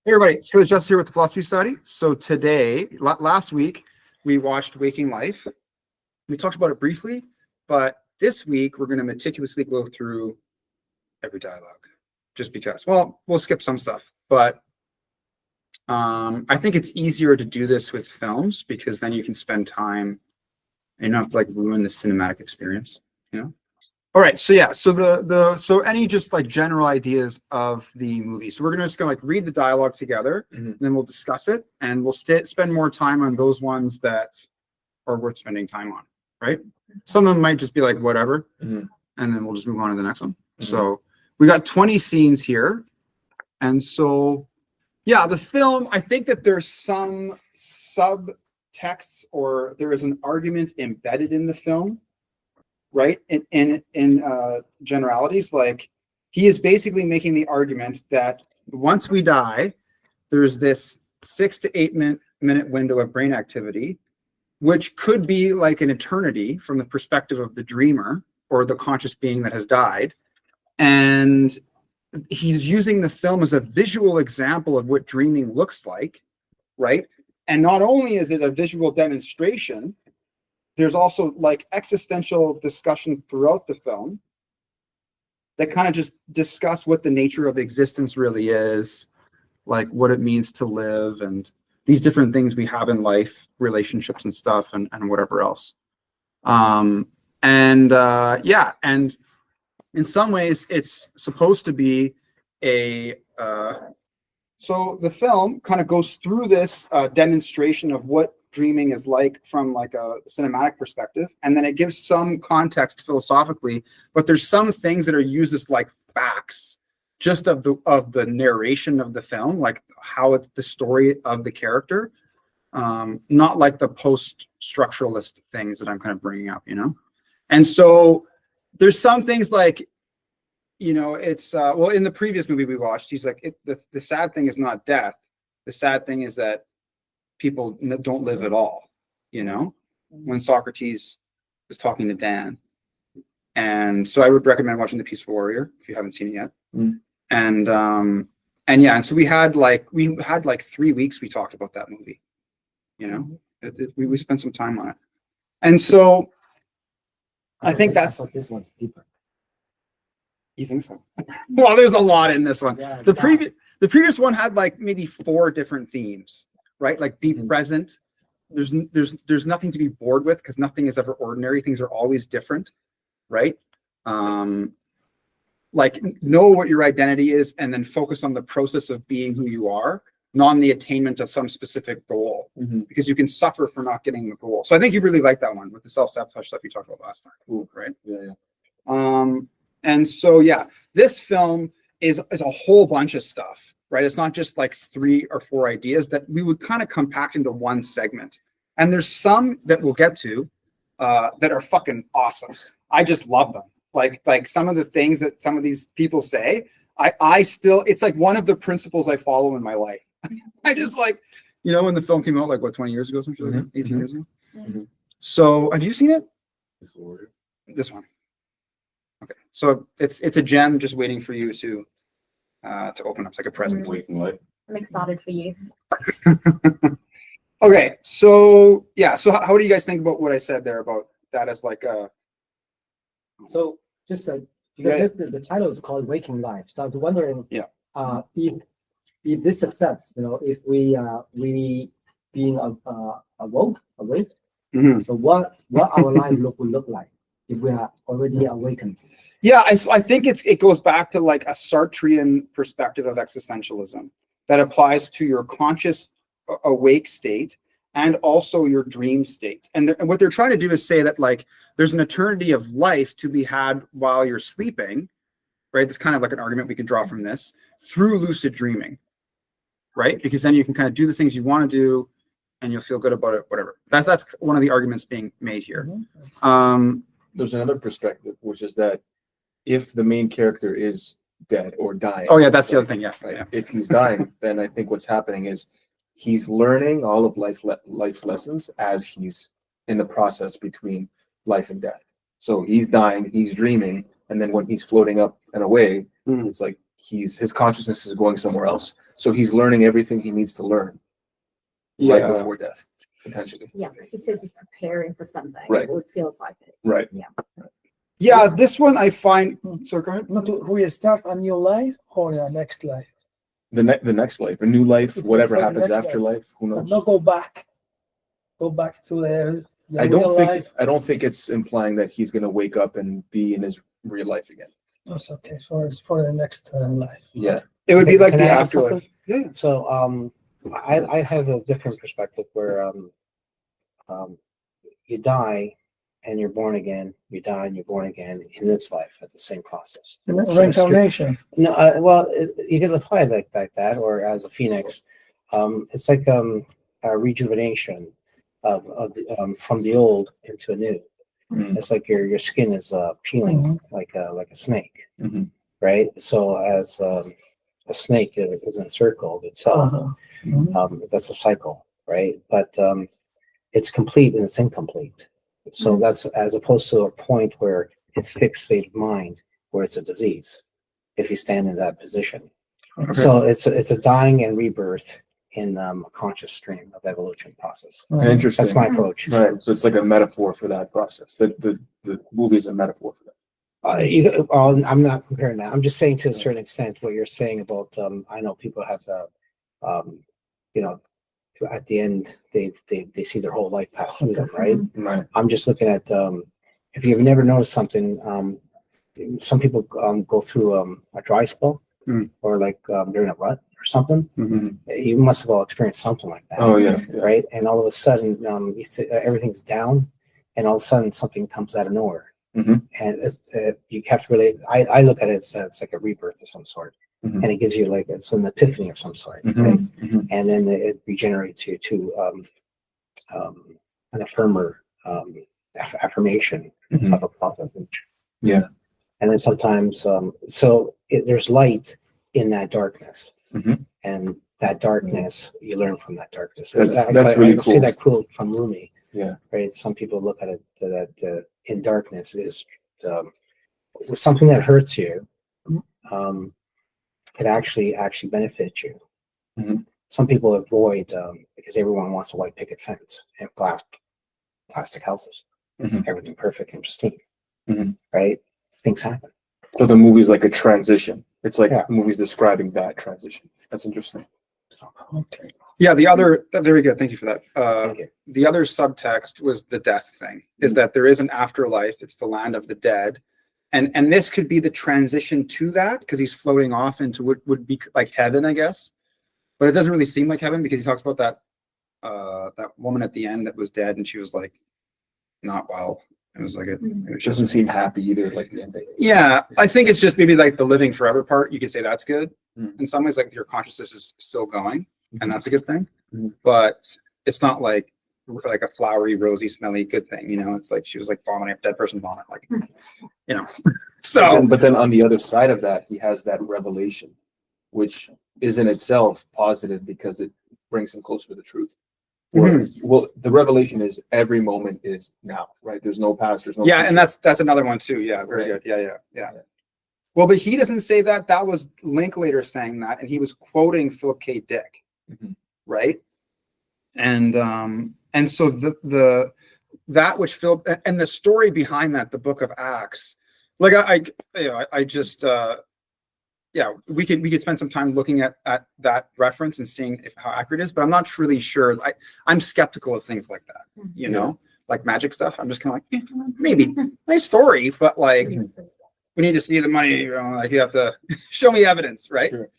Hey everybody, it's Coach Jess here with the Philosophy Society. So today, last week, we watched Waking Life. We talked about it briefly, but this week we're going to meticulously go through every dialogue, just because. Well, we'll skip some stuff, but I think it's easier to do this with films because then you can spend time and you don't have to like ruin the cinematic experience, you know? All right, so yeah, so any just like general ideas of the movie. So we're just gonna like read the dialogue together, and then we'll discuss it, and we'll spend more time on those ones that are worth spending time on, right? Some of them might just be like whatever, and then we'll just move on to the next one. So we got 20 scenes here, and so yeah, the film. I think that there's some subtexts or there is an argument embedded in the film. Right, in generalities, like he is basically making the argument that once we die, there's this 6 to 8 minute window of brain activity, which could be like an eternity from the perspective of the dreamer or the conscious being that has died. And he's using the film as a visual example of what dreaming looks like, right? And not only is it a visual demonstration, there's also like existential discussions throughout the film that kind of just discuss what the nature of existence really is, like what it means to live and these different things we have in life, relationships and stuff and whatever else. And in some ways it's supposed to be so the film kind of goes through this demonstration of what dreaming is like from like a cinematic perspective, and then it gives some context philosophically, but there's some things that are used as like facts just of the narration of the film, like how the story of the character, not like the post-structuralist things that I'm kind of bringing up, you know. And so there's some things like, you know, it's well, in the previous movie we watched, he's like, the sad thing is not death, the sad thing is that people don't live at all, you know, when Socrates was talking to Dan. And so I would recommend watching The Peaceful Warrior if you haven't seen it yet. And so we had like 3 weeks we talked about that movie, you know. We spent some time on it. And so I think that's this one's deeper. You think so? Well, there's a lot in this one. Yeah, the previous one had like maybe 4 different themes, right? Like be present. There's nothing to be bored with because nothing is ever ordinary. Things are always different, right? Like know what your identity is and then focus on the process of being who you are, not on the attainment of some specific goal, because you can suffer for not getting the goal. So I think you really like that one with the self-sabotage stuff you talked about last time. Ooh, right? Yeah. And so, yeah, this film is a whole bunch of stuff, right? It's not just like 3 or 4 ideas that we would kind of compact into one segment. And there's some that we'll get to that are fucking awesome. I just love them. Like some of the things that some of these people say, I still, it's like one of the principles I follow in my life. I just like, you know, when the film came out, like what, 20 years ago, something like that, 18 years ago. So have you seen it? This one. Okay, so it's a gem just waiting for you to open up. It's like a present. Waking Life. I'm excited for you. Okay, so yeah, so how do you guys think about what I said there about that as like a? So just because the title is called Waking Life, so I was wondering, if this success, you know, if we being awake, so what our life would look like if we are already awakened. Yeah, I think it goes back to like a Sartrean perspective of existentialism that applies to your conscious awake state and also your dream state. And what they're trying to do is say that like there's an eternity of life to be had while you're sleeping, right? It's kind of like an argument we can draw from this through lucid dreaming, right? Because then you can kind of do the things you want to do and you'll feel good about it, whatever. That's one of the arguments being made here. There's another perspective, which is that if the main character is dead or dying. Oh yeah, that's the other thing. Yeah, right? If he's dying, then I think what's happening is he's learning all of life's lessons as he's in the process between life and death. So he's dying, he's dreaming, and then when he's floating up and away, it's like his consciousness is going somewhere else. So he's learning everything he needs to learn right Yeah. before death, potentially. Yeah, because he says he's preparing for something. Right. It feels like it. Right. Yeah, this one I find. Sorry, go ahead. Not to restart a new life or the next life. The next life, a new life, It's whatever for the happens next after life, who But knows? not go back. Go back to the I real don't think life. I don't think it's implying that he's gonna wake up and be in his real life again. That's okay. So it's for the next life. Yeah. It would be like Can the I add afterlife. something? Yeah. So, I have a different perspective where, you die and you're born again, you die and you're born again in this life at the same process. So it's Reincarnation. No, well, you can apply it like that, or as a phoenix. It's like a rejuvenation from the old into a new. Mhm. It's like your skin is peeling like a snake, Mhm. right? So as a snake is encircled itself, that's a cycle, right? But it's complete and it's incomplete. So that's as opposed to a point where it's fixed state of mind, where it's a disease. If you stand in that position, Okay. so it's a dying and rebirth in a conscious stream of evolution process. Interesting. That's my approach. Right. So it's like a metaphor for that process. The movie is a metaphor for that. I'm not comparing that. I'm just saying to a certain extent what you're saying about. I know people have you know, at the end they see their whole life pass through them, right? Right. I'm just looking at if you've never noticed something, some people go through a dry spell or like they're in a rut or something. Mhm. You must have all experienced something like that. Oh yeah. Yeah. Right? And all of a sudden, everything's down, and all of a sudden something comes out of nowhere. Mhm. And you have to really, I look at it as it's like a rebirth of some sort, Mhm. and it gives you like it's an epiphany of some sort, Mhm. right? Mhm. And then it regenerates you to an affirmer affirmation Mhm. of a positive. Yeah. And then sometimes, there's light in that darkness, Mhm. and that darkness you learn from that darkness. That's I really see cool. that quote from Rumi. Yeah. Right. Some people look at it that in darkness is something that hurts you. Could actually benefit you. Mhm. Some people avoid because everyone wants a white picket fence and plastic houses, Mhm. everything perfect and pristine. Mhm. Right? Things happen. So the movie's like a transition. It's like Yeah. the movie's describing that transition. That's interesting. Okay. Yeah, the other very good. Thank you for that. Thank you. The other subtext was the death thing. Is that there is an afterlife? It's the land of the dead, and this could be the transition to that because he's floating off into what would be like heaven, I guess. But it doesn't really seem like heaven because he talks about that woman at the end that was dead and she was like not well. It was like It doesn't seem happy either, like the ending. yeah, I think it's just maybe like the living forever part. You could say that's good. Mm. In some ways, like your consciousness is still going, and that's a good thing. Mhm. But it's not like a flowery, rosy, smelly good thing. You know, it's like she was like vomiting up dead person vomit, like you know. So But then on the other side of that, he has that revelation, which is in itself positive because it brings him closer to the truth. Well, the revelation is every moment is now, right? There's no past, there's no yeah, future. and that's another one too. Yeah, very Right. good. Yeah. Well, but he doesn't say that. That was Linklater saying that, and he was quoting Philip K. Dick, Mhm. right? And so the that which Philip and the story behind that, the Book of Acts, like I just yeah, we could spend some time looking at that reference and seeing how accurate it is, but I'm not truly sure. I'm skeptical of things like that, you know, like magic stuff. I'm just kind of like, maybe nice story, but like we need to see the money, you know, like you have to show me evidence, right? Sure.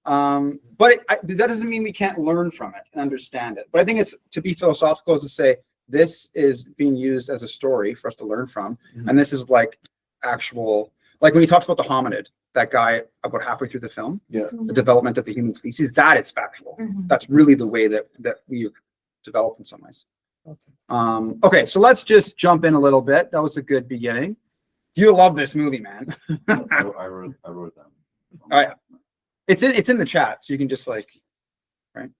But that doesn't mean we can't learn from it and understand it. But I think it's to be philosophical is to say this is being used as a story for us to learn from, and this is like actual, like when he talks about the hominid, that guy about halfway through the film, Yeah. the development of the human species, that is factual. Mhm. That's really the way that we've developed in some ways. Okay, so let's just jump in a little bit. That was a good beginning. You love this movie, man. I wrote them. All right. It's in the chat, so you can just like, right?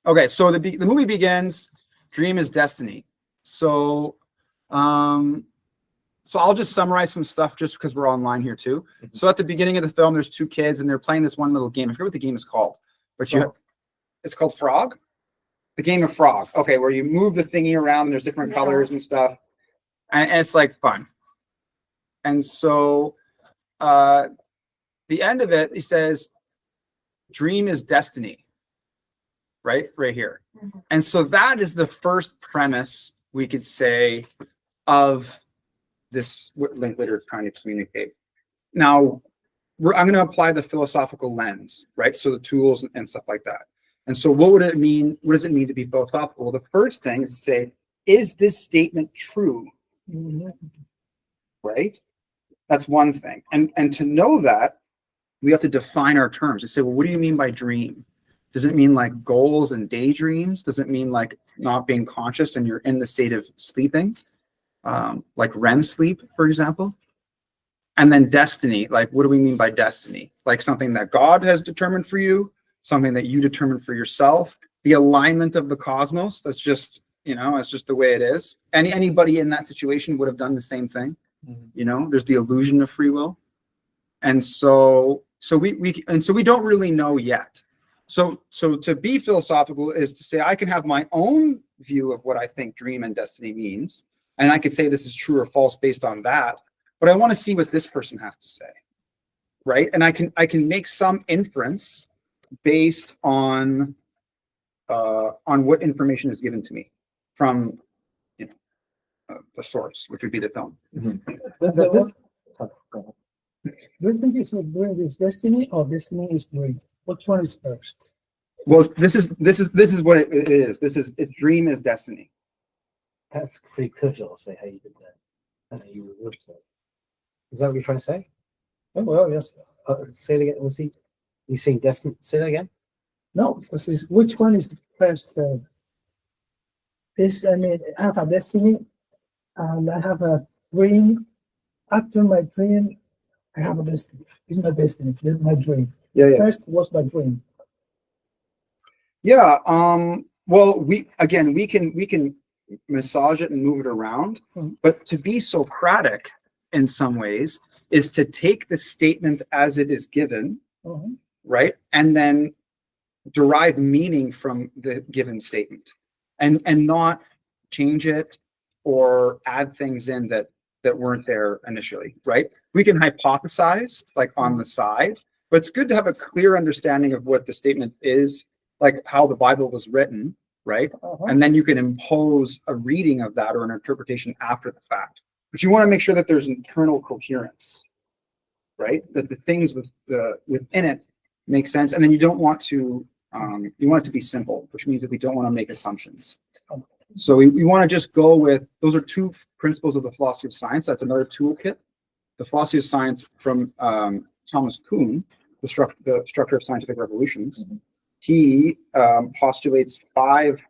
Okay, so the movie begins. Dream is destiny. So, So I'll just summarize some stuff just because we're online here too. So at the beginning of the film, there's two kids and they're playing this one little game. I forget what the game is called, but it's called Frog. The game of Frog. Okay, where you move the thingy around and there's different colors and stuff. And it's like fun. And so the end of it, he says, dream is destiny. Right here. And so that is the first premise we could say of this, what Linklater is trying to communicate. Now, I'm going to apply the philosophical lens, right? So the tools and stuff like that. And so what would it mean? What does it mean to be philosophical? Well, the first thing is to say, is this statement true? Right? That's one thing. And to know that, we have to define our terms. To say, well, what do you mean by dream? Does it mean like goals and daydreams? Does it mean like not being conscious and you're in the state of sleeping? Like REM sleep, for example. And then destiny, like what do we mean by destiny? Like something that God has determined for you, something that you determine for yourself, the alignment of the cosmos. That's just, it's just the way it is. Anybody in that situation would have done the same thing. There's the illusion of free will. And so we don't really know yet. So to be philosophical is to say, I can have my own view of what I think dream and destiny means. And I could say this is true or false based on that, but I want to see what this person has to say, right? And I can make some inference based on what information is given to me from the source, which would be the film. Do you think it's dream is destiny or destiny is dream? Which one is first? Well, this is what it is. It's dream is destiny. That's pretty good, Joel, say how you did that. And then you reversed it. Is that what you're trying to say? Oh, well, yes. Say it again. You saying destiny? Say that again. No, this is which one is the first? I have a destiny, and I have a dream. After my dream, I have a destiny. It's my destiny. It's my dream. Yeah. First was my dream. Yeah. Well, we can massage it and move it around, but to be Socratic in some ways is to take the statement as it is given, right, and then derive meaning from the given statement, and not change it or add things in that weren't there initially, right? We can hypothesize like on the side, but it's good to have a clear understanding of what the statement is, like how the Bible was written, right? And then you can impose a reading of that or an interpretation after the fact. But you want to make sure that there's internal coherence, right? That the things within it make sense. And then you don't want to, you want it to be simple, which means that we don't want to make assumptions. So we want to just go with, those are two principles of the philosophy of science. That's another toolkit. The philosophy of science from Thomas Kuhn, the structure of scientific revolutions. He postulates 5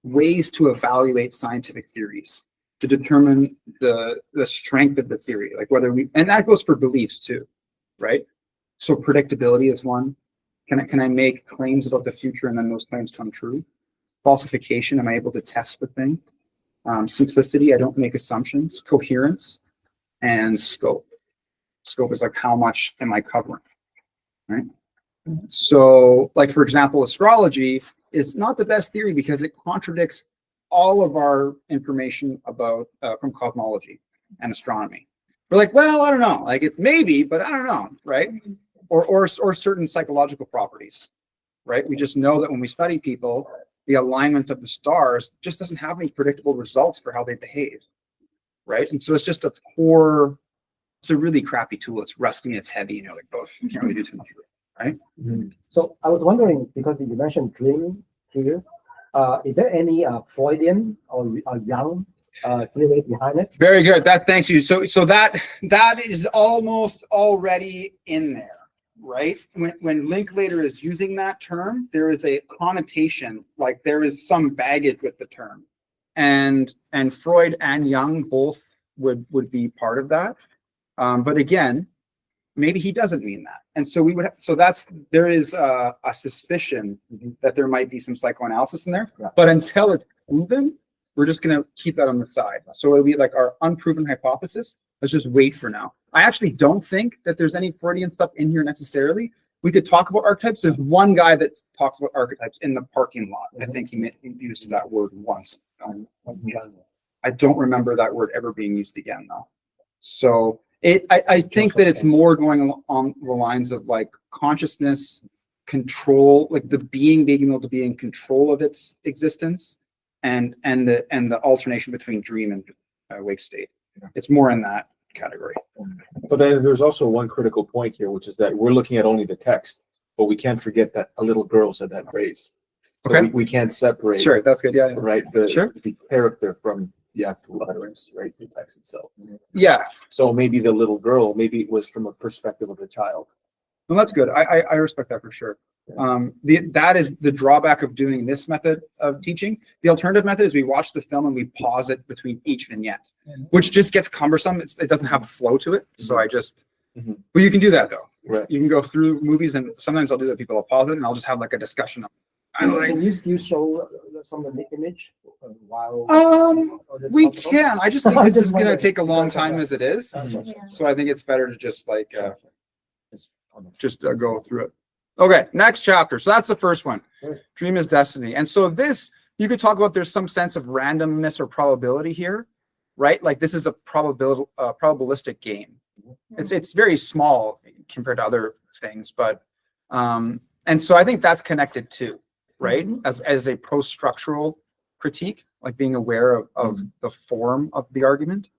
ways to evaluate scientific theories to determine the strength of the theory, like whether and that goes for beliefs too, right? So predictability is one. Can I make claims about the future and then those claims come true? Falsification, am I able to test the thing? Simplicity, I don't make assumptions. Coherence, and scope. Scope is like how much am I covering, right? So, like for example, astrology is not the best theory because it contradicts all of our information about from cosmology and astronomy. We're like, well, I don't know, like it's maybe, but I don't know, right? Or certain psychological properties, right? We just know that when we study people, the alignment of the stars just doesn't have any predictable results for how they behave, right? And so it's just it's a really crappy tool. It's rusty and it's heavy, like both. You can't really do too much with it. Right? So I was wondering, because you mentioned dreaming here, is there any Freudian or Jung theory behind it? Very good. Thanks you. So that is almost already in there, right? When Linklater is using that term, there is a connotation, like there is some baggage with the term, and Freud and Jung both would be part of that. But again, maybe he doesn't mean that. And so there is a suspicion that there might be some psychoanalysis in there, but until it's proven, we're just going to keep that on the side. So it'll be like our unproven hypothesis. Let's just wait for now. I actually don't think that there's any Freudian stuff in here necessarily. We could talk about archetypes. There's one guy that talks about archetypes in the parking lot. I think he used that word once. I don't remember that word ever being used again though. So I think that it's more going on the lines of like consciousness, control, like the being being able to be in control of its existence, and the alternation between dream and wake state. It's more in that category. But then there's also one critical point here, which is that we're looking at only the text, but we can't forget that a little girl said that phrase. So Okay. we can't separate, Sure, that's good. Yeah, right? Sure. The character from the actual utterance, right? The text itself. yeah. So maybe the little girl, maybe it was from a perspective of a child. Well, that's good. I respect that for sure. That is the drawback of doing this method of teaching. The alternative method is we watch the film and we pause it between each vignette, which just gets cumbersome. It doesn't have a flow to it. So I just, Mhm. well, you can do that though. Right. You can go through movies, and sometimes I'll do that. People will pause it and I'll just have like a discussion. Can you still show some of the image while? or is it We possible? can. I just think I'm this just is going to wondering. take a long That's all time right. as it is. That's right. Yeah. So I think it's better to just like, just go through it. Okay, next chapter. So that's the first one. Sure. Dream is destiny. And so this, you could talk about there's some sense of randomness or probability here, right? Like this is a probabilistic game. It's very small compared to other things, but and so I think that's connected too, right? As a post-structural critique, like being aware of the form of the argument,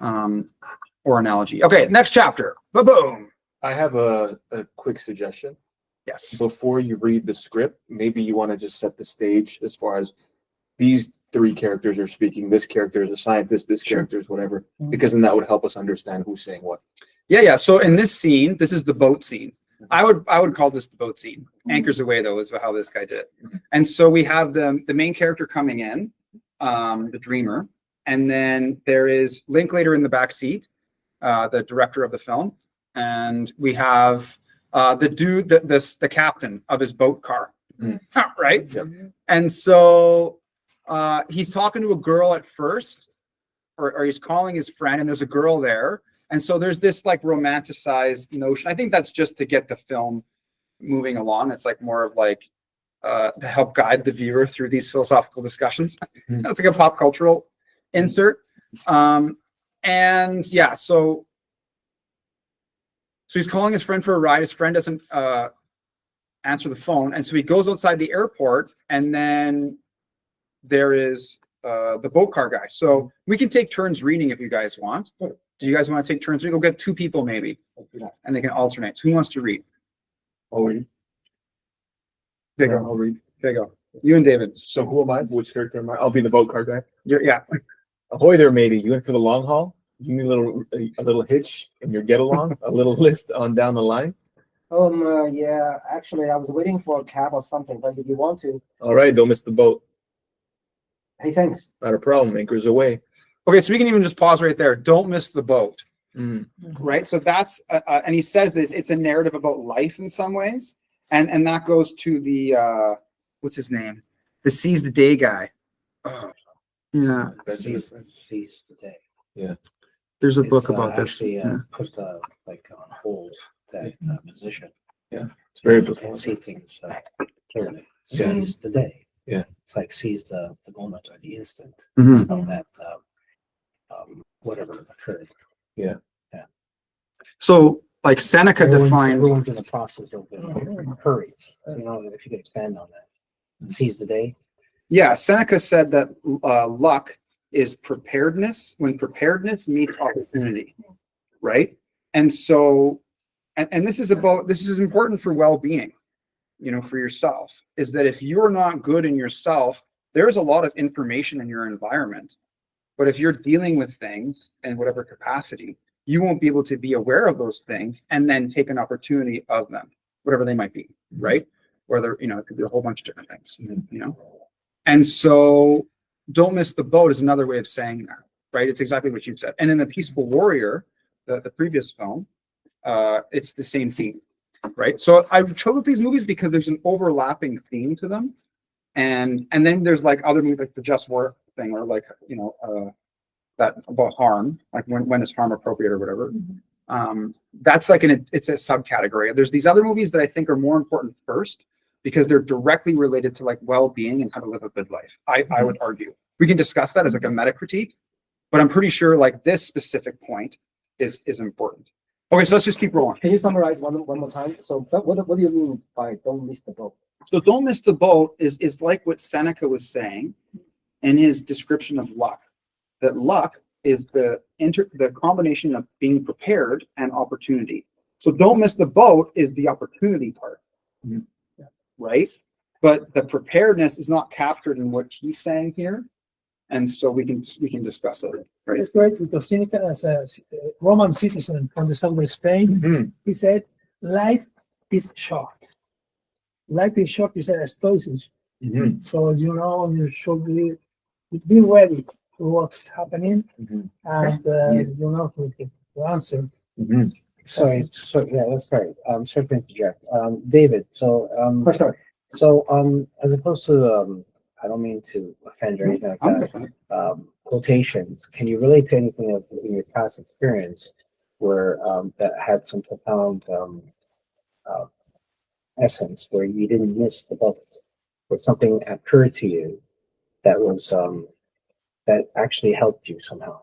or analogy. Okay, next chapter. Boom. I have a quick suggestion. Yes. Before you read the script, maybe you want to just set the stage as far as these three characters are speaking. This character is a scientist, this Sure. character is whatever, because then that would help us understand who's saying what. Yeah. So in this scene, this is the boat scene. I would call this the boat scene. Anchors Away, though, is how this guy did it. And so we have the main character coming in, the dreamer, and then there is Linklater in the back seat, the director of the film, and we have the dude, the captain of his boat car, right? Yep. And so he's talking to a girl at first, or he's calling his friend, and there's a girl there. And so there's this like romanticized notion. I think that's just to get the film moving along. It's like more of like to help guide the viewer through these philosophical discussions. That's like a pop cultural insert. And yeah, so he's calling his friend for a ride. His friend doesn't answer the phone. And so he goes outside the airport, and then there is the boat car guy. So we can take turns reading if you guys want. Do you guys want to take turns? We'll get two people maybe, and they can alternate. So who wants to read? I'll read. There you go. I'll read. There you go. You and David. So who am I? Which character am I? I'll be the boat car guy. Yeah. Ahoy there, matey. You in for the long haul? You need a little hitch in your get along, a little lift on down the line. Yeah, actually, I was waiting for a cab or something, but if you want to, All right, don't miss the boat. hey, thanks. Not a problem. Anchors away. Okay, so we can even just pause right there. Don't miss the boat. Mm. Right. So that's and he says this. It's a narrative about life in some ways, and that goes to the what's his name, the Seize the Day guy. Oh, yeah. Seize the day. There's a It's, book about this. actually, Yeah. put like on hold that position. It's very You can see things clearly. Yeah. Seize the day. Yeah. It's like seize the moment or the instant Mhm. of that whatever occurred. So like Seneca defined. Everyone's in the process of hurries. You know, if you could expand on that. Seize the day. Yeah, Seneca said that luck is preparedness when preparedness meets opportunity, right? And so, and this is important for well-being, for yourself, is that if you're not good in yourself, there's a lot of information in your environment. But if you're dealing with things in whatever capacity, you won't be able to be aware of those things and then take an opportunity of them, whatever they might be, right? Whether, it could be a whole bunch of different things, And so don't miss the boat is another way of saying that, right? It's exactly what you said. And in The Peaceful Warrior, the previous film, it's the same theme, right? So I chose these movies because there's an overlapping theme to them. And then there's like other movies like The Just War thing, or like, that about harm, like when is harm appropriate or whatever. That's like it's a subcategory. There's these other movies that I think are more important first because they're directly related to like well-being and how to live a good life. I would argue we can discuss that as like a meta critique, but I'm pretty sure like this specific point is important. Okay, so let's just keep rolling. Can you summarize one more time? So what do you mean by don't miss the boat? So don't miss the boat is like what Seneca was saying in his description of luck. That luck is the combination of being prepared and opportunity. So don't miss the boat is the opportunity part, right? But the preparedness is not captured in what he's saying here, and so we can discuss it, right? It's great because Seneca, as a Roman citizen from the south of Spain, he said, life is short. Life is short, he said, stoicism. So, you should be ready to what's happening and, to answer. Sorry, yeah, that's right. Sorry to interject. David, Oh, sorry. as opposed to, I don't mean to offend or anything like that, quotations, can you relate to anything in your past experience where, that had some profound, essence where you didn't miss the boat, where something occurred to you that was, that actually helped you somehow?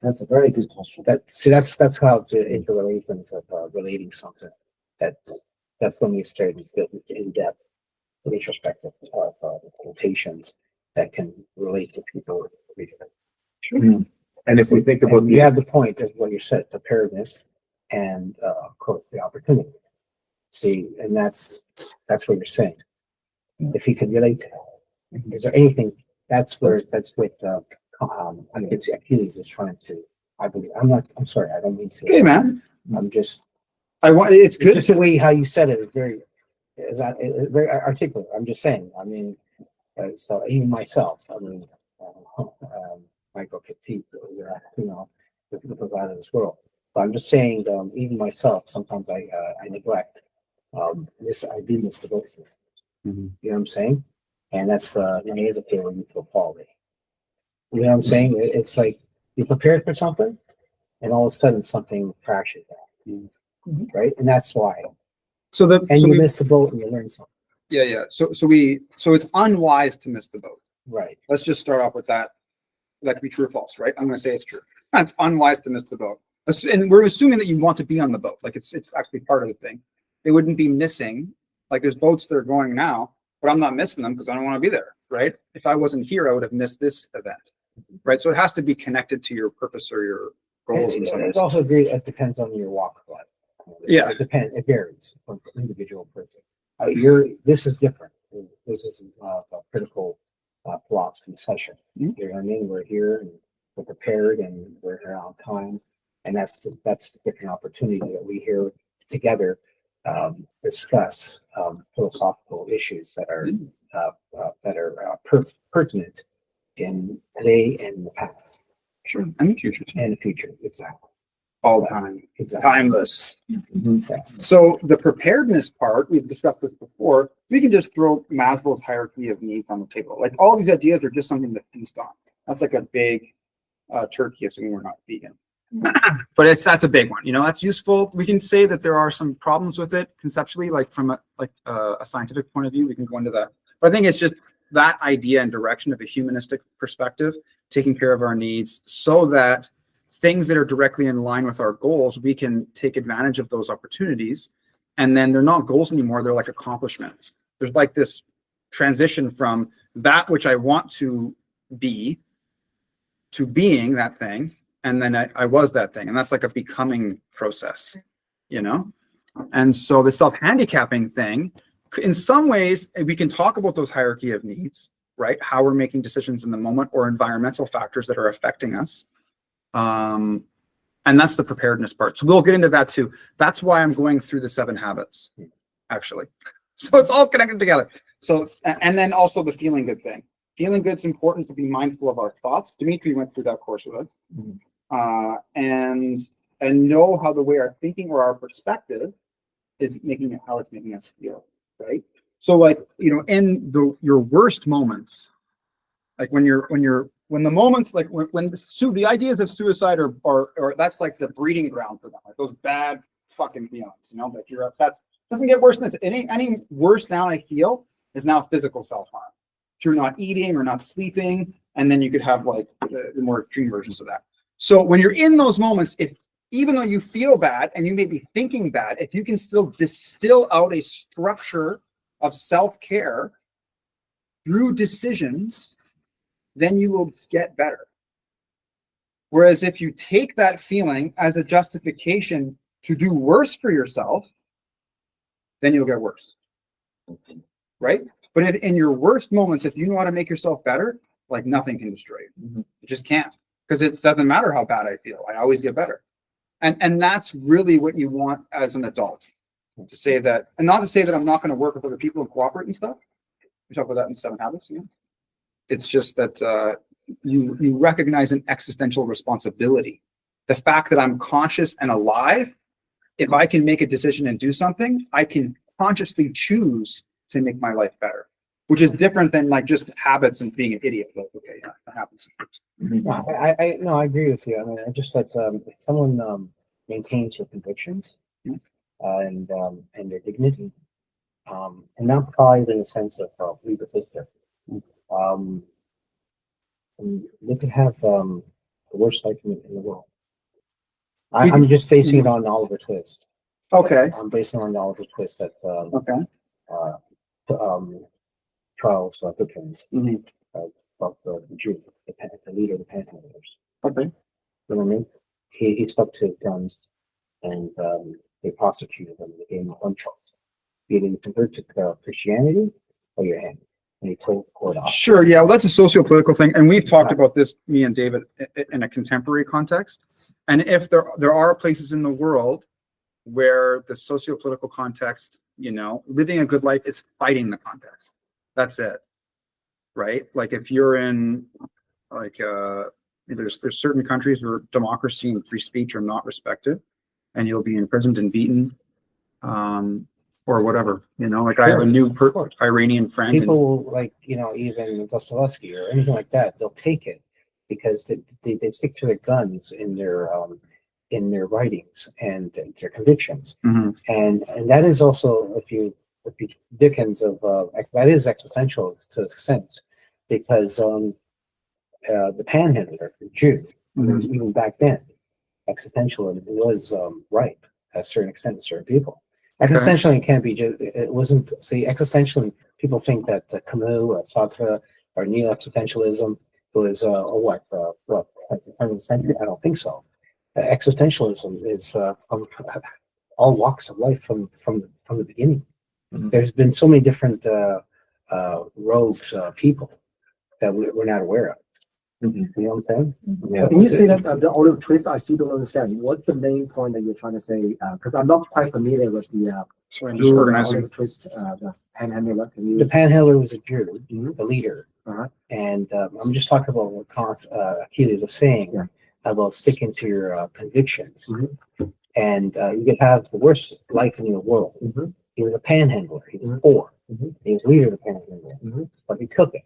That's a very good question. That's how the interrelations of relating something. That's when we start in depth, retrospective quotations that can relate to people. And if we think about And you have the point of what you said, preparedness and of course the opportunity. See, and that's what you're saying. If you can relate to that, is there anything that's what I think it's Achilles is trying to, I believe, I'm sorry, I don't mean to. Okay, man. I'm just, It's good just the way how you said it is very articulate. I'm just saying, I mean, so even myself, I mean, Michael Petit, the provider of this world. But I'm just saying, even myself, sometimes I neglect I do miss the voices. You know what I'm saying? And that's the naivete when you feel quality. You know what I'm saying? It's like you're prepared for something, and all of a sudden something crashes out. Right? And that's why. So You miss the boat and you learn something. yeah. So it's unwise to miss the boat. Right. Let's just start off with that. That could be true or false, right? I'm going to say it's true. It's unwise to miss the boat. And we're assuming that you want to be on the boat. Like it's actually part of the thing. They wouldn't be missing. Like there's boats that are going now, but I'm not missing them because I don't want to be there, right? If I wasn't here, I would have missed this event, right? So it has to be connected to your purpose or your goals. And so It's also agree. It depends on your walk of life. Yeah. It varies from individual person. This is different. This is a critical philosophy session. You know what I mean? We're here and we're prepared and we're here on time, and that's the different opportunity that we here together discuss philosophical issues that are pertinent in today and in the past. Sure. And the future too. And the future, exactly. All the time. Exactly. Timeless. So the preparedness part, we've discussed this before. We can just throw Maslow's hierarchy of needs on the table. Like all these ideas are just something to feast on. That's like a big turkey, assuming we're not vegan. But that's a big one. That's useful. We can say that there are some problems with it conceptually, like from a scientific point of view. We can go into that. But I think it's just that idea and direction of a humanistic perspective, taking care of our needs, so that things that are directly in line with our goals, we can take advantage of those opportunities. And then they're not goals anymore. They're like accomplishments. There's like this transition from that which I want to be to being that thing. And then I was that thing. And that's like a becoming process, And so the self-handicapping thing, in some ways, we can talk about those hierarchy of needs, right? How we're making decisions in the moment or environmental factors that are affecting us. And that's the preparedness part. So we'll get into that too. That's why I'm going through the 7 habits, actually. So it's all connected together. So, and then also the feeling good thing. Feeling good is important to be mindful of our thoughts. Dimitri went through that course with us. And know how the way our thinking or our perspective is how it's making us feel, right? So like, in your worst moments, like when you're when the moments like when the ideas of suicide are that's like the breeding ground for them, like those bad fucking feelings, you know, that you're that's doesn't get worse than this. Any worse now I feel is now physical self-harm through not eating or not sleeping. And then you could have like the more extreme versions of that. So when you're in those moments, if even though you feel bad and you may be thinking bad, if you can still distill out a structure of self-care through decisions, then you will get better. Whereas if you take that feeling as a justification to do worse for yourself, then you'll get worse. Right? But if in your worst moments, if you know how to make yourself better, like nothing can destroy you. It just can't. Because it doesn't matter how bad I feel. I always get better. And that's really what you want as an adult. To say that, and not to say that I'm not going to work with other people and cooperate and stuff. We talk about that in 7 Habits. You know? It's just that you recognize an existential responsibility. The fact that I'm conscious and alive, if I can make a decision and do something, I can consciously choose to make my life better, which is different than like just habits and being an idiot. Like, okay, yeah, that happens. No, I agree with you. I mean, I just like if someone maintains their convictions and their dignity, and not pride in the sense of egotistic, and they could have the worst life in the world. I'm just basing it on Oliver Twist. Okay. I'm basing it on Oliver Twist that Okay. Charles Dickens Mhm. about the Jew, the leader of the Panhandlers. Okay. You know what I mean? He stuck to his guns, and they prosecuted him. They gave him one choice: either you convert to Christianity or your hand. And he told the court off. Sure. Yeah. Well, that's a socio-political thing. And we've talked about this, me and David, in a contemporary context. And if there are places in the world where the socio-political context, you know, living a good life is fighting the context. That's it. Right? Like if you're in like there's certain countries where democracy and free speech are not respected, and you'll be imprisoned and beaten, or whatever, you know, like I have a new Iranian friend. People will, like, you know, even Dostoevsky or anything like that, they'll take it because they stick to their guns in their writings and their convictions. Mhm. And that is also, if you Dickens of that is existential to a sense, because the Panhandler, the Jew, even back then, existentialism was ripe at a certain extent to certain people. Existentially, it can't be just, it wasn't, see, existentially, people think that Camus or Sartre or neo-existentialism was, like the 20th century. I don't think so. Existentialism is from all walks of life from the beginning. There's been so many different rogues, people that we're not aware of. You know what I'm saying? But when you say that the Oliver Twist, I still don't understand. What's the main point that you're trying to say? Because I'm not quite familiar with the So I'm just organizing. Oliver Twist, the Panhandler. The Panhandler was a Jew, Mhm. the leader, Uh-huh. and I'm just talking about what Achilles was saying about sticking to your convictions, and you could have the worst life in the world. He was a panhandler. He was poor. He was leader of the panhandler, but he took it.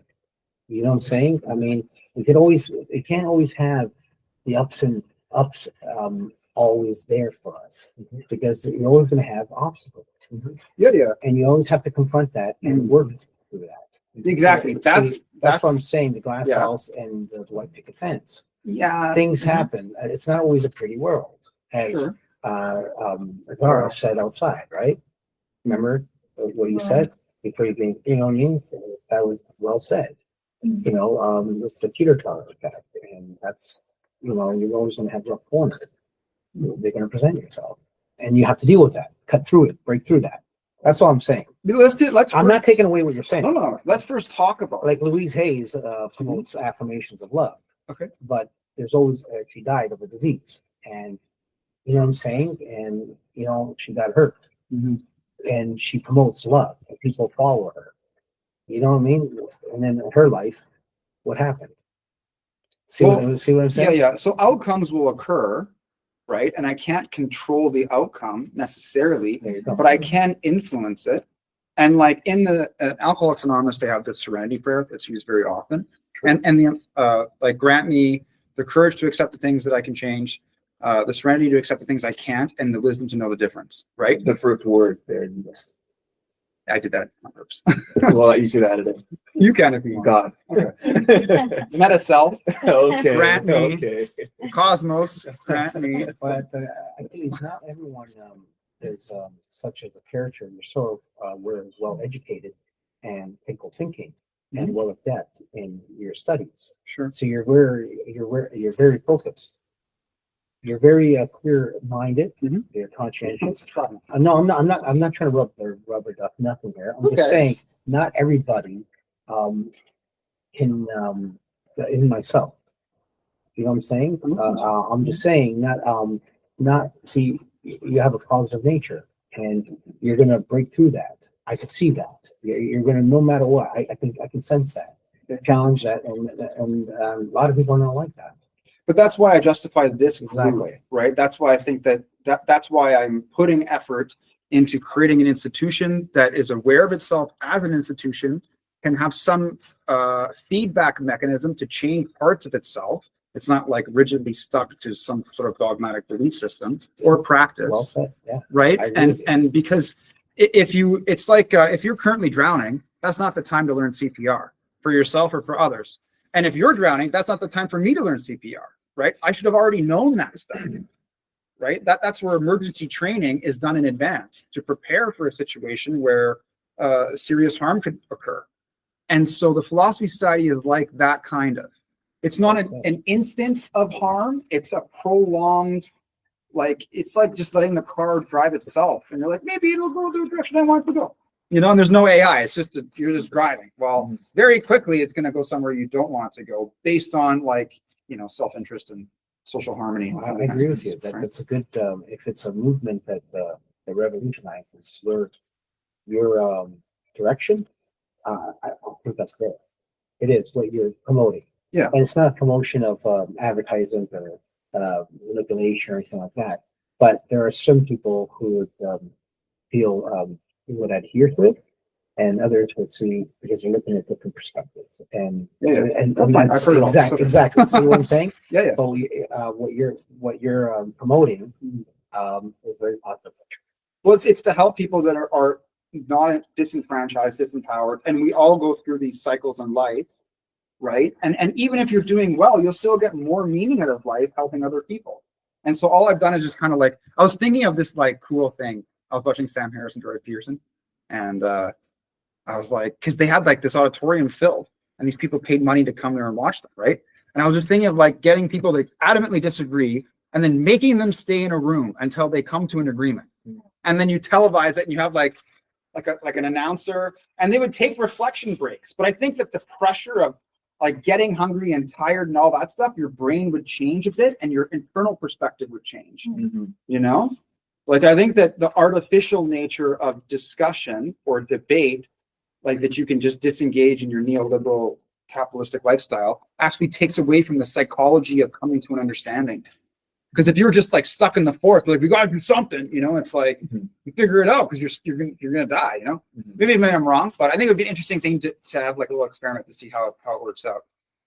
You know what I'm saying? I mean, it can't always have the ups always there for us, because you're always going to have obstacles. Yeah. And you always have to confront that and work through that. Exactly. See, That's that's what I'm saying. The glass Yeah. house and the white picket fence. yeah. Things happen. It's not always a pretty world, as Sure. Zara said outside, right? Remember what you said before you came? You know what I mean? That was well said. You know, it's the teeter totter effect, and that's, you know, you're always going to have rough corners. They're going to present yourself, and you have to deal with that. Cut through it. Break through that. That's all I'm saying. Let's I'm not taking away what you're saying. no. Let's first talk about Like Louise Hayes promotes affirmations of love. Okay. But there's always she died of a disease, and you know what I'm saying. And you know she got hurt, and she promotes love, and people follow her. You know what I mean? And then in her life, what happened? See what I'm saying? Yeah. So outcomes will occur, right? And I can't control the outcome necessarily, There you go. but I can influence it. And like in the Alcoholics Anonymous, they have this serenity prayer that's used very often. and the like grant me the courage to accept the things that I can change, the serenity to accept the things I can't, and the wisdom to know the difference. Right? The first word there, you missed. I did that on purpose. Well, you should have added it. You can if you want. God. Okay. Meta self, Okay. Grant me. Okay. cosmos, grant me. But I think it's not everyone is such as a character yourself, were well educated and critical thinking and well adept in your studies. Sure. So you're very focused. You're very clear-minded. Mhm. You're conscientious. No, I'm not trying to rub the rubber duck nothing here. I'm just Okay. saying not everybody can in myself. You know what I'm saying? I'm just saying not see you have a positive nature and you're gonna break through that. I could see that. You're gonna no matter what. I can sense that. Challenge that, and a lot of people are not like that. But that's why I justify this group, Exactly. right? That's why I think that's why I'm putting effort into creating an institution that is aware of itself as an institution, can have some feedback mechanism to change parts of itself. It's not like rigidly stuck to some sort of dogmatic belief system or practice. Well said. Yeah. Right? I agree with you. And because it's like if you're currently drowning, that's not the time to learn CPR for yourself or for others. And if you're drowning, that's not the time for me to learn CPR, right? I should have already known that stuff, right? That's where emergency training is done in advance to prepare for a situation where serious harm could occur. And so the Philosophy Society is like that kind of. It's not an instant of harm. It's a prolonged, like, it's like just letting the car drive itself. And you're like, maybe it'll go the direction I want it to go. You know, and there's no AI. It's just, you're just driving. Well, very quickly, it's going to go somewhere you don't want it to go based on like, you know, self-interest and social harmony. I agree with you. That's a good, if it's a movement that revolutionizes your direction, I think that's great. It is what you're promoting. Yeah. And it's not a promotion of advertising or manipulation or anything like that. But there are some people who would feel who would adhere to it, and others would see because they're looking at different perspectives. And and That's fine. that's I've heard it all. exactly. See what I'm saying? Yeah. But what you're promoting is very positive. Well, it's to help people that are not disenfranchised, disempowered, and we all go through these cycles in life, right? And even if you're doing well, you'll still get more meaning out of life helping other people. And so all I've done is just kind of like, I was thinking of this like cool thing. I was watching Sam Harris and Jordan Peterson, and I was like, because they had like this auditorium filled, and these people paid money to come there and watch them, right? And I was just thinking of like getting people to adamantly disagree and then making them stay in a room until they come to an agreement. And then you televise it and you have like an announcer, and they would take reflection breaks. But I think that the pressure of like getting hungry and tired and all that stuff, your brain would change a bit and your internal perspective would change, you know? Like, I think that the artificial nature of discussion or debate, like that you can just disengage in your neoliberal capitalistic lifestyle, actually takes away from the psychology of coming to an understanding. Because if you're just like stuck in the forest, like we got to do something, you know, it's like you figure it out because you're gonna die, you know. Maybe I'm wrong, but I think it would be an interesting thing to have like a little experiment to see how it works out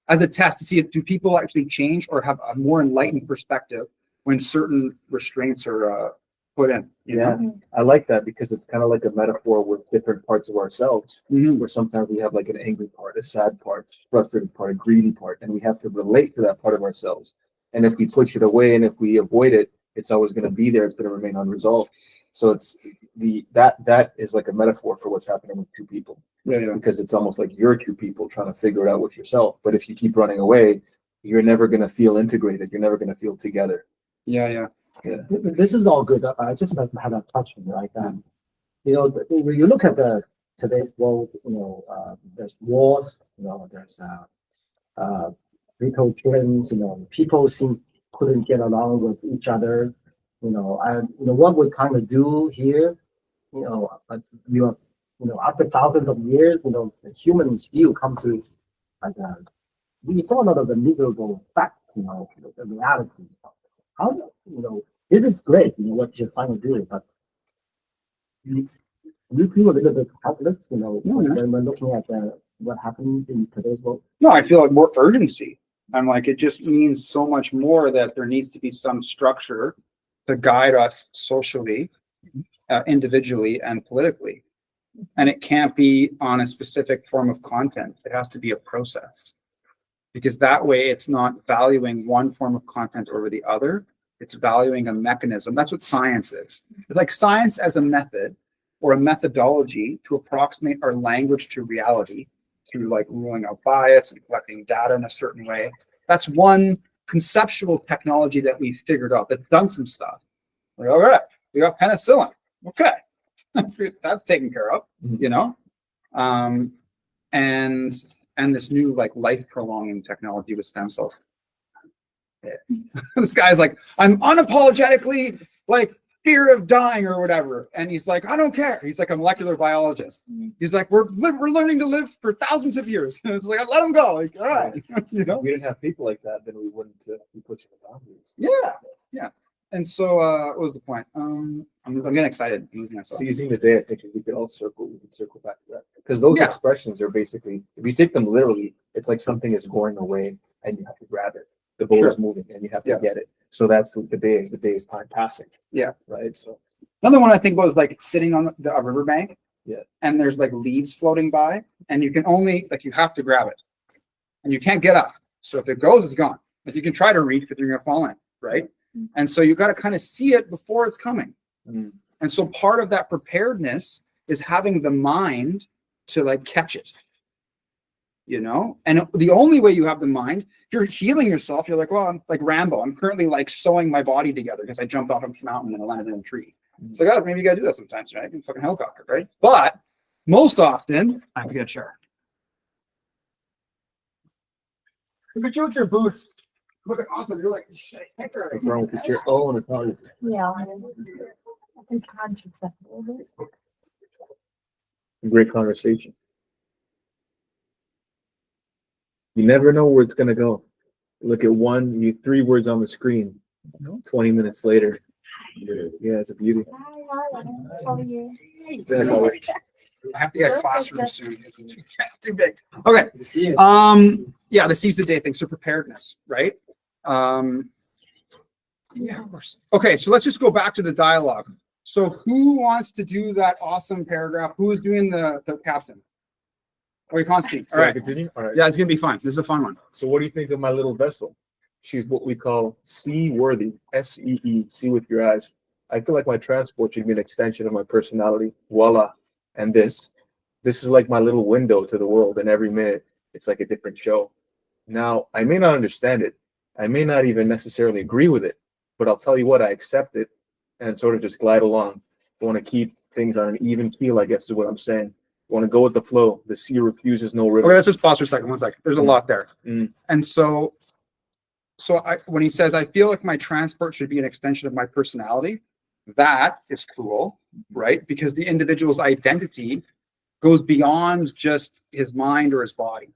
as a test to see if do people actually change or have a more enlightened perspective when certain restraints are put in. You know? I like that because it's kind of like a metaphor with different parts of ourselves, Mhm. where sometimes we have like an angry part, a sad part, frustrated part, a greedy part, and we have to relate to that part of ourselves. And if we push it away and if we avoid it, it's always going to be there. It's going to remain unresolved. So it's that is like a metaphor for what's happening with two people, because it's almost like you're two people trying to figure it out with yourself. But if you keep running away, you're never going to feel integrated. You're never going to feel together. Yeah. This is all good. I just like to have a touching, like you know, when you look at the today's world, you know, there's wars, you know, there's little children, you know, people couldn't get along with each other, you know, and you know what we kind of do here, you know, after thousands of years, you know, humans still come to like we thought of the miserable fact, you know, the reality. How you know this is great, you know what you're trying to do, but you feel a little bit helpless, you know, when we're looking at the what happened in today's world? No, I feel like more urgency. I'm like, it just means so much more that there needs to be some structure to guide us socially, individually, and politically. And it can't be on a specific form of content. It has to be a process. Because that way it's not valuing one form of content over the other. It's valuing a mechanism. That's what science is. It's like science as a method or a methodology to approximate our language to reality through like ruling out bias and collecting data in a certain way. That's one conceptual technology that we figured out that's done some stuff. Like, all right, we got penicillin. Okay. That's taken care of, you know? And this new like life prolonging technology with stem cells. This guy's like, I'm unapologetically like fear of dying or whatever. And he's like, I don't care. He's like a molecular biologist. He's like, we're learning to live for thousands of years. And it's like, I let him go. Like, all right. You know? If we didn't have people like that, then we wouldn't be pushing the boundaries. Yeah. And so what was the point? I'm getting excited. I'm losing myself. Seizing the day, I think we could circle back to that. Because those Yeah. expressions are basically, if you take them literally, it's like something is going away and you have to grab it. The boat is moving and you have to Yes. get it. So that's the day is time passing. Yeah. Right. So Another one I think was like sitting on a riverbank. Yeah. And there's like leaves floating by, and you can only like you have to grab it, and you can't get up. So if it goes, it's gone. Like you can try to reach, but you're gonna fall in, right? And so you got to kind of see it before it's coming. And so part of that preparedness is having the mind to like catch it. You know, and the only way you have the mind, if you're healing yourself, you're like, well, I'm like Rambo. I'm currently like sewing my body together because I jumped off a mountain and I landed in a tree. So guys, maybe you gotta do that sometimes, right? You can fucking helicopter, right? But most often, I have to get a shower. Look at you with your boots. Looking awesome. You're like shit. what's wrong with the chair? Oh, and Natalia. Yeah. I think conscious of it. Great conversation. You never know where it's gonna go. Look at three words on the screen. 20 minutes later. Yeah, it's a beauty. How are you? I have to get a classroom soon. It's too big. Okay. Yeah, the seize the day thing. So preparedness, right? Yeah, of course. Okay, so let's just go back to the dialogue. So who wants to do that awesome paragraph? Who is doing the captain? Oh, Constantine. All So I right. continue? All right. Yeah, it's gonna be fun. This is a fun one. So what do you think of my little vessel? She's what we call seaworthy, S-E-E, see with your eyes. I feel like my transport should be an extension of my personality. Voila. And this is like my little window to the world, and every minute it's like a different show. Now, I may not understand it. I may not even necessarily agree with it, but I'll tell you what, I accept it and sort of just glide along. I want to keep things on an even keel, I guess is what I'm saying. I want to go with the flow. The sea refuses no river. Okay, let's just pause for a second. 1 second. There's a lot there. Mm. And so when he says, I feel like my transport should be an extension of my personality, that is cool, right? Because the individual's identity goes beyond just his mind or his body,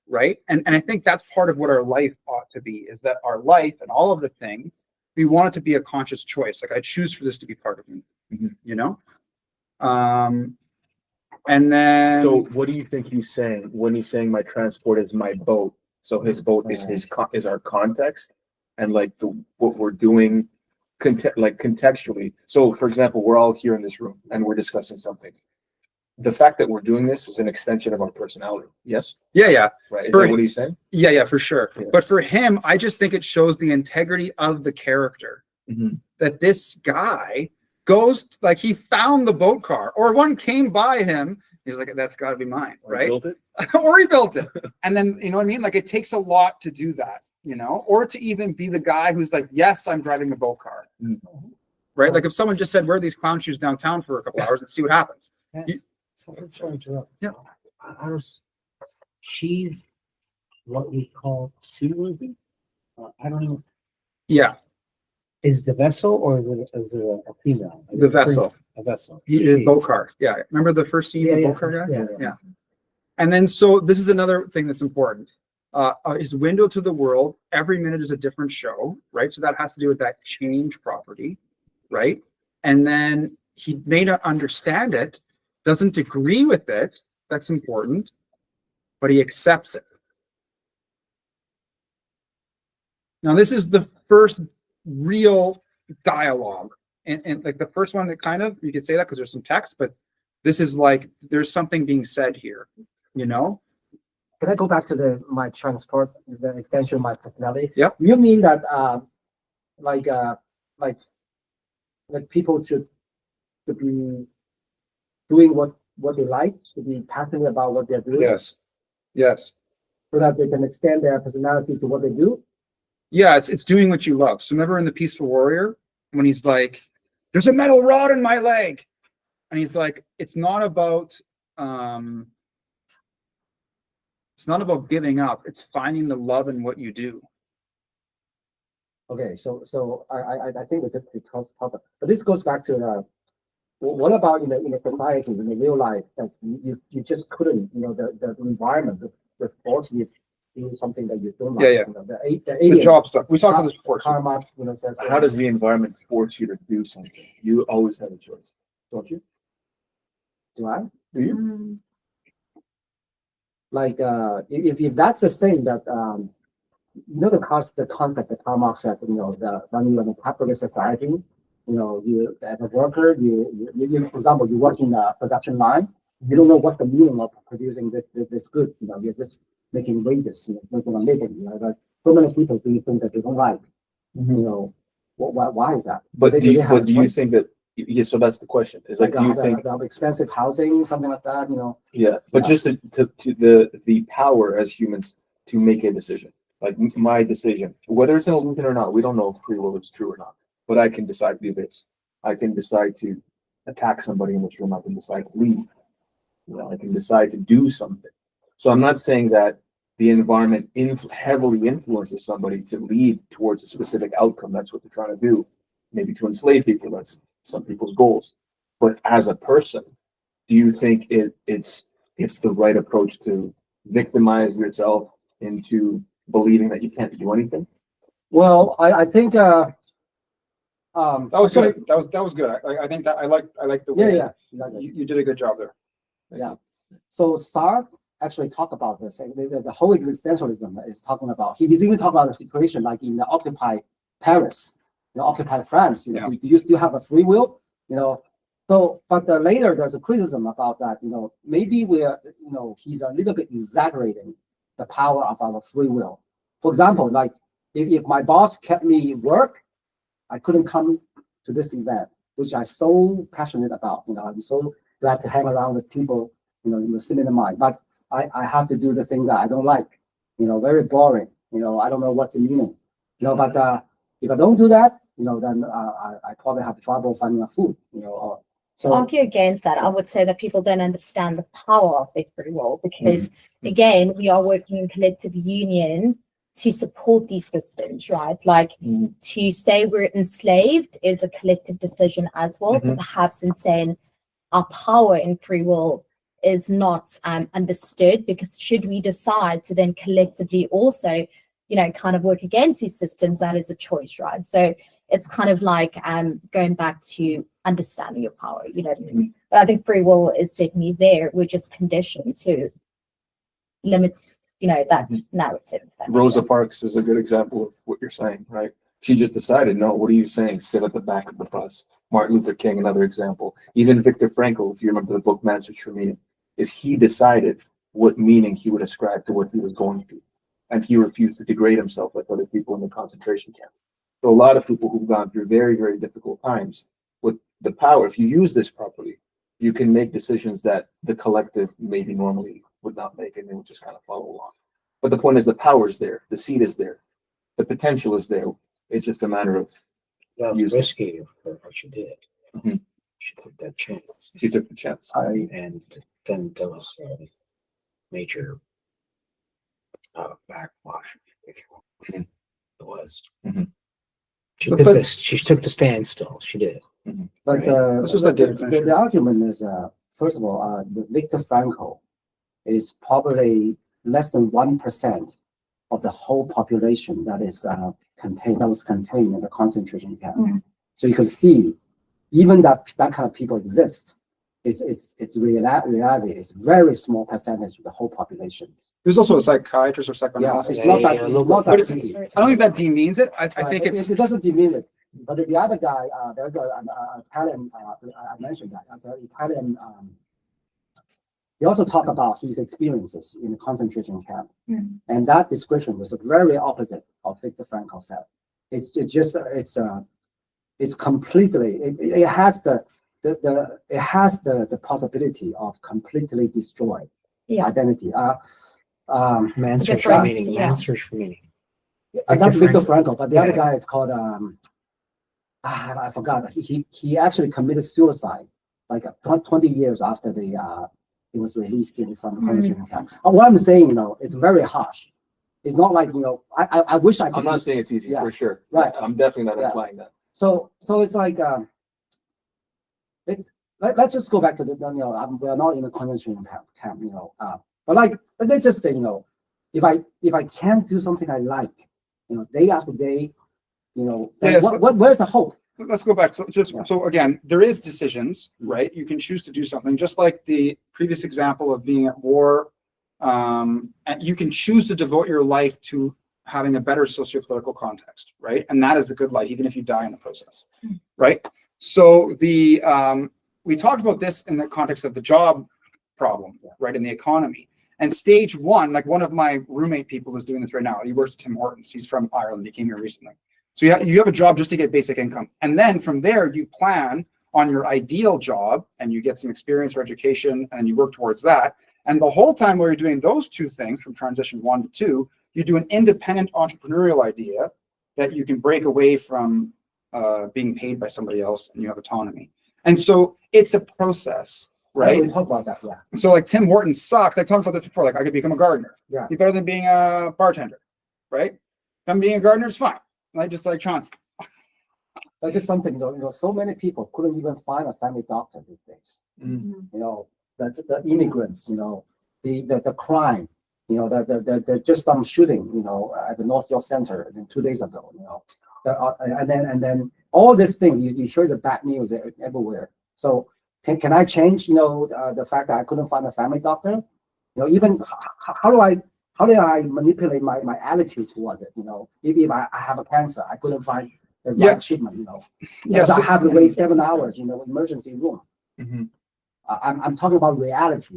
right? And I think that's part of what our life ought to be, is that our life and all of the things, we want it to be a conscious choice. Like I choose for this to be part of me, you know? And then So what do you think he's saying when he's saying my transport is my boat? So his boat is is our context and like what we're doing contextually. So for example, we're all here in this room and we're discussing something. The fact that we're doing this is an extension of our personality. Yes? yeah, Right. Is For- that what he's saying? yeah, for sure. Yeah. But for him, I just think it shows the integrity of the character. That this guy goes like he found the boat car, or one came by him. He's like, that's got to be mine, Or right? built it? Or he built it. And then, you know what I mean? Like it takes a lot to do that, you know, or to even be the guy who's like, yes, I'm driving a boat car, right? Like if someone just said, wear these clown shoes downtown for a couple hours and see what happens. Yes. So let's try to interrupt. Yeah. She's what we call seaworthy. I don't know. Yeah, Is the vessel or is it a female? the vessel. A vessel. He is boat car. Yeah. Remember the first scene, the boat car guy? Yeah. And then, so this is another thing that's important. His window to the world, every minute is a different show, right? So that has to do with that change property, right? And then he may not understand it, doesn't agree with it. That's important. but he accepts it. Now, this is the first real dialogue. And like the first one that kind of, you could say that because there's some text, but this is like, there's something being said here, you know? Can I go back to my transport, the extension of my personality? Yep. You mean that like people should be doing what they like, to be passionate about what they're doing, Yes. Yes. so that they can extend their personality to what they do? Yeah, it's doing what you love. So remember in The Peaceful Warrior, when he's like, there's a metal rod in my leg. And he's like, it's not about giving up. It's finding the love in what you do. Okay, so I think we talked about, but this goes back to what about in the society, in the real life, that you just couldn't, the environment that forced you to do something that you don't like. Yeah, yeah. You know, The alien, job stuff. We talked about this before. Karl Marx, said, How does the environment force you to do something? You always have a choice, don't you? do I? Do you? Mm. Like if that's the thing that the concept that Karl Marx said, when you're in a capitalist society, you as a worker, you for example, you work in a production line, you don't know what's the meaning of producing this goods, you're just making wages, making a living, like so many people do things that they don't like, why is that? But They- do you, they have but a do you choice. think that, yeah, so that's the question. Is like, do you think, have expensive housing, something like that, yeah, but Yeah. just to the power as humans to make a decision, like my decision, whether it's an illusion or not, we don't know if free will is true or not, but I can decide to do this. I can decide to attack somebody in this room. I can decide to leave. I can decide to do something. So I'm not saying that the environment heavily influences somebody to lead towards a specific outcome. That's what they're trying to do. Maybe to enslave people. That's some people's goals. But as a person, do you think it's the right approach to victimize yourself into believing that you can't do anything? Well, I think That was good. That was good. I think that I like the way exactly. you did a good job there. Yeah. So Sartre actually talked about this. And the whole existentialism is talking about. He's even talking about a situation like in the occupied Paris, occupied France. Yeah. Do you still have a free will? So, but later there's a criticism about that. Maybe we're, he's a little bit exaggerating the power of our free will. For example, like if my boss kept me work, I couldn't come to this event, which I'm so passionate about. I'm so glad to hang around with people, similar mind. But I have to do the thing that I don't like. Very boring. I don't know what's the meaning. But if I don't do that, then I probably have trouble finding a food. To argue against that, I would say that people don't understand the power of their free will because, again, we are working in collective union to support these systems, right? Like to say we're enslaved is a collective decision as well. So perhaps in saying our power in free will is not understood, because should we decide to then collectively also, kind of work against these systems, that is a choice, right? So it's kind of like going back to understanding your power, But I think free will is certainly there. We're just conditioned to limit, that narrative. That makes Rosa sense. Parks is a good example of what you're saying, right? She just decided, no, what are you saying? Sit at the back of the bus. Martin Luther King, another example. Even Viktor Frankl, if you remember the book Man's for Meaning, is he decided what meaning he would ascribe to what he was going through. And he refused to degrade himself like other people in the concentration camp. So a lot of people who've gone through very, very difficult times, with the power, if you use this properly, you can make decisions that the collective maybe normally would not make, and they would just kind of follow along. But the point is, the power is there, the seed is there, the potential is there. It's just a matter of using. Risky for what she did. Mhm. She took that chance. She took the chance. And then there was a major backwash, if you will. Mhm. It was. Mhm. She But- took but- this. She took the standstill. She did. But Right. This was a David Fincher. the argument is, first of all, Viktor Frankl is probably less than 1% of the whole population that was contained in the concentration camp. Mhm. So you can see, even that kind of people exist, reality. It's very small percentage of the whole population. There's also a psychiatrist or Yeah, psychoanalyst. it's Yeah, not yeah, that, yeah, it's local not that But it's- easy. I don't think that demeans it. I think It- it's It doesn't demean it, but the other guy, there's an Italian, I mentioned that, that's an Italian, he also talked about his experiences in the concentration camp. Mm. And that description is very opposite of Viktor Frankl said. It's completely, it has the possibility of completely destroy Yeah. identity. Man's search for difference, meaning, yeah. man's search for meaning. Not Viktor Frankl. Frankl, but the other Yeah. guy is called, I forgot. He actually committed suicide like 20 years after he was released from the concentration camp. What I'm saying, it's very harsh. It's not like, I wish I could. I'm not saying it's easy Yeah. for sure. Right. I'm definitely not Yeah. implying that. So it's like, let's just go back to we're not in the concentration camp, but like, let's just say, if I can't do something I like, day after day, then Yes. where's the hope? Let's go back. So again, there is decisions, right? You can choose to do something, just like the previous example of being at war. And you can choose to devote your life to having a better socio-political context, right? And that is a good life, even if you die in the process, right? So we talked about this in the context of the job problem, right, in the economy. And stage one, like one of my roommate people is doing this right now. He works at Tim Hortons. He's from Ireland. He came here recently. So you have a job just to get basic income. And then from there, you plan on your ideal job and you get some experience or education and you work towards that. And the whole time while you're doing those two things from transition 1 to 2, you do an independent entrepreneurial idea that you can break away from being paid by somebody else and you have autonomy. And so it's a process, right? We talk about that, yeah. So like Tim Hortons sucks. I talked about this before. Like I could become a gardener. Yeah. Be better than being a bartender, right? If I'm being a gardener, it's fine. Like just like Chauncey. That's just something, so many people couldn't even find a family doctor these days. That's the immigrants, the crime, just some shooting, at the North York Center 2 days ago, and then all these things, you hear the bad news everywhere. So can I change, the fact that I couldn't find a family doctor? Even how do I manipulate my attitude towards it? If I have a cancer, I couldn't find the right treatment, Yes. I have to wait 7 hours, emergency room. Mhm. I'm talking about reality,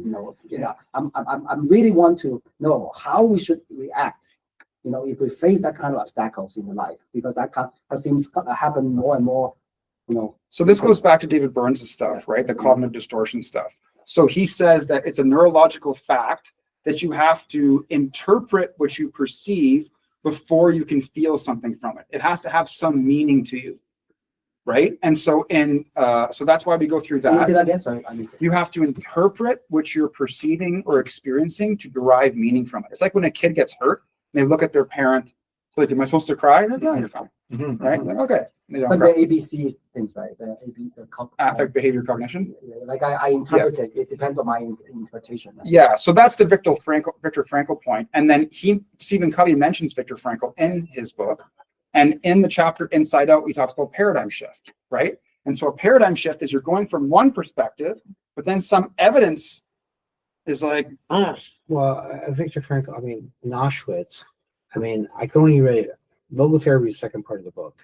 I'm really want to know how we should react, if we face that kind of obstacles in life, because that seems to happen more and more, So this goes back to David Burns' stuff, right? The cognitive distortion stuff. So he says that it's a neurological fact that you have to interpret what you perceive before you can feel something from it. It has to have some meaning to you, right? And so so that's why we go through Can you say that. that again? Sorry, I missed it. You have to interpret what you're perceiving or experiencing to derive meaning from it. It's like when a kid gets hurt, and they look at their parent. It's like, am I supposed to cry? They're like, no, you're fine, Mhm. right? Like, okay. They It's don't like cry. the ABC things, right? The Affect behavior cognition. like I interpret it. It depends on my interpretation. Right? Yeah, so that's the Viktor Frankl point. And then Stephen Covey mentions Viktor Frankl in his book. And in the chapter Inside Out, he talks about paradigm shift, right? And so a paradigm shift is you're going from one perspective, but then some evidence is like, Well, Viktor Frankl, in Auschwitz, I can only read logotherapy is the second part of the book.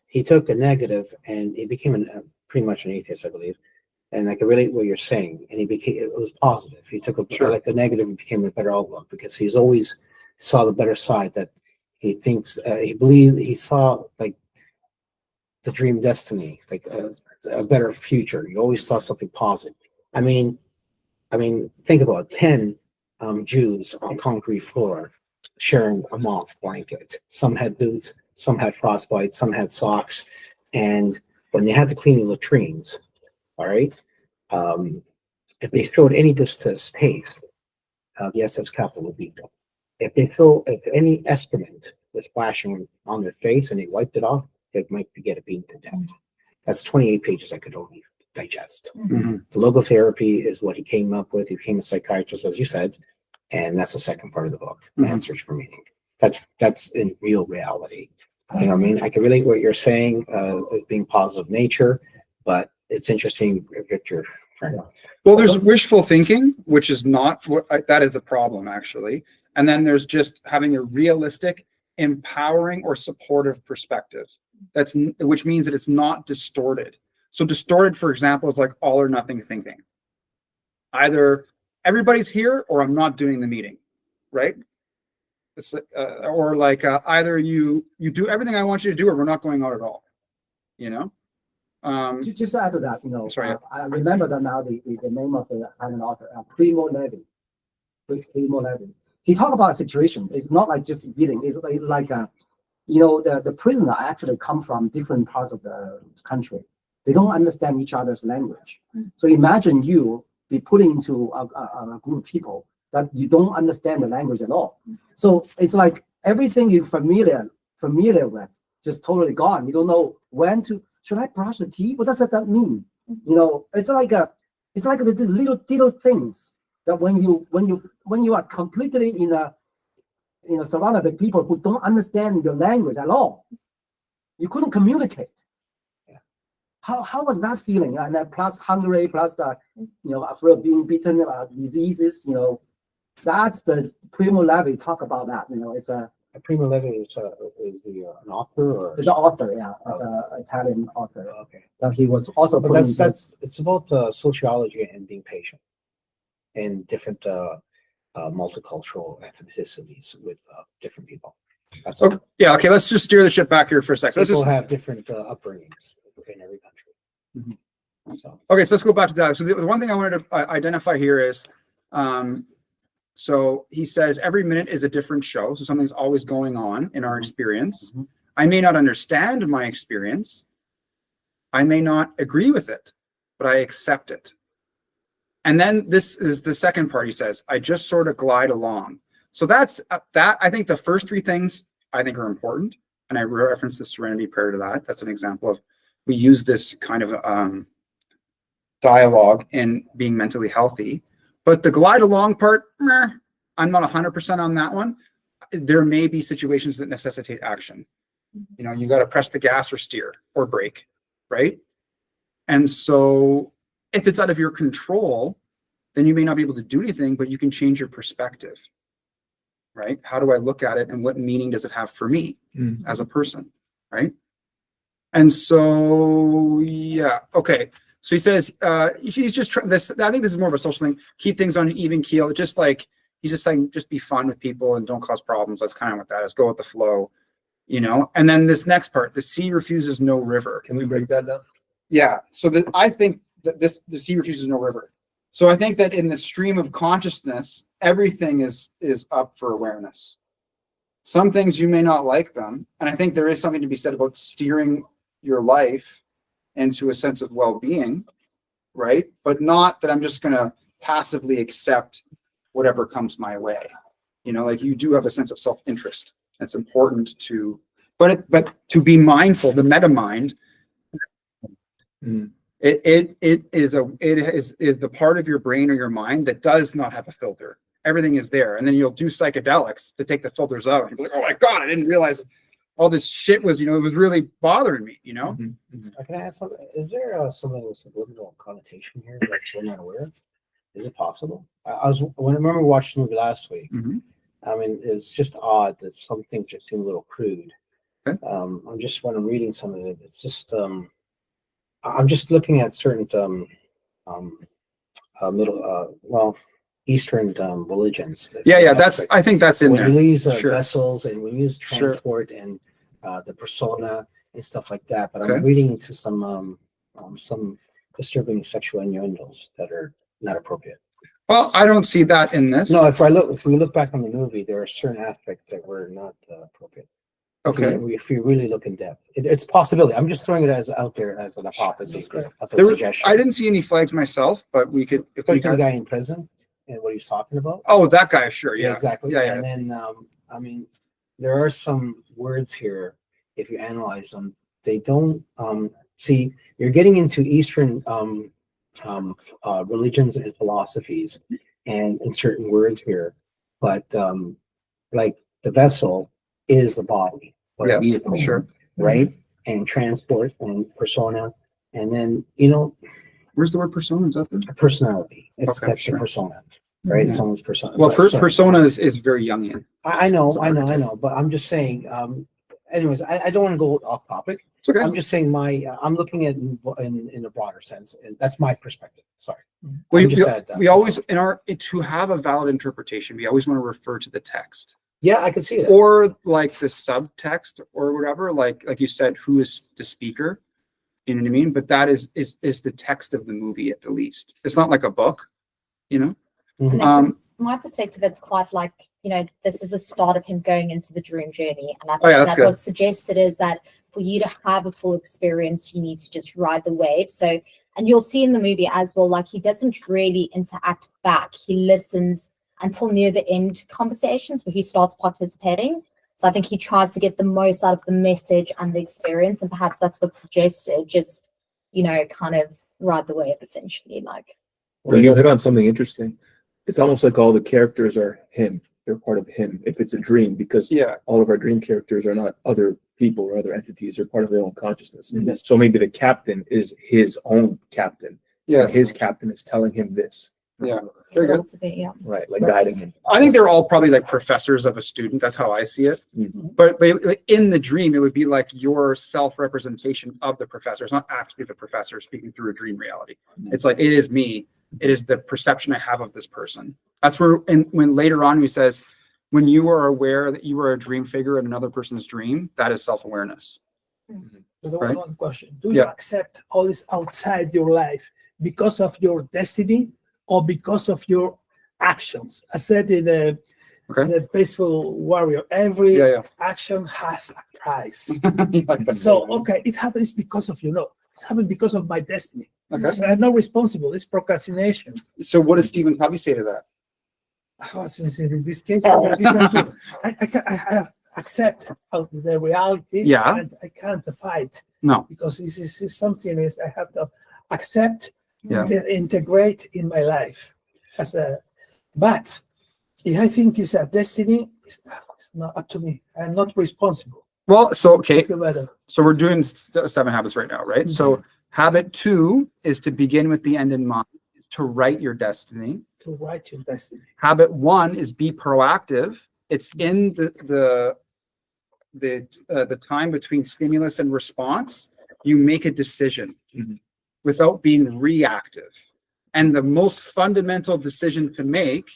He took a negative and he became pretty much an atheist, I believe. And I can relate what you're saying. And it was positive. He took a negative and became a better outlook because he's always saw the better side, that he thinks, he believed, he saw like the dream destiny, like a better future. He always saw something positive. Think about it, 10 Jews on concrete floor sharing a moth blanket. Some had boots, some had frostbite, some had socks. And when they had to clean the latrines, all right, if they showed any distaste, the SS capital would beat them. If any excrement was splashing on their face and they wiped it off, they might get a beaten to death. That's 28 pages I could only digest. The logotherapy is what he came up with. He became a psychiatrist, as you said, and that's the second part of the book, Man's Search for Meaning. That's in real reality. You know what I mean? I can relate what you're saying as being positive nature, but it's interesting, Viktor Well, there's wishful thinking, which is not what that is a problem actually. And then there's just having a realistic, empowering or supportive perspective. Which means that it's not distorted. So distorted, for example, is like all or nothing thinking. Either everybody's here or I'm not doing the meeting, right? It's, or like either you do everything I want you to do or we're not going out at all, you know? Just to add to that, you know, Sorry. I remember that now the name of the Italian author, Primo Levi. Primo Levi. He talked about a situation. It's not like just eating. It's like you know, the prisoner actually come from different parts of the country. They don't understand each other's language. So imagine you be put into a group of people that you don't understand the language at all. So it's like everything you're familiar with just totally gone. You don't know when to. Should I brush the teeth? What does that mean? You know, it's like the little things that when you are completely in a surrounded by people who don't understand your language at all, you couldn't communicate. How was that feeling? And then plus hungry, plus the afraid of being beaten, diseases. You know, that's the Primo Levi talk about that. You know, it's a Primo Levi is an author or the author, yeah, it's an Italian author. okay. That he was also But put into- that's it's about sociology and being patient and different multicultural ethnicities with different people. That's all. So yeah, okay, let's just steer the ship back here for a second. People Let's just, have different upbringings in every country. So okay, so let's go back to that. So the one thing I wanted to identify here is, so he says every minute is a different show. So something's always going on in our experience. Mhm. I may not understand my experience. I may not agree with it, but I accept it. And then this is the second part. He says, I just sort of glide along. So that's that. I think the first three things I think are important. And I referenced the serenity prayer to that. That's an example of, we use this kind of dialogue in being mentally healthy. But the glide along part, I'm not 100% on that one. There may be situations that necessitate action. You know, you got to press the gas or steer or brake, right? And so if it's out of your control, then you may not be able to do anything, but you can change your perspective, right? How do I look at it and what meaning does it have for me as a person, right? And so, yeah, okay. So he says, he's just trying this. I think this is more of a social thing. Keep things on an even keel. Just like, he's just saying, just be fun with people and don't cause problems. That's kind of what that is. Go with the flow, you know? And then this next part, the sea refuses no river. Can we break that down? Yeah. So I think that the sea refuses no river. So I think that in the stream of consciousness, everything is up for awareness. Some things you may not like them. And I think there is something to be said about steering your life into a sense of well-being, right? But not that I'm just going to passively accept whatever comes my way. You know, like you do have a sense of self-interest. It's important to, but to be mindful, the meta mind, it is the part of your brain or your mind that does not have a filter. Everything is there. And then you'll do psychedelics to take the filters out. And you'll be like, oh my God, I didn't realize all this shit was, it was really bothering me, you know? can I ask something? Is there something with subliminal connotation here that we're not aware of? Is it possible? I remember watching the movie last week. I mean, it's just odd that some things just seem a little crude. Okay. I'm just when I'm reading some of it, it's just I'm just looking at certain Eastern religions. Yeah, I think that's in when there. you use Sure. vessels and we use Sure. transport and the persona and stuff like that. But Okay. I'm reading into some disturbing sexual innuendos that are not appropriate. Well, I don't see that in this. No, if we look back on the movie, there are certain aspects that were not appropriate. Okay. If you really look in depth, it's a possibility. I'm just throwing it out there as an hypothesis of a There was, suggestion. I didn't see any flags myself, but we could. If we Especially the had, guy in prison and what he's talking about. oh, that guy, sure, yeah, exactly. yeah, yeah. And then, I mean, there are some words here. If you analyze them, they don't see. You're getting into Eastern religions and philosophies, and in certain words here, but like the vessel is the body, or Yes, vehicle, sure. right? And transport and persona, and then Where's the word persona? Is that there? A personality. It's Okay, that's sure. the persona, right? Yeah. Someone's persona. Well, But, sorry. persona is very Jungian. I know, It's an I know, I archetype. know, but I'm just saying, anyways, I don't want to go off topic. It's okay. I'm just saying I'm looking at in a broader sense, and that's my perspective. Sorry. We, I'm just we, at that. we always to have a valid interpretation, we always want to refer to the text Yeah, I can see that. or like the subtext or whatever. Like you said, who is the speaker? You know what I mean? But that is the text of the movie at the least. It's not like a book, you know. Mhm. And Um, from my perspective, it's quite like, this is the start of him going into the dream journey. And I think Oh, yeah, that's that good. what's suggested is that for you to have a full experience, you need to just ride the wave. So, and you'll see in the movie as well, like he doesn't really interact back. He listens until near the end conversations where he starts participating. So I think he tries to get the most out of the message and the experience. And perhaps that's what's suggested, just, kind of ride the wave essentially. Like, Well, you hit on something interesting. It's almost like all the characters are him. They're part of him. If it's a dream, because yeah. all of our dream characters are not other people or other entities. They're part of their own consciousness. Mhm. So maybe the captain is his own captain. Yes. His captain is telling him this. Yeah. Very good. lots of it, yeah. Right. Like guiding him. I think they're all probably like professors of a student. That's how I see it. Mhm. But like, in the dream, it would be like your self-representation of the professor. It's not actually the professor speaking through a dream reality. It's like, it is me. It is the perception I have of this person. That's where, and when later on he says, when you are aware that you are a dream figure in another person's dream, that is self-awareness. So Right. one question: do you Yeah. accept all this outside your life because of your destiny or because of your actions? I said in Okay. the Peaceful Warrior, every Yeah, action has a price. yeah. So okay, it happens because of it happened because of my destiny. Okay. So I'm not responsible. It's procrastination. So what does Stephen Covey say to that? Oh, since in this case, it's different too. I have accept the reality. Yeah. And I can't fight No. because this is something is I have to accept, Yeah. integrate in my life but if I think it's a destiny, it's not up to me. I'm not responsible. Well, so, I okay. feel better. So we're doing 7 habits right now, right? So habit 2 is to begin with the end in mind, to write your destiny. To write your destiny. Habit 1 is be proactive. It's in the time between stimulus and response. You make a decision without being reactive. And the most fundamental decision to make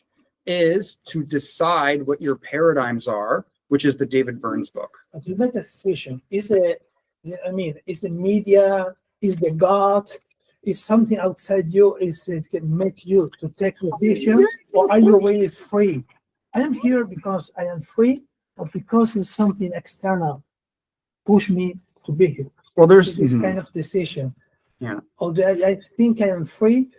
is to decide what your paradigms are, which is the David Burns book. But you make a decision. Is the media, is the God, is something outside you, is it can make you to take a decision, or are you really free? I am here because I am free, or because it's something external push me to be here. Well, there's This kind of decision. Yeah. Although I think I am free,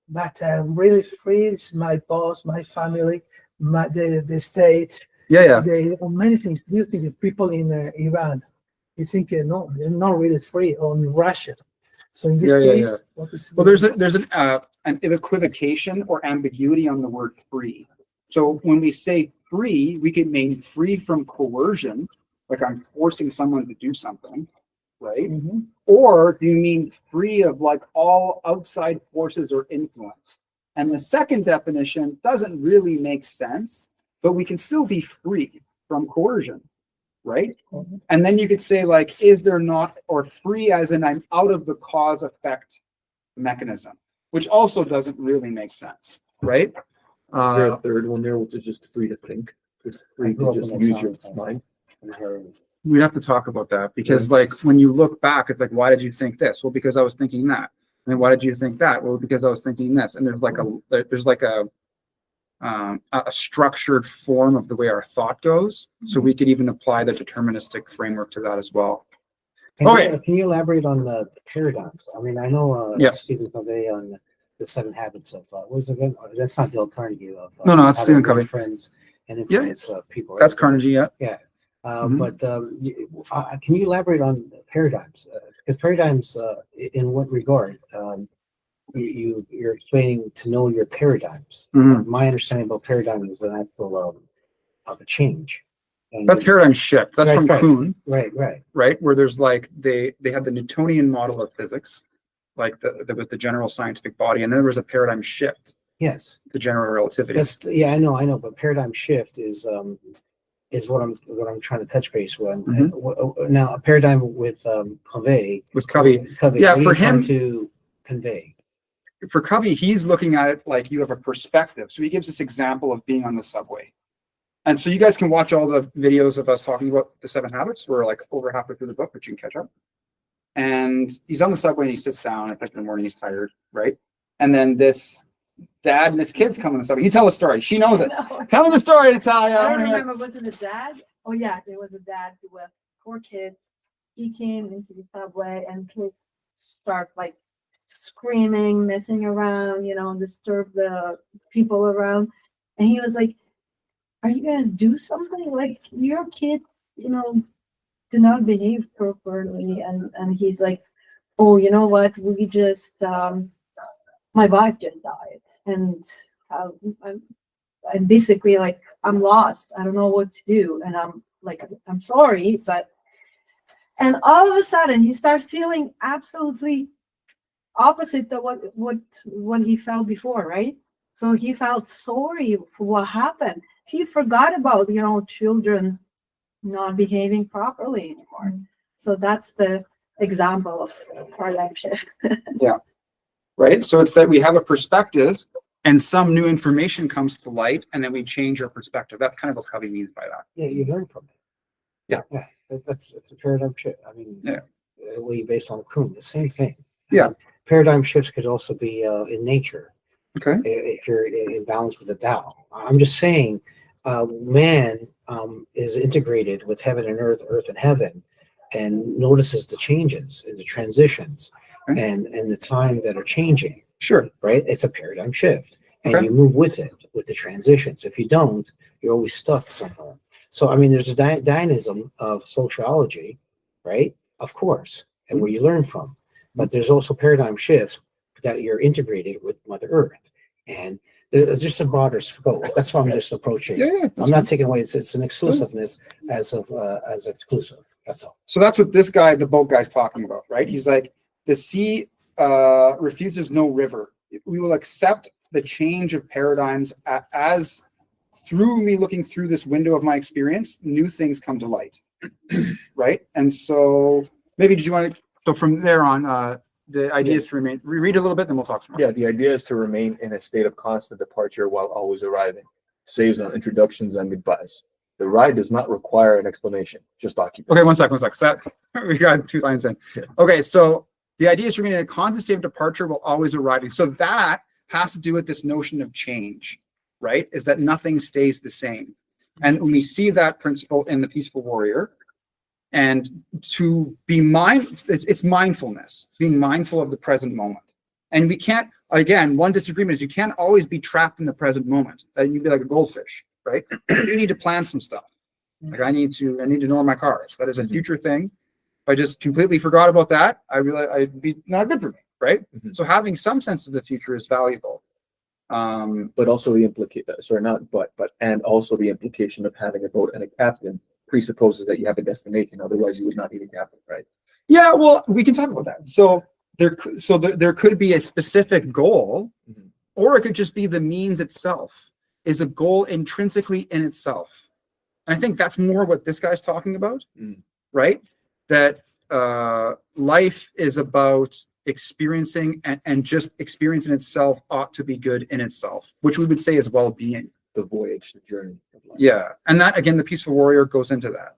but I'm really free. It's my boss, my family, the state. yeah. Many things. Do you think the people in Iran, you think no, they're not really free, or in Russia? So in this Yeah, yeah, case, what is Well, there's an equivocation or ambiguity on the word free. So when we say free, we can mean free from coercion, like I'm forcing someone to do something, right? Mhm. Or do you mean free of like all outside forces or influence? And the second definition doesn't really make sense, but we can still be free from coercion, right? Mhm. And then you could say like, is there not, or free as in I'm out of the cause effect mechanism, which also doesn't really make sense, right? Is there a third one there, which is just free to think? Just free grew to up just in that use your town. mind? We have to talk about that because like when you look back, it's like, why did you think this? Well, because I was thinking that. And then why did you think that? Well, because I was thinking this. And there's like a structured form of the way our thought goes. So we could even apply the deterministic framework to that as well. Can you elaborate on the paradigms? I mean, I know Yes. Stephen Covey on the 7 habits of what was it again? Oh, that's not Dale Carnegie of No, that's How to Stephen Win Covey. Friends and influence people. Right? That's Carnegie, yeah. Mhm. But can you elaborate on paradigms? Because paradigms, in what regard? You're explaining to know your paradigms. Mhm. My understanding about paradigm is an actual of a change. And That's paradigm shift. That's Right, from right. Kuhn, right. right? Where there's like, they had the Newtonian model of physics. like with the general scientific body, and then there was a paradigm shift, Yes, the general relativity. that's, yeah, I know, but paradigm shift is what I'm trying to touch base with. And now a paradigm with Covey. Was Covey. Covey, Yeah, what are for you trying him- to convey. For Covey, he's looking at it like you have a perspective. So he gives this example of being on the subway. And so you guys can watch all the videos of us talking about the 7 habits. We're like over halfway through the book, but you can catch up. And he's on the subway and he sits down. I think in the morning he's tired, right? And then this dad and his kids come on the subway. You tell a story. She knows it. No. Tell me the story, Natalia. I I don't wanna hear it. remember, was it a dad? Oh yeah, there was a dad with 4 kids. He came into the subway and kids start like screaming, messing around, disturb the people around. And he was like, are you guys do something? Like your kid, do not behave properly. And he's like, oh, you know what? We just, my wife just died. And I'm basically like, I'm lost. I don't know what to do. And I'm like, I'm sorry, but, and all of a sudden he starts feeling absolutely opposite to what he felt before, right? So he felt sorry for what happened. He forgot about, children not behaving properly anymore. So that's the example of paradigm shift. Right? So it's that we have a perspective and some new information comes to light and then we change our perspective. That's kind of what Covey means by that. Yeah, you learn from it. Yeah. It's a paradigm shift. I mean, Yeah. We based on Kuhn, the same thing. Yeah. Paradigm shifts could also be in nature. Okay. If you're in balance with the Tao. I'm just saying, man is integrated with heaven and earth, earth and heaven, and notices the changes and the transitions Okay. and the time that are changing, Sure. right? It's a paradigm shift. And Okay. you move with it, with the transitions. If you don't, you're always stuck somewhere. So, I mean, there's a dynamism of sociology, right? Of course, and where you learn from. But there's also paradigm shifts that you're integrated with Mother Earth. And there's just a broader scope. That's why I'm just approaching. Yeah. I'm not taking away, it's an exclusiveness as exclusive. That's all. So that's what this guy, the boat guy's talking about, right? He's like, the sea refuses no river. We will accept the change of paradigms as through me looking through this window of my experience, new things come to light, right? And so maybe did you want to, so from there on, the idea is to remain, read a little bit, then we'll talk some more. Yeah, the idea is to remain in a state of constant departure while always arriving. Saves on introductions and goodbyes. The ride does not require an explanation, just occupants. Okay, one sec. So that, we got 2 lines in. Yeah. Okay, so the idea is to remain in a constant state of departure while always arriving. So that has to do with this notion of change, right? Is that nothing stays the same. And when we see that principle in the Peaceful Warrior, and to be it's mindfulness, being mindful of the present moment. And we can't, again, one disagreement is you can't always be trapped in the present moment. You'd be like a goldfish, right? You need to plan some stuff. Like I need to know my cars. That is a future thing. If I just completely forgot about that, I realize I'd be not good for me, right? Mhm. So having some sense of the future is valuable. But also the and also the implication of having a boat and a captain presupposes that you have a destination. Otherwise, you would not need a captain, right? Yeah, well, we can talk about that. So there could be a specific goal, Mhm. or it could just be the means itself is a goal intrinsically in itself. And I think that's more what this guy's talking about, right? That life is about experiencing, and just experience in itself ought to be good in itself, which we would say is well-being. The voyage, the journey of life. Yeah, and that again, the Peaceful Warrior goes into that.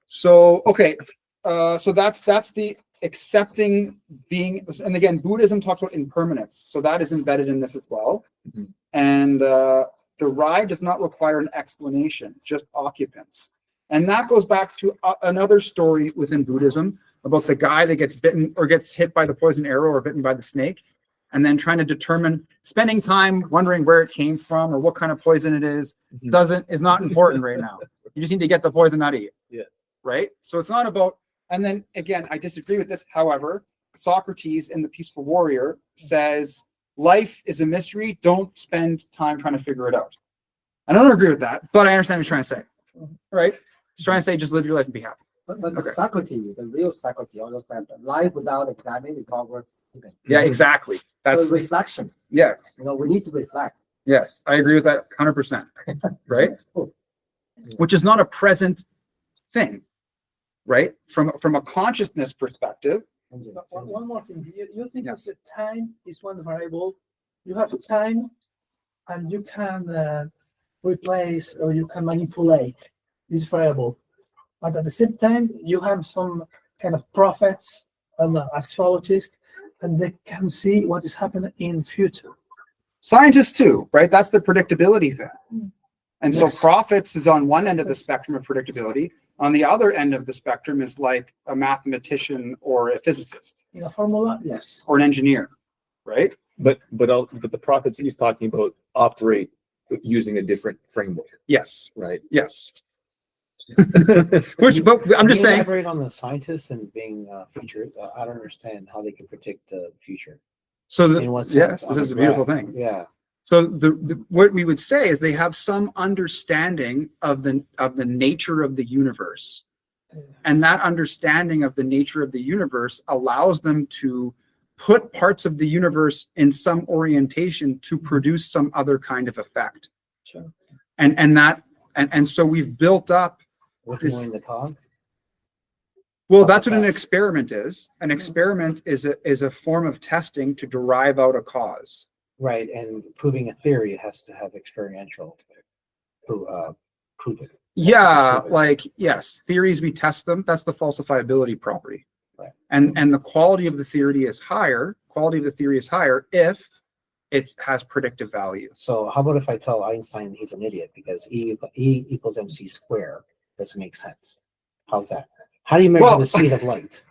So okay, so that's the accepting being, and again, Buddhism talks about impermanence, so that is embedded in this as well. Mhm. And the ride does not require an explanation, just occupants. And that goes back to another story within Buddhism about the guy that gets bitten or gets hit by the poison arrow or bitten by the snake, and then trying to determine, spending time wondering where it came from or what kind of poison it is, is not important right now. You just need to get the poison out of you. Yeah. Right? So it's not about, and then again, I disagree with this. However, Socrates in The Peaceful Warrior says, life is a mystery. Don't spend time trying to figure it out. I don't agree with that, but I understand what he's trying to say. Right? He's trying to say, just live your life and be happy. But the Okay. Socrates, the real Socrates, understand that life without examining is not worth living. Yeah, exactly. So That's reflection, yes, we need to reflect. yes. I agree with that 100%. Right? Cool. Which is not a present thing, right? From a consciousness perspective. But one more thing, you think Yeah. it's a time is one variable. You have time and you can replace or you can manipulate this variable. But at the same time, you have some kind of prophets and astrologists, and they can see what is happening in future. Scientists too, right? That's the predictability thing. And so Yes. prophets is on one end of the spectrum of predictability. On the other end of the spectrum is like a mathematician or a physicist In a formula, yes. or an engineer, right? But the prophets he's talking about operate using a different framework, Yes, right? yes. Which, but I'm Can just you saying, elaborate on the scientists and being future. I don't understand how they can predict the future. so In what yes, sense? this On is a the beautiful graph. thing. Yeah. So what we would say is they have some understanding of the nature of the universe. And that understanding of the nature of the universe allows them to put parts of the universe in some orientation to produce some other kind of effect. Sure. And so we've built up With this- knowing the cause. well, that's what an experiment is. An experiment is a form of testing to derive out a cause. Right, and proving a theory has to have experiential prove it. Yeah, Prove it. like yes, theories we test them. That's the falsifiability property. Right. And the quality of the theory is higher. Quality of the theory is higher if it has predictive value. So how about if I tell Einstein he's an idiot because E equals mc squared doesn't make sense? How's that? How do you measure Well, the speed of light?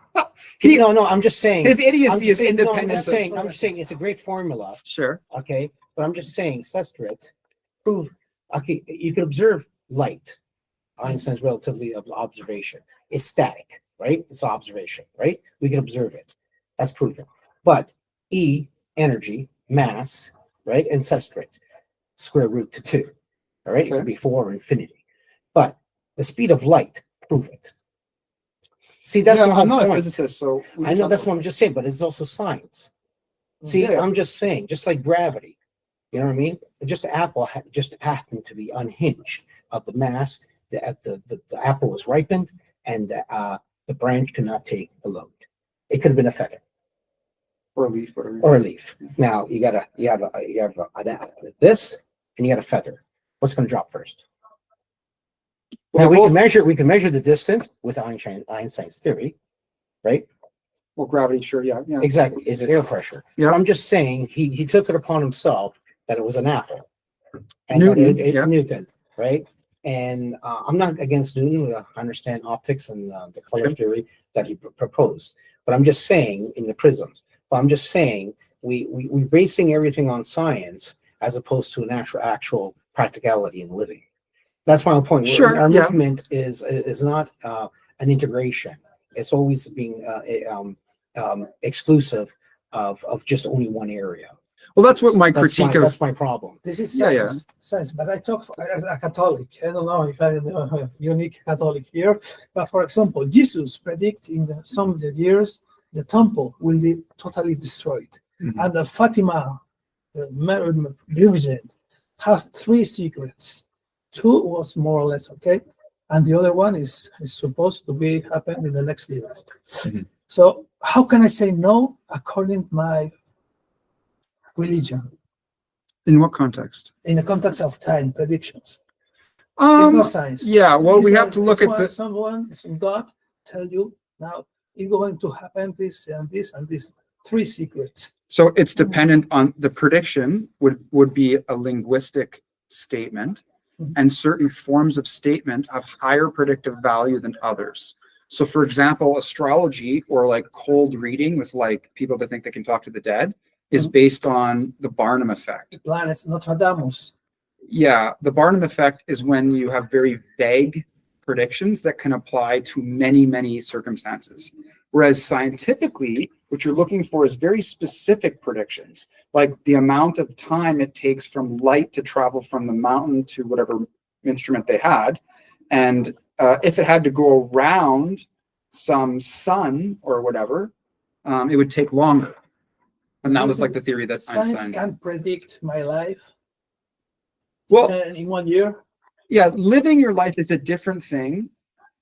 he- No, I'm just saying. His I'm idiocy just is saying, no, I'm independent. just I'm just saying it's a great formula, Sure. okay? But I'm just saying, Sestrit, prove, okay, you can observe light. Einstein's relativity of observation is static, right? It's observation, right? We can observe it. That's proven. But E, energy, mass, right? And Sestrit, square root to 2. All right? It Okay. could be 4 or infinity. But the speed of light, prove it. See, that's Yeah, the whole I'm not a point. physicist, so we I can know talk that's about- what I'm just saying, but it's also science. See, Yeah. I'm just saying, just like gravity, you know what I mean? Just apple just happened to be unhinged of the mass. The apple was ripened, and the branch could not take the load. It could have been a feather or a leaf, whatever. or a leaf. Now you have this, and you got a feather. What's going to drop first? Well, Now we both- can measure the distance with Einstein's theory, right? well, gravity, sure, yeah. Exactly. Is it air pressure? Yeah. I'm just saying he took it upon himself that it was an apple. And Newton, that yeah. Newton, right? And I'm not against Newton. I understand optics and the color Okay. theory that he proposed. But I'm just saying in the prisms. But I'm just saying we're basing everything on science as opposed to an actual practicality in living. That's my whole point. Sure, Our yeah. movement is not an integration. It's always being exclusive of just only one area. Well, that's what my That's critique of. that's my problem. This is Yeah, yeah. science, but I talk as a Catholic. I don't know if I'm a unique Catholic here, but for example, Jesus predict in some of the years the temple will be totally destroyed, Mhm. and the Fatima Virgin has 3 secrets. 2 was more or less okay, and the other one is supposed to be happen in the next years. Mhm. So how can I say no according to my religion? In what context? In the context of time predictions. It's not science. Yeah, well, It's we a- have to look it's at when the. someone, some God tell you now it's going to happen this and this and this. 3 secrets. So it's dependent on the prediction would be a linguistic statement, Mhm. and certain forms of statement have higher predictive value than others. So for example, astrology or like cold reading with like people that think they can talk to the dead is Mhm. based on the Barnum effect. The planets, Nostradamus. Yeah, the Barnum effect is when you have very vague predictions that can apply to many, many circumstances. Whereas scientifically, what you're looking for is very specific predictions, like the amount of time it takes from light to travel from the mountain to whatever instrument they had, and if it had to go around some sun or whatever, it would take longer. And that was like the theory that Science Einstein. can predict my life Well, in 1 year. yeah, living your life is a different thing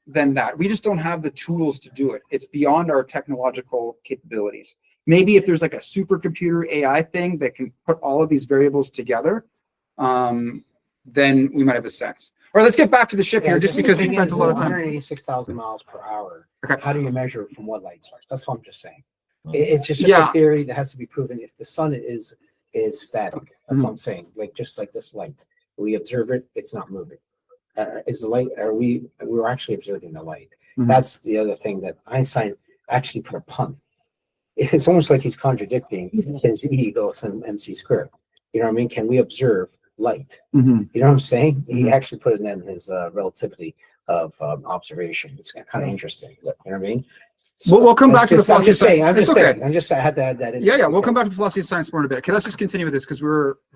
than that. We just don't have the tools to do it. It's beyond our technological capabilities. Maybe if there's like a supercomputer AI thing that can put all of these variables together, then we might have a sense. All right, let's get back to the ship here, just because we spent a lot of time. 186,000 miles per hour. Okay. How do you measure it from what light source? That's what I'm just saying. It's just Yeah. a theory that has to be proven. If the sun is static, that's what I'm saying. Like just like this light, we observe it, it's not moving. Is the light? We're actually observing the light. Mhm. That's the other thing that Einstein actually put a pun. It's almost like he's contradicting his ego and MC squared. You know what I mean? Can we observe light? Mhm. You know what I'm saying? He Mhm. actually put it in his relativity of observation. It's kind of interesting. You know what I mean? We'll come back to the I'm philosophy of just saying. science. I'm just It's okay. saying. I had to add that in. Yeah, we'll come back to the philosophy of science more in a bit. Okay, let's just continue with this because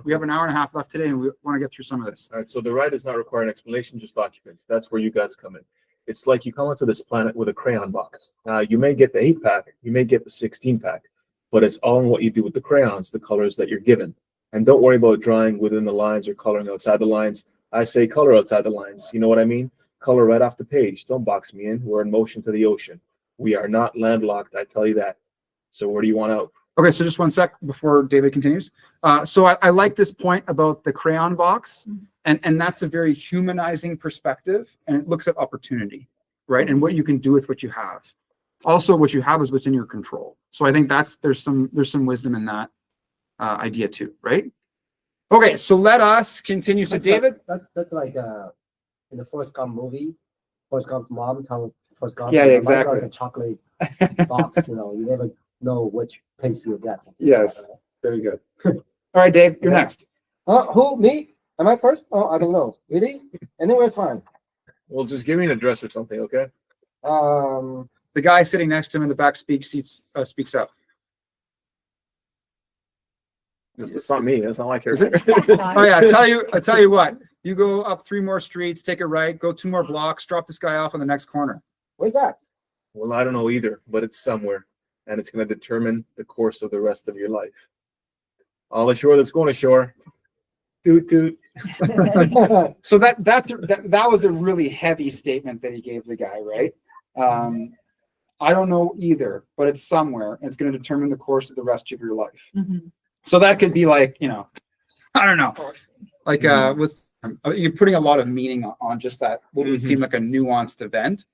we have an hour and a half left today and we want to get through some of this. All right, so the ride does not require an explanation, just documents. That's where you guys come in. It's like you come onto this planet with a crayon box. You may get the 8-pack, you may get the 16-pack, but it's all in what you do with the crayons, the colors that you're given. And don't worry about drawing within the lines or coloring outside the lines. I say color outside the lines. You know what I mean? Color right off the page. Don't box me in. We're in motion to the ocean. We are not landlocked, I tell you that. So where do you want out? Okay, so just one sec before David continues. So I like this point about the crayon box, and that's a very humanizing perspective, and it looks at opportunity, right? And what you can do with what you have. Also, what you have is what's in your control. So I think there's some wisdom in that idea too, right? Okay, so let us continue. So David, That's like in the Forrest Gump movie, Forrest Gump's mom told Forrest Gump, Yeah, "Mine's exactly. like a chocolate box, you never know which taste you'll get." Yes. very good. All right, Dave, you're Yeah. next. Who, me? Am I first? Oh, I don't know. Really? Anywhere's fine. Well, just give me an address or something, okay? The guy sitting next to him in the back speaks up. It's not me. That's not my Is it? character. Oh yeah, I tell you what. You go up 3 more streets, take a right, go 2 more blocks, drop this guy off on the next corner. Where's that? Well, I don't know either, but it's somewhere, and it's going to determine the course of the rest of your life. All ashore that's going ashore. Toot toot. So that was a really heavy statement that he gave the guy, right? I don't know either, but it's somewhere. It's going to determine the course of the rest of your life. So that could be like, I don't know, like with you're putting a lot of meaning on just that what would seem like a nuanced event,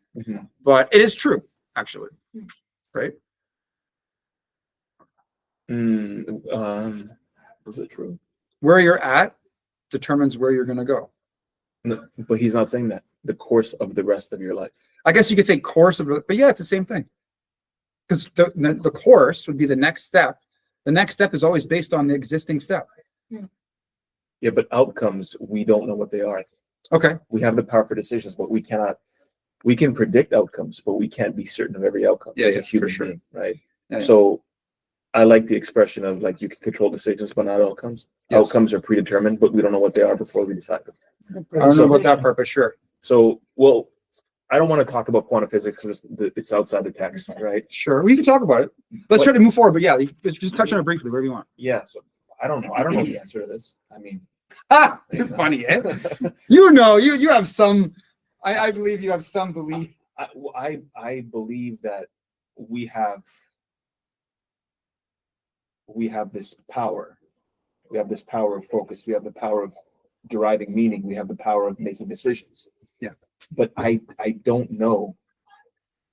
but it is true actually, right? Is it true? Where you're at determines where you're going to go. No, but he's not saying that. The course of the rest of your life. I guess you could say course of, but yeah, it's the same thing. Because the course would be the next step. The next step is always based on the existing step. Yeah, but outcomes, we don't know what they are. Okay. We have the power for decisions, but we cannot. We can predict outcomes, but we can't be certain of every outcome as a human being, right? Yeah, yeah. So I like the expression of like you can control decisions, but not outcomes. Yes. Outcomes are predetermined, but we don't know what they are before we decide them. I don't know about that part, but sure. So, well, I don't want to talk about quantum physics because it's outside the text, right? Sure. We can talk about it. Let's try to move forward, but yeah, just touch on it briefly, wherever you want. Yeah. So I don't know. I don't know the answer to this. I mean, You're funny, eh? You have some, I believe you have some belief. I believe that we have this power. We have this power of focus. We have the power of deriving meaning. We have the power of making decisions. Yeah. But I don't know.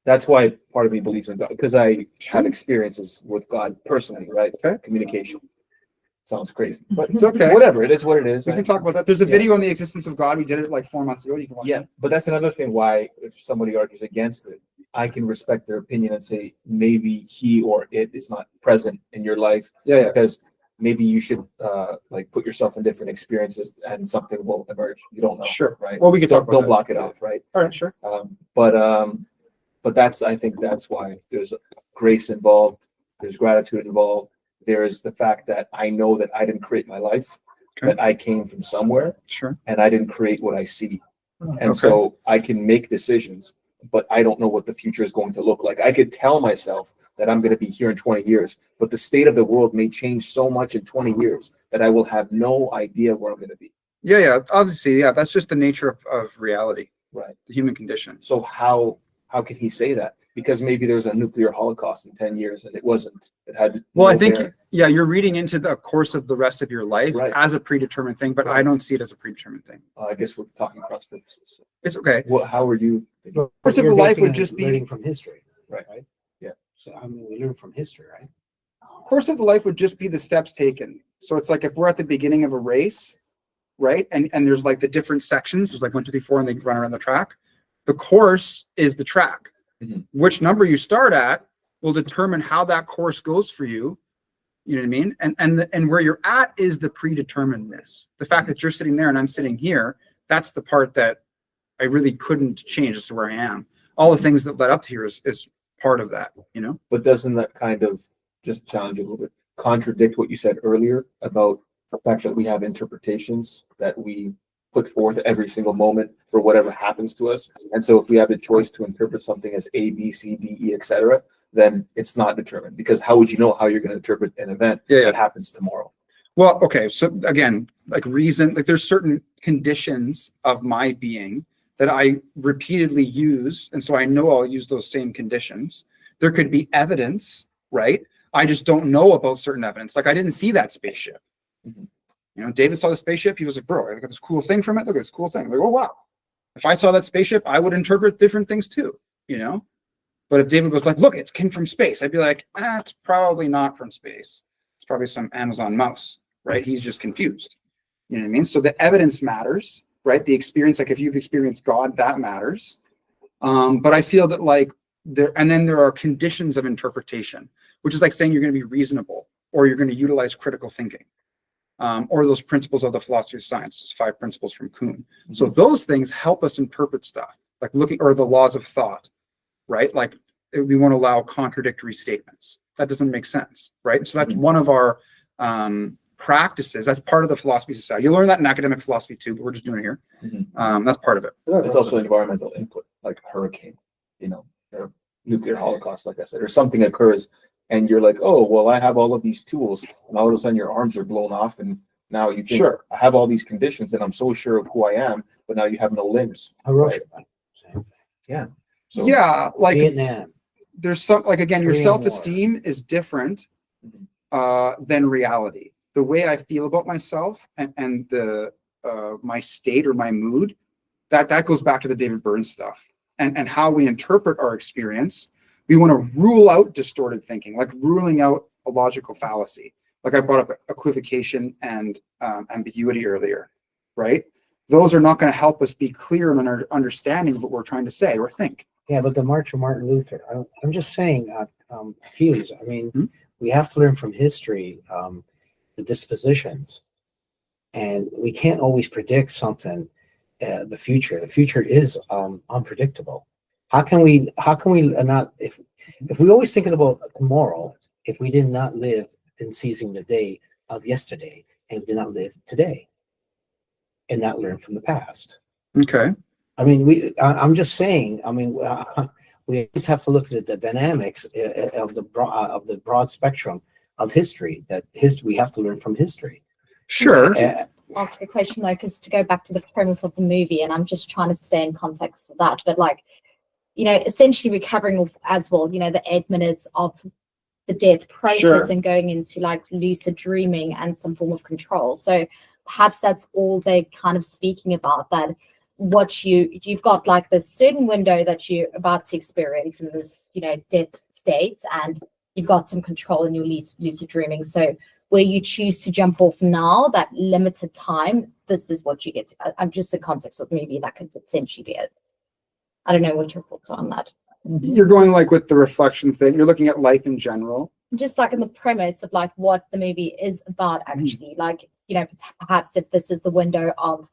That's why part of me believes in God, because I have experiences with God personally, right? Okay. Communication. Sounds crazy, but It's okay. whatever. It is what it is. We can talk about that. There's a video on the existence of God. We did it like 4 months ago. You can watch Yeah, but that's another thing why if somebody argues against it, I can respect their opinion and say maybe he or it is not present in your life Yeah. because maybe you should like put yourself in different experiences and something will emerge. You don't know. Sure. Right. Well, we can talk about Don't that. block it off. Right. All right, sure. But I think that's why there's grace involved. There's gratitude involved. There is the fact that I know that I didn't create my life, Okay. that I came from somewhere Sure. and I didn't create what I see. And so I can make decisions, but I don't know what the future is going to look like. I could tell myself that I'm going to be here in 20 years, but the state of the world may change so much in 20 years that I will have no idea where I'm going to be. Yeah, obviously, yeah, that's just the nature of reality, Right. the human condition. So how can he say that? Because maybe there's a nuclear holocaust in 10 years and it wasn't. It had Well, I no think, bearing. yeah, you're reading into the course of the rest of your life Right. as a predetermined thing, but I Right. don't see it as a predetermined thing. I guess we're talking cross purposes. So It's okay. how are you thinking? Course of You're the life basing would it just be- learning from history. Right. Yeah. So, I mean, we learn from history, right? Course of the life would just be the steps taken. So it's like if we're at the beginning of a race, right? And there's like the different sections, there's like 1, 2, 3, 4, and they run around the track. The course is the track. Mhm. Which number you start at will determine how that course goes for you. You know what I mean? And where you're at is the predeterminedness. The fact that you're sitting there and I'm sitting here, that's the part that I really couldn't change as to where I am. All the things that led up to here is part of that, you know? But doesn't that kind of just challenge you a little bit, contradict what you said earlier about the fact that we have interpretations that we put forth every single moment for whatever happens to us? And so if we have the choice to interpret something as A, B, C, D, E, etc., then it's not determined, because how would you know how you're going to interpret an event that happens tomorrow? Well, okay. So again, like reason, like there's certain conditions of my being that I repeatedly use. And so I know I'll use those same conditions. There could be evidence, right? I just don't know about certain evidence. Like I didn't see that spaceship. Mhm. You know, David saw the spaceship. He was like, bro, I got this cool thing from it. Look at this cool thing. I'm like, oh, wow. If I saw that spaceship, I would interpret different things too, you know? But if David was like, look, it came from space, I'd be like, it's probably not from space. It's probably some Amazon mouse, right? He's just confused. You know what I mean? So the evidence matters, right? The experience, like if you've experienced God, that matters. But I feel that like and then there are conditions of interpretation, which is like saying you're going to be reasonable or you're going to utilize critical thinking. Or those principles of the philosophy of science, 5 principles from Kuhn. So those things help us interpret stuff, like or the laws of thought, right? Like we won't allow contradictory statements. That doesn't make sense, right? So that's one of our practices. That's part of the philosophy society. You learn that in academic philosophy too, but we're just doing it here. That's part of it. It's also environmental input, like a hurricane, or nuclear holocaust, like I said, or something occurs and you're like, oh, well, I have all of these tools, and all of a sudden your arms are blown off, and now you think, Sure. I have all these conditions and I'm so sure of who I am, but now you have no limbs. Hiroshima, same thing. So Yeah, like Vietnam. there's some, like again, your Korean War. self-esteem is different Mhm. than reality. The way I feel about myself and the my state or my mood, that goes back to the David Burns stuff and how we interpret our experience. We want to rule out distorted thinking, like ruling out a logical fallacy. Like I brought up equivocation and ambiguity earlier, right? Those are not going to help us be clear in our understanding of what we're trying to say or think. Yeah, but the March of Martin Luther, I'm just saying, Hughes, I mean, Hmm? we have to learn from history, the dispositions, and we can't always predict something, the future. The future is unpredictable. How can we not, if we always thinking about tomorrow, if we did not live in seizing the day of yesterday and did not live today and not learn from the past? Okay. I mean, I'm just saying. I mean, we always have to look at the dynamics of the broad spectrum of history. We have to learn from history. Sure. Just ask a question though, because to go back to the premise of the movie, and I'm just trying to stay in context of that, but like, essentially recovering as well, the 8 minutes of the death process Sure. and going into like lucid dreaming and some form of control. So perhaps that's all they're kind of speaking about, that what you've got like this certain window that you're about to experience in this, death state, and you've got some control in your lucid dreaming. So where you choose to jump off now, that limited time, this is what you get. I'm just the context of maybe that could potentially be it. I don't know what your thoughts are on that. You're going like with the reflection thing. You're looking at life in general. Just like in the premise of like what the movie is about, actually, like, perhaps if this is the window of,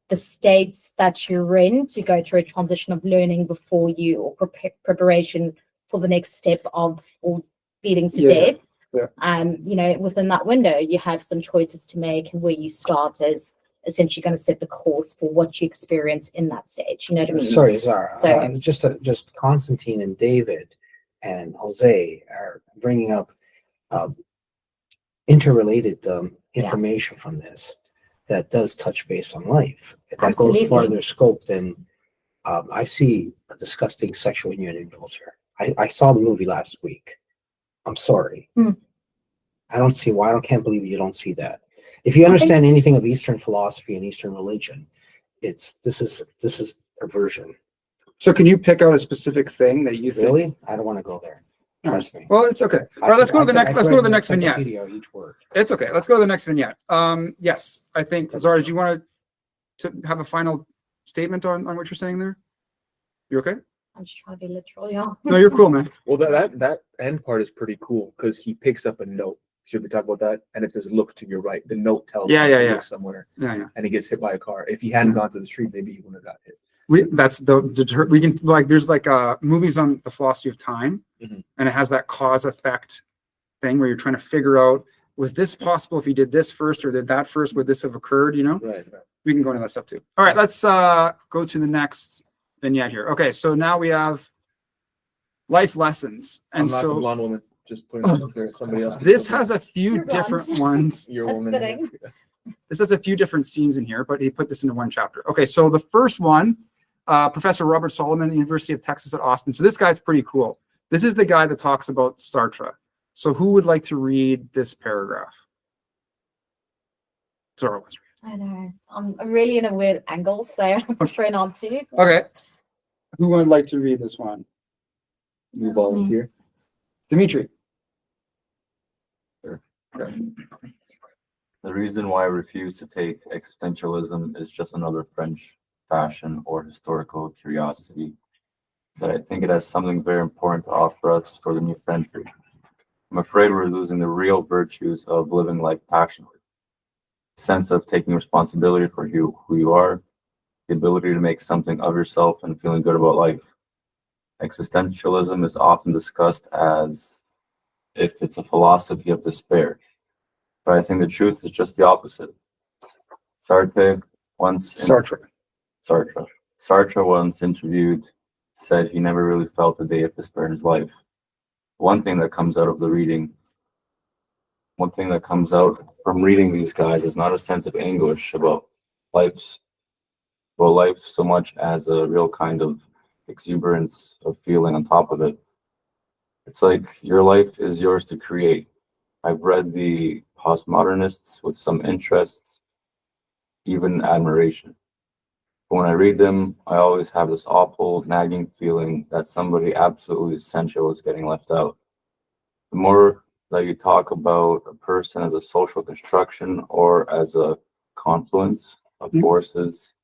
the state that you're in to go through a transition of learning before you, or preparation for the next step of or leading to death. Yeah. Within that window, you have some choices to make, and where you start is essentially going to set the course for what you experience in that stage. You know what I mean? Sorry, Zara. So- Just Constantine and David and Jose are bringing up interrelated information from this that does touch base on life. That Absolutely. goes farther scope than I see a disgusting sexual innuendos here. I saw the movie last week. I'm sorry. I don't see why. I can't believe you don't see that. If you understand anything of Eastern philosophy and Eastern religion, this is perversion. So can you pick out a specific thing that you think? Really? I don't want to go there. Trust me. Well, it's okay. All right, let's go to the next. Let's go to the next vignette. Each word. It's okay. Let's go to the next vignette. Yes, I think Zara, did you want to have a final statement on what you're saying there? You okay? I'm just trying to be literal, yeah. No, you're cool, man. Well, that end part is pretty cool because he picks up a note. Should we talk about that? And it says, "Look to your right." The note tells Yeah, him yeah, to yeah. look somewhere, Yeah. and he gets hit by a car. If he hadn't gone to the street, maybe he wouldn't have got hit. That's we can like there's like movies on the philosophy of time, Mhm. and it has that cause effect thing where you're trying to figure out, was this possible if you did this first or did that first, would this have occurred? You know, Right. we can go into that stuff too. All right, let's go to the next vignette here. Okay, so now we have life lessons, I'm and not the so blonde woman. Just putting that out there. Somebody else. this has a few You're blonde. different ones. Your That's woman. fitting. This has a few different scenes in here, but he put this into one chapter. Okay, so the first one, Professor Robert Solomon, University of Texas at Austin. So this guy's pretty cool. This is the guy that talks about Sartre. So who would like to read this paragraph? Zara was I know. I'm really in a weird angle, so I prefer not to. okay. Who would like to read this one? You volunteer. Dimitri. The reason why I refuse to take existentialism is just another French fashion or historical curiosity. Is that I think it has something very important to offer us for the new century. I'm afraid we're losing the real virtues of living life passionately. The sense of taking responsibility for who you are, the ability to make something of yourself and feeling good about life. Existentialism is often discussed as if it's a philosophy of despair. But I think the truth is just the opposite. Sartre once interviewed said he never really felt a day of despair in his life. One thing that comes out from reading these guys is not a sense of anguish about life so much as a real kind of exuberance of feeling on top of it. It's like your life is yours to create. I've read the postmodernists with some interest, even admiration. But when I read them, I always have this awful, nagging feeling that somebody absolutely essential is getting left out. The more that you talk about a person as a social construction or as a confluence of forces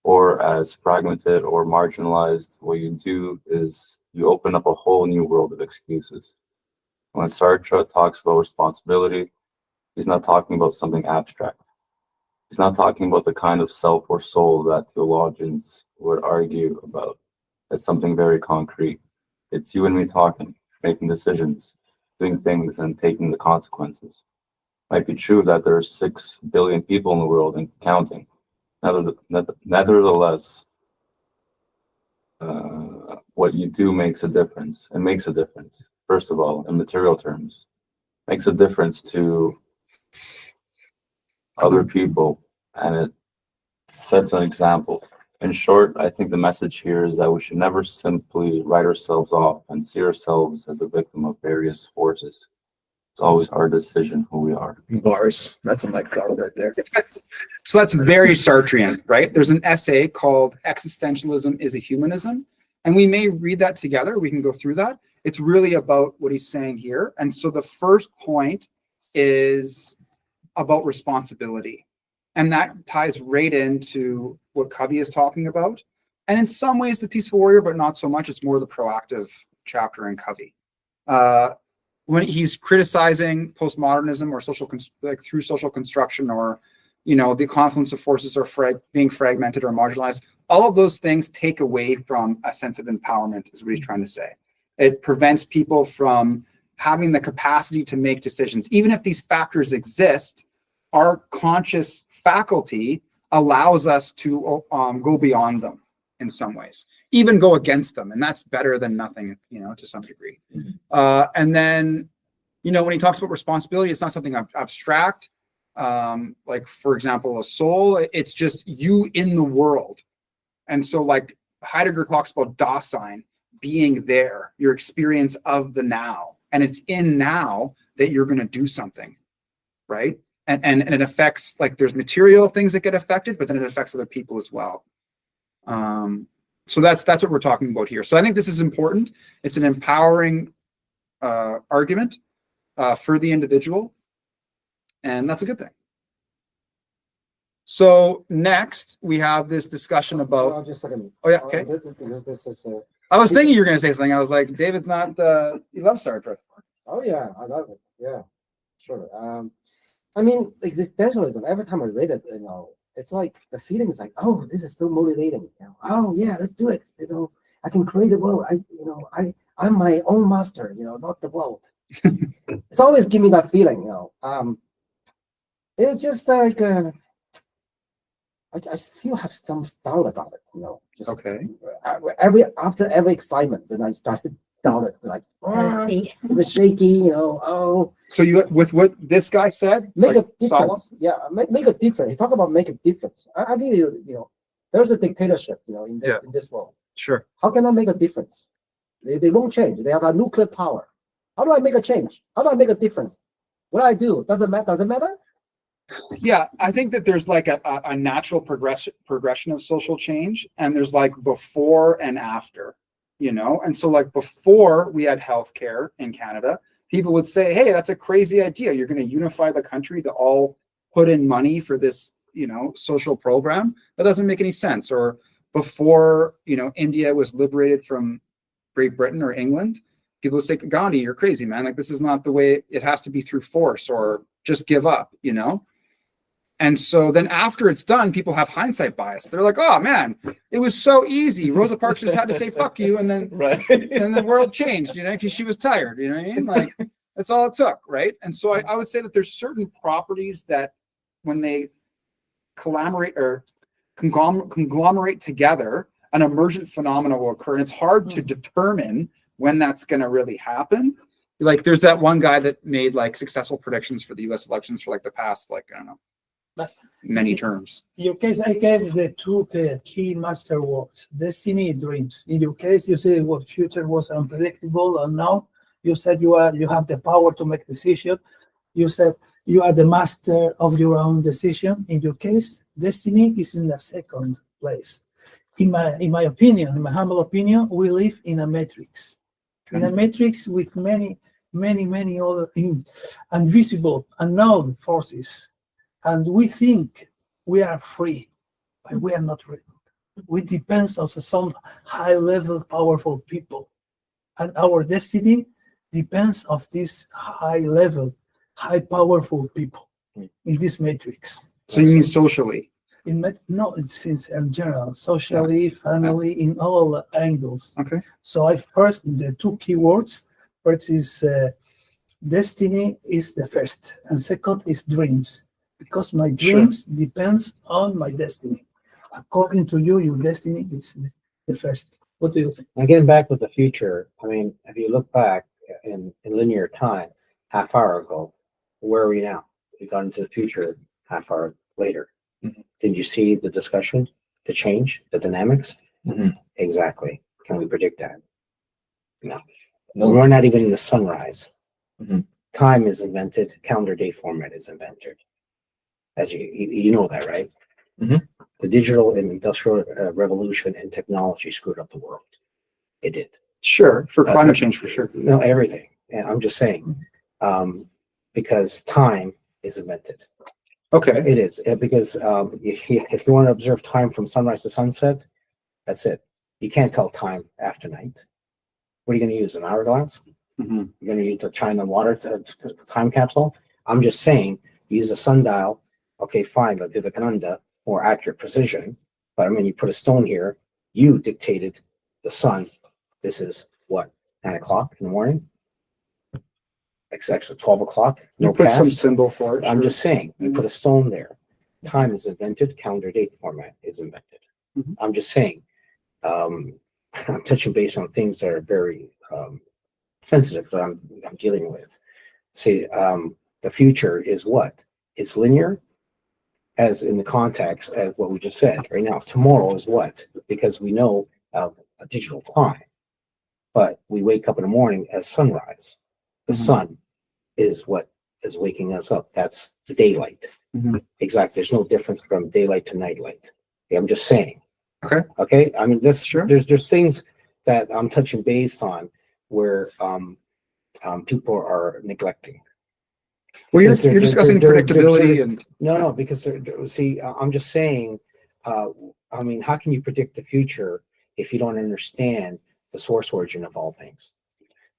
or as fragmented or marginalized, what you do is you open up a whole new world of excuses. When Sartre talks about responsibility, he's not talking about something abstract. He's not talking about the kind of self or soul that theologians would argue about. It's something very concrete. It's you and me talking, making decisions, doing things, and taking the consequences. It might be true that there are 6 billion people in the world and counting. Nevertheless, what you do makes a difference. It makes a difference, first of all, in material terms. Makes a difference to other people, and it sets an example. In short, I think the message here is that we should never simply write ourselves off and see ourselves as a victim of various forces. It's always our decision who we are. Bars. That's a mic drop right there. So that's very Sartrean, right? There's an essay called Existentialism is a Humanism. And we may read that together. We can go through that. It's really about what he's saying here. And so the first point is about responsibility. And that ties right into what Covey is talking about. And in some ways, the Peaceful Warrior, but not so much. It's more the proactive chapter in Covey. When he's criticizing postmodernism or through social construction, or the confluence of forces are being fragmented or marginalized, all of those things take away from a sense of empowerment, is what he's trying to say. It prevents people from having the capacity to make decisions. Even if these factors exist, our conscious faculty allows us to go beyond them in some ways, even go against them. And that's better than nothing, to some degree. And then, when he talks about responsibility, it's not something abstract. Like, for example, a soul, it's just you in the world. And so like Heidegger talks about Dasein, being there, your experience of the now. And it's in now that you're going to do something, right? And it affects, like, there's material things that get affected, but then it affects other people as well. So that's what we're talking about here. So I think this is important. It's an empowering argument for the individual, and that's a good thing. So next we have this discussion about. Just a second. Oh yeah, okay. This is. I was thinking you were going to say something. I was like, David's not. He loves Star Trek. Oh yeah, I love it. Yeah, sure. I mean, existentialism. Every time I read it, it's like the feeling is like, oh, this is so motivating. Oh yeah, let's do it. I can create the world. I'm my own master. Not the world. It's always give me that feeling. It's just like I still have some doubt about it. Just Okay. After every excitement, then I started doubt it. Like, See. it was shaky. Oh. So you, with what this guy said, Make like, a difference. Yeah, make a difference. He talk about make a difference. I think there's a dictatorship, in this world. Sure. How can I make a difference? They won't change. They have a nuclear power. How do I make a change? How do I make a difference? What do I do? Does it matter? Yeah, I think that there's like a natural progression of social change, and there's like before and after, and so like before we had healthcare in Canada, people would say, hey, that's a crazy idea. You're going to unify the country to all put in money for this, social program. That doesn't make any sense. Or before, India was liberated from Great Britain or England, people would say, Gandhi, you're crazy, man. Like, this is not the way. It has to be through force, or just give up, And so then after it's done, people have hindsight bias. They're like, oh man, it was so easy. Rosa Parks just had to say fuck you, and then and the world changed, because she was tired. You know what I mean? Like, that's all it took, right? And so I would say that there's certain properties that when they conglomerate together, an emergent phenomenon will occur. And it's hard to determine when that's going to really happen. Like, there's that one guy that made like successful predictions for the US elections for like the past, like, I don't know, But many terms. in your case, I gave the two key master words, destiny, dreams. In your case, you said what future was unpredictable, and now you said you have the power to make decision. You said you are the master of your own decision. In your case, destiny is in the second place. In my opinion, in my humble opinion, we live in a matrix. In a matrix with many other invisible, unknown forces. And we think we are free, but we are not free. We depend on some high-level, powerful people. And our destiny depends on these high-level, high-powerful people in this matrix. So you mean socially? Since in general, socially, family, in all angles. Okay. So the two keywords. First is destiny is the first, and second is dreams. Because my dreams depends on my destiny. According to you, your destiny is the first. What do you think? Again, back with the future. I mean, if you look back in linear time, half hour ago, where are we now? We got into the future half hour later. Mm-hmm. Did you see the discussion, the change, the dynamics? Mm-hmm. Exactly. Can we predict that? No. We're not even in the sunrise. Mm-hmm. Time is invented. Calendar day format is invented. As you know that, right? Mm-hmm. The digital and industrial revolution and technology screwed up the world. It did. Sure. For climate change, for sure. No, everything. And I'm just saying, because time is invented. Okay. It is because if you want to observe time from sunrise to sunset, that's it. You can't tell time after night. What are you going to use? An hourglass? Mm-hmm. You're going to use a China water time capsule? I'm just saying, use a sundial. Okay, fine, like Vivekananda, more accurate precision. But I mean, you put a stone here, you dictated the sun. This is what, 9 o'clock in the morning? It's actually 12 o'clock. You No put some cast. symbol for it. I'm sure. just saying, you put a stone there. time is invented, calendar date format is invented. Mhm. I'm just saying, I'm touching base on things that are very sensitive that I'm dealing with. See, the future is what? It's linear, as in the context of what we just said right now. Tomorrow is what? Because we know of a digital time, but we wake up in the morning as sunrise. The Mhm. sun is what is waking us up. That's the daylight. Mhm. Exactly. There's no difference from daylight to nightlight. Okay, I'm just saying. Okay. Okay. I mean, this Sure. there's things that I'm touching base on where people are neglecting. Well, you're, Because they're- you're discussing they're sort predictability of- and No, because see, I'm just saying. I mean, how can you predict the future if you don't understand the source origin of all things?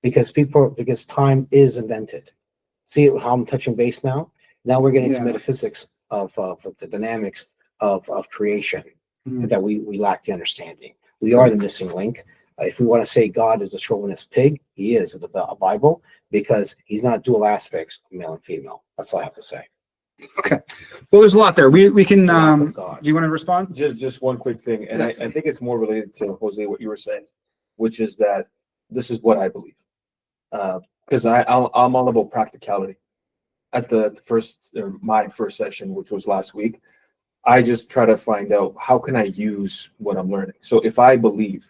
Because time is invented. See how I'm touching base now? Now we're getting Yeah. to metaphysics of the dynamics of creation Mhm. that we lack the understanding. We are the missing link. If we want to say God is a chauvinist pig, he is in the Bible because he's not dual aspects, male and female. That's all I have to say. well, there's a lot there. We can It's a lack of God. do you want to respond? Just one quick thing, and I think it's more related to Jose, what you were saying, which is that this is what I believe. Because I'm all about practicality. At my first session, which was last week, I just try to find out how can I use what I'm learning. So if I believe,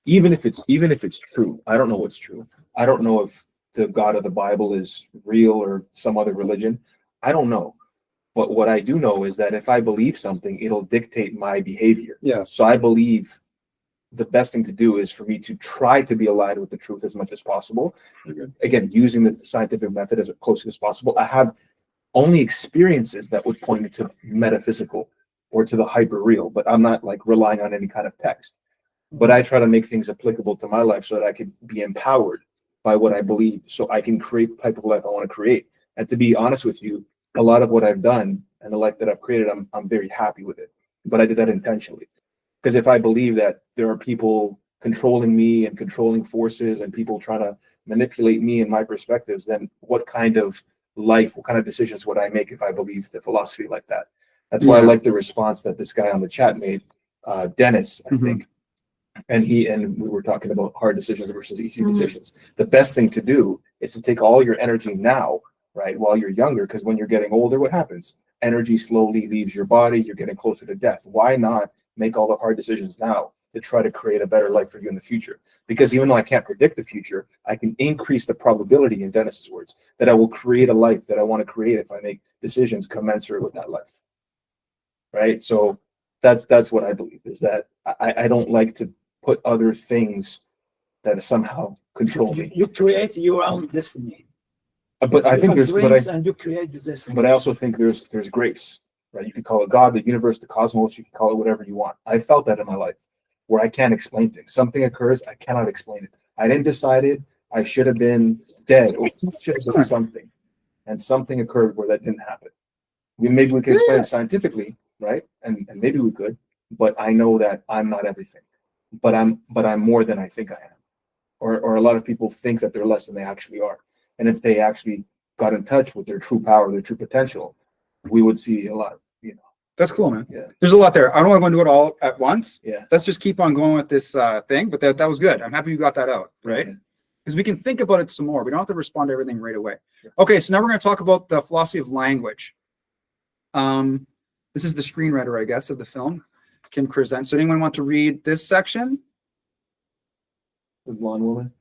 even if it's true, I don't know what's true. I don't know if the God of the Bible is real or some other religion. I don't know. But what I do know is that if I believe something, it'll dictate my behavior. Yes. So I believe the best thing to do is for me to try to be aligned with the truth as much as possible. Again, using the scientific method as close as possible. I have only experiences that would point me to metaphysical or to the hyper real, but I'm not like relying on any kind of text. But I try to make things applicable to my life so that I could be empowered by what I believe, so I can create the type of life I want to create. And to be honest with you, a lot of what I've done and the life that I've created, I'm very happy with it. But I did that intentionally. Because if I believe that there are people controlling me and controlling forces and people trying to manipulate me and my perspectives, then what kind of life, what kind of decisions would I make if I believed the philosophy like that? That's why I Yeah. like the response that this guy on the chat made, Dennis, I Mhm. think. And we were talking about hard decisions versus easy decisions. The best thing to do is to take all your energy now, right, while you're younger, because when you're getting older, what happens? Energy slowly leaves your body, you're getting closer to death. Why not make all the hard decisions now to try to create a better life for you in the future? Because even though I can't predict the future, I can increase the probability, in Dennis's words, that I will create a life that I want to create if I make decisions commensurate with that life. Right? So that's what I believe, is that I don't like to put other things that somehow control me. You create your own destiny. But I You think have there's, dreams and you create the destiny. but I also think there's grace, right? You could call it God, the universe, the cosmos, you can call it whatever you want. I felt that in my life, where I can't explain things. Something occurs, I cannot explain it. I didn't decide it. I should have been dead or should have been something. And something occurred where that didn't happen. Maybe we can explain it scientifically, right? And maybe we could, but I know that I'm not everything. But I'm more than I think I am. Or a lot of people think that they're less than they actually are. And if they actually got in touch with their true power, their true potential, we would see a lot, That's cool, man. Yeah. There's a lot there. I don't want to go into it all at once. Yeah. Let's just keep on going with this thing. But that was good. I'm happy you got that out, right? Yeah. Because we can think about it some more. We don't have to respond to everything right away. Okay, so now we're going to talk about the philosophy of language. This is the screenwriter, I guess, of the film, Kim Krzent. So anyone want to read this section? The blonde woman.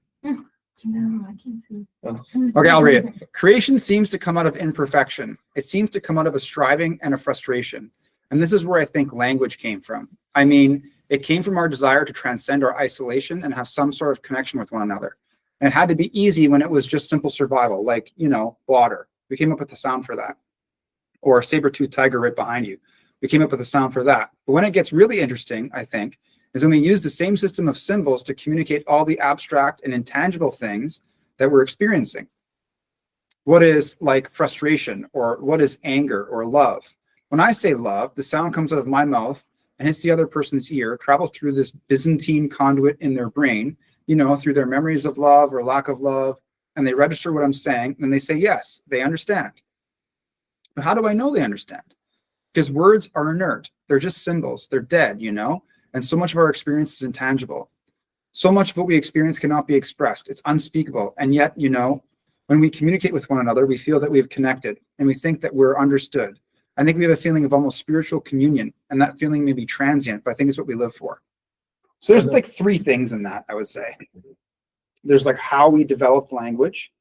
No, I can't see. Okay, I'll read it. Creation seems to come out of imperfection. It seems to come out of a striving and a frustration. And this is where I think language came from. I mean, it came from our desire to transcend our isolation and have some sort of connection with one another. And it had to be easy when it was just simple survival, like, blotter. We came up with the sound for that. Or saber-toothed tiger right behind you. We came up with a sound for that. But when it gets really interesting, I think, is when we use the same system of symbols to communicate all the abstract and intangible things that we're experiencing. What is like frustration, or what is anger or love? When I say love, the sound comes out of my mouth and hits the other person's ear, travels through this Byzantine conduit in their brain, through their memories of love or lack of love, and they register what I'm saying, and they say, yes, they understand. But how do I know they understand? because words are inert. They're just symbols. They're dead, you know? And so much of our experience is intangible. So much of what we experience cannot be expressed. It's unspeakable. And yet, you know, when we communicate with one another, we feel that we've connected and we think that we're understood. I think we have a feeling of almost spiritual communion, and that feeling may be transient, but I think it's what we live for. So there's like three things in that, I would say. There's like how we develop language,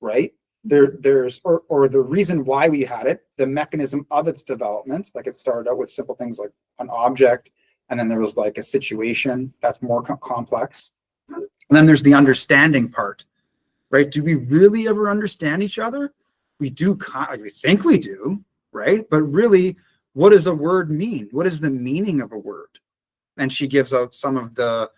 right? There's the reason why we had it, the mechanism of its development. Like it started out with simple things like an object, and then there was like a situation that's more complex. And then there's the understanding part, right? Do we really ever understand each other? We do, we think we do, right? But really, what does a word mean? What is the meaning of a word? And she gives out some of the,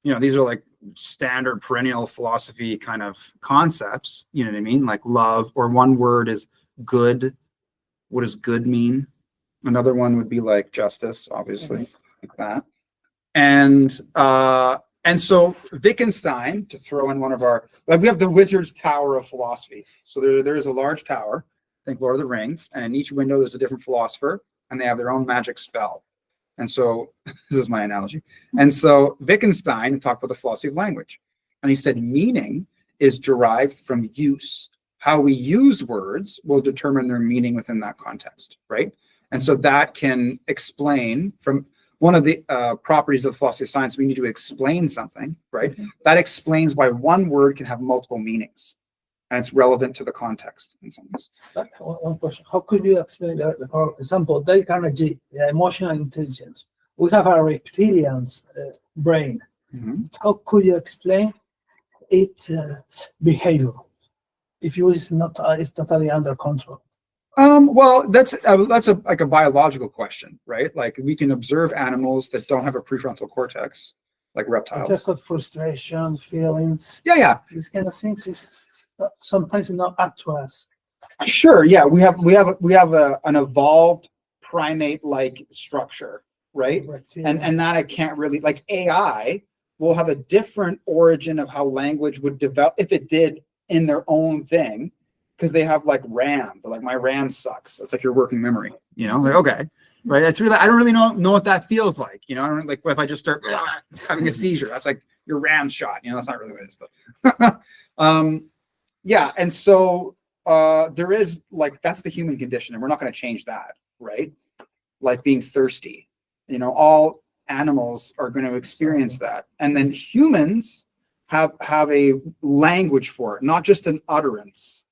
you know, these are like standard perennial philosophy kind of concepts, you know what I mean? Like love, or one word is good. What does good mean? Another one would be like justice, obviously, like that. And so Wittgenstein, to throw in one of our, like we have the Wizard's Tower of Philosophy. So there is a large tower, think Lord of the Rings, and in each window there's a different philosopher, and they have their own magic spell. And so this is my analogy. And so Wittgenstein talked about the philosophy of language. And he said meaning is derived from use. How we use words will determine their meaning within that context, right? And so that can explain, from one of the properties of philosophy of science, we need to explain something, right? That explains why one word can have multiple meanings. And it's relevant to the context in some ways. One question: how could you explain that? For example, Dale Carnegie, emotional intelligence. We have a reptilian's brain. How could you explain its behavior if you is not it's totally under control? Well, that's like a biological question, right? Like we can observe animals that don't have a prefrontal cortex, like reptiles. Just got frustration, feelings. Yeah. These kind of things is sometimes not up to us. Sure. Yeah, we have an evolved primate-like structure, right? And that I can't really, like AI will have a different origin of how language would develop if it did in their own thing, because they have like RAM. They're like, my RAM sucks. That's like your working memory, you know? Like, okay, right? It's really, I don't really know what that feels like, you know? I don't like if I just start having a seizure. That's like your RAM shot, you know? That's not really what it is, but yeah. And so there is like, that's the human condition, and we're not going to change that, right? Like being thirsty, you know, all animals are going to experience that. And then humans have a language for it, not just an utterance.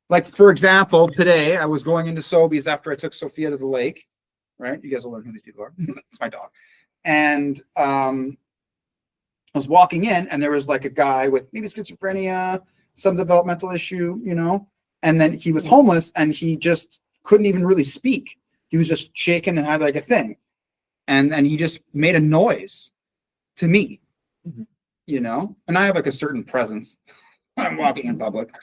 Like, for example, today I was going into Sobeys after I took Sophia to the lake, right? You guys will learn who these people are. It's my dog. And I was walking in, and there was like a guy with maybe schizophrenia, some developmental issue, you know, and then he was homeless, and he just couldn't even really speak. He was just shaking and had like a thing. And he just made a noise to me, you know, and I have like a certain presence when I'm walking in public,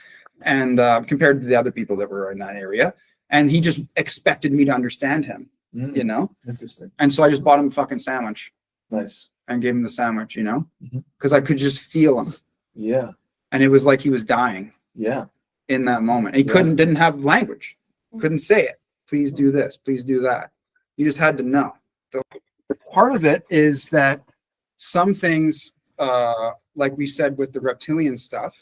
and compared to the other people that were in that area, and he just expected me to understand him, you know. Interesting. And so I just bought him a fucking sandwich. Nice. And gave him the sandwich, you know, because I could just feel him. Yeah. And it was like he was dying. Yeah. In that moment. He didn't have language, couldn't say it. Please do this, please do that. You just had to know. So part of it is that some things, like we said with the reptilian stuff,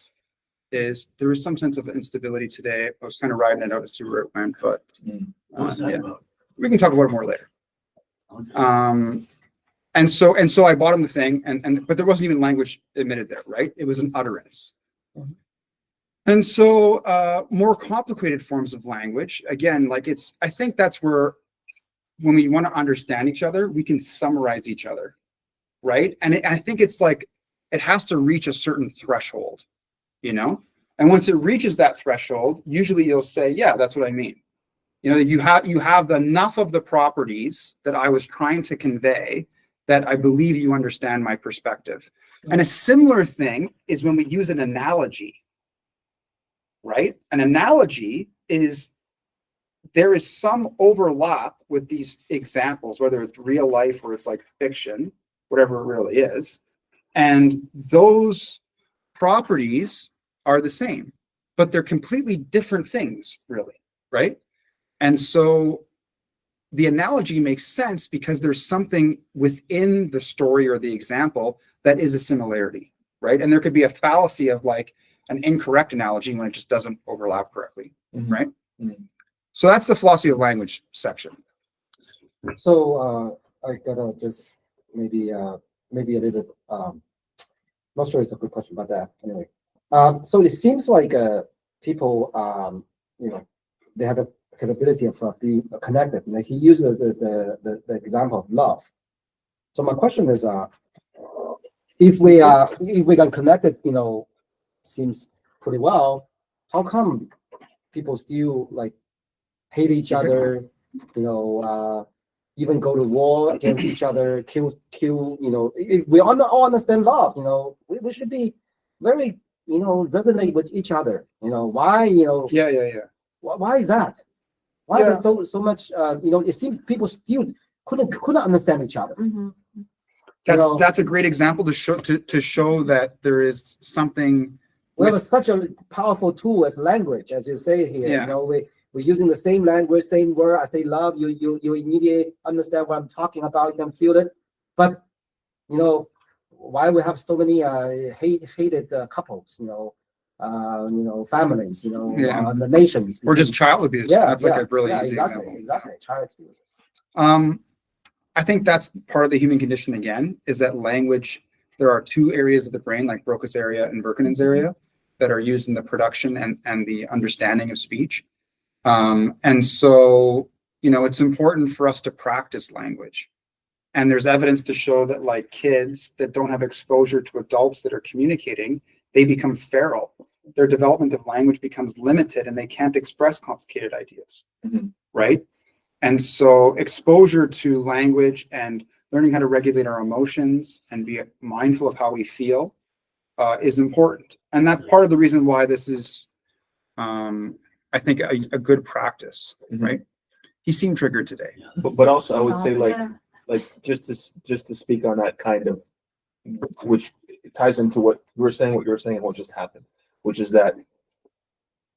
is there was some sense of instability today. I was kind of riding it out to see where it went, but What was that about? we can talk about it more later. And so I bought him the thing, but there wasn't even language admitted there, right? It was an utterance. And so more complicated forms of language, again, like I think that's where, when we want to understand each other, we can summarize each other, right? And I think it's like, it has to reach a certain threshold, you know? And once it reaches that threshold, usually you'll say, yeah, that's what I mean. You know, you have enough of the properties that I was trying to convey that I believe you understand my perspective. And a similar thing is when we use an analogy, right? An analogy is, there is some overlap with these examples, whether it's real life or it's like fiction, whatever it really is. And those properties are the same, but they're completely different things, really, right? And so the analogy makes sense because there's something within the story or the example that is a similarity, right? And there could be a fallacy of like an incorrect analogy when it just doesn't overlap correctly, Mhm. right? Mhm. So that's the philosophy of language section. So I got this maybe maybe a little not sure it's a good question, but anyway. So it seems like people you know they have the capability of being connected. Like he used the example of love. So my question is if we got connected, seems pretty well, how come people still like hate each other, even go to war against each other, kill, if we all understand love, we should be very, resonate with each other, why, Yeah. why is that? Why Yeah. there's so much, it seems people still couldn't understand each other. Mhm. That's a great example to show that there is something. We have such a powerful tool as language, as you say here. Yeah. We're using the same language, same word. I say love, you immediately understand what I'm talking about. You can feel it. But why we have so many hated couples, families, Yeah. the nations, Or just child abuse. That's like a really easy example. exactly. Child experiences. I think that's part of the human condition again, is that language, there are two areas of the brain, like Broca's area and Verknen's area, that are used in the production and the understanding of speech. And so, it's important for us to practice language. And there's evidence to show that like kids that don't have exposure to adults that are communicating, they become feral. Their development of language becomes limited and they can't express complicated ideas, Mhm. right? And so exposure to language and learning how to regulate our emotions and be mindful of how we feel is important. And that's part of the reason why this is, I think, a good practice, Mhm. right? He seemed triggered today. But also I would say Yeah. like just to speak on that kind of, which ties into what you were saying, and what just happened, which is that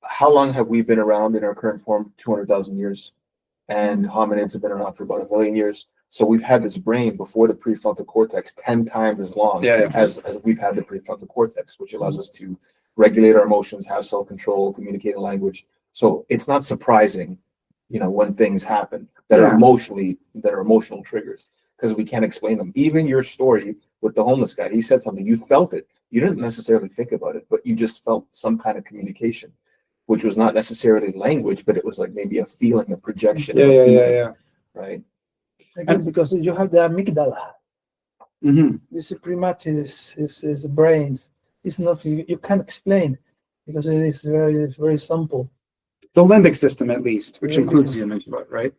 how long have we been around in our current form? 200,000 years, and hominids have been around for about 1 million years. So we've had this brain before the prefrontal cortex 10 times as long Yeah. as we've had the prefrontal cortex, which allows us to regulate our emotions, have self-control, communicate in language. So it's not surprising, when things happen that are emotional triggers, because we can't explain them. Even your story with the homeless guy, he said something, you felt it. You didn't necessarily think about it, but you just felt some kind of communication, which was not necessarily language, but it was like maybe a feeling, a projection. a feeling, right? Again, because you have the amygdala. Mm-hmm. This is pretty much is a brain. It's not you can't explain because it is very simple. The limbic system, at least, which includes the amygdala, right?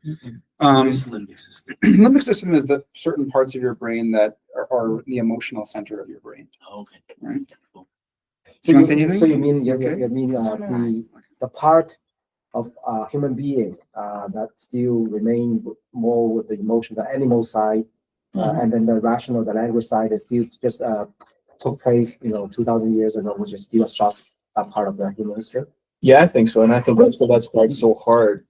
Limbic system. Limbic system is the certain parts of your brain that are the emotional center of your brain. Okay. Right. Cool. Do you want to say anything? So you mean Okay. the part of human being that still remain more with the emotion, the animal side, and then the rational, the language side is still just took place, 2,000 years ago, which is still just a part of the human history. Yeah, I think so. And I think that's why it's so hard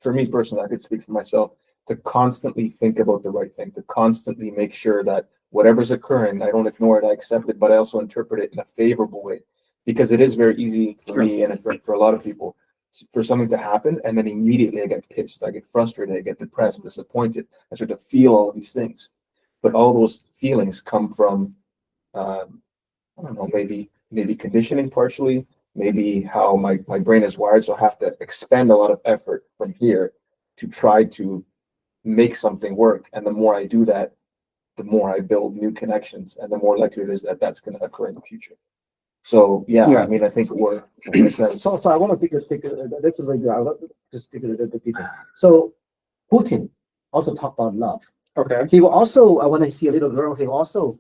for me personally. I could speak for myself, to constantly think about the right thing, to constantly make sure that whatever's occurring, I don't ignore it, I accept it, but I also interpret it in a favorable way. Because it is very easy for me and for a lot of people for something to happen, and then immediately I get pissed, I get frustrated, I get depressed, disappointed, I start to feel all of these things. But all those feelings come from, I don't know, maybe conditioning partially, maybe how my brain is wired. So I have to expend a lot of effort from here to try to make something work. And the more I do that, the more I build new connections, and the more likely it is that that's going to occur in the future. So yeah, Yeah. I mean, I think we're in a sense. So I want to take that's a very good. I want to just dig a little bit deeper. So Putin also talked about love. Okay. He will also, when I see a little girl, he will also,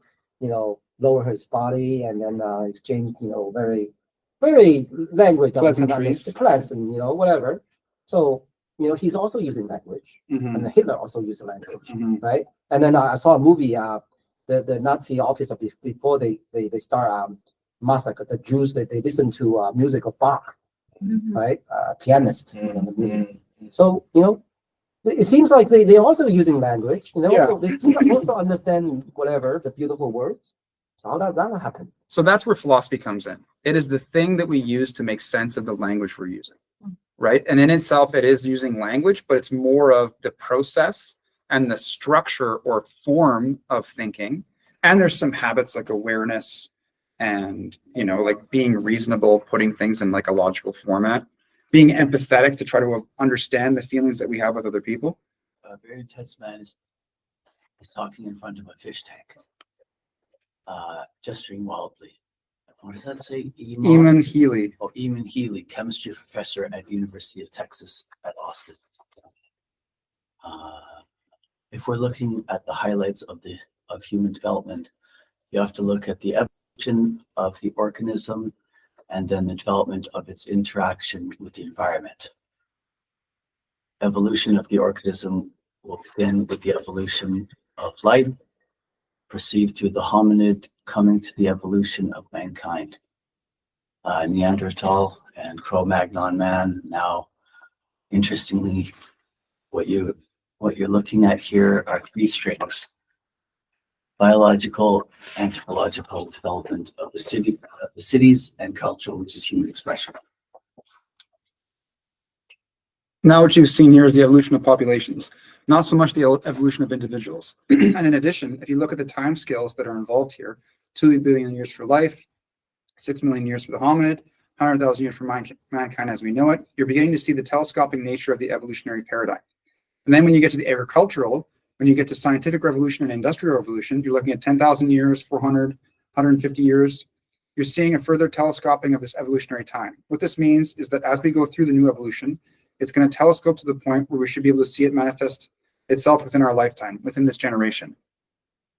lower his body and then exchange, very, very language. that we cannot Pleasantries. understand, pleasant, whatever. So, he's also using language, Mm-hmm. and Hitler also used language, Mm-hmm. right? And then I saw a movie, the Nazi officer before they start massacre the Jews. They listen to music of Bach, Mhm. right? Pianist. Mhm. So It seems like they're also using language, and Yeah. also they seem to also understand whatever the beautiful words. So how does that happen? So that's where philosophy comes in. It is the thing that we use to make sense of the language we're using, right? And in itself, it is using language, but it's more of the process and the structure or form of thinking. And there's some habits like awareness and, like being reasonable, putting things in like a logical format, being empathetic to try to understand the feelings that we have with other people. A very intense man is talking in front of a fish tank, gesturing wildly. What does that say? Eamon Healy. Oh, Eamon Healy, chemistry professor at the University of Texas at Austin. If we're looking at the highlights of human development, you have to look at the evolution of the organism and then the development of its interaction with the environment. Evolution of the organism will begin with the evolution of life, perceived through the hominid, coming to the evolution of mankind. Neanderthal and Cro-Magnon man. Now, interestingly, what you're looking at here are three strings: biological, anthropological development of the cities, and cultural, which is human expression. Now what you've seen here is the evolution of populations, not so much the evolution of individuals. And in addition, if you look at the time scales that are involved here, 2 billion years for life, 6 million years for the hominid, 100,000 years for mankind as we know it, you're beginning to see the telescopic nature of the evolutionary paradigm. And then when you get to the agricultural, when you get to scientific revolution and industrial revolution, you're looking at 10,000 years, 400, 150 years. You're seeing a further telescoping of this evolutionary time. What this means is that as we go through the new evolution, it's going to telescope to the point where we should be able to see it manifest itself within our lifetime, within this generation.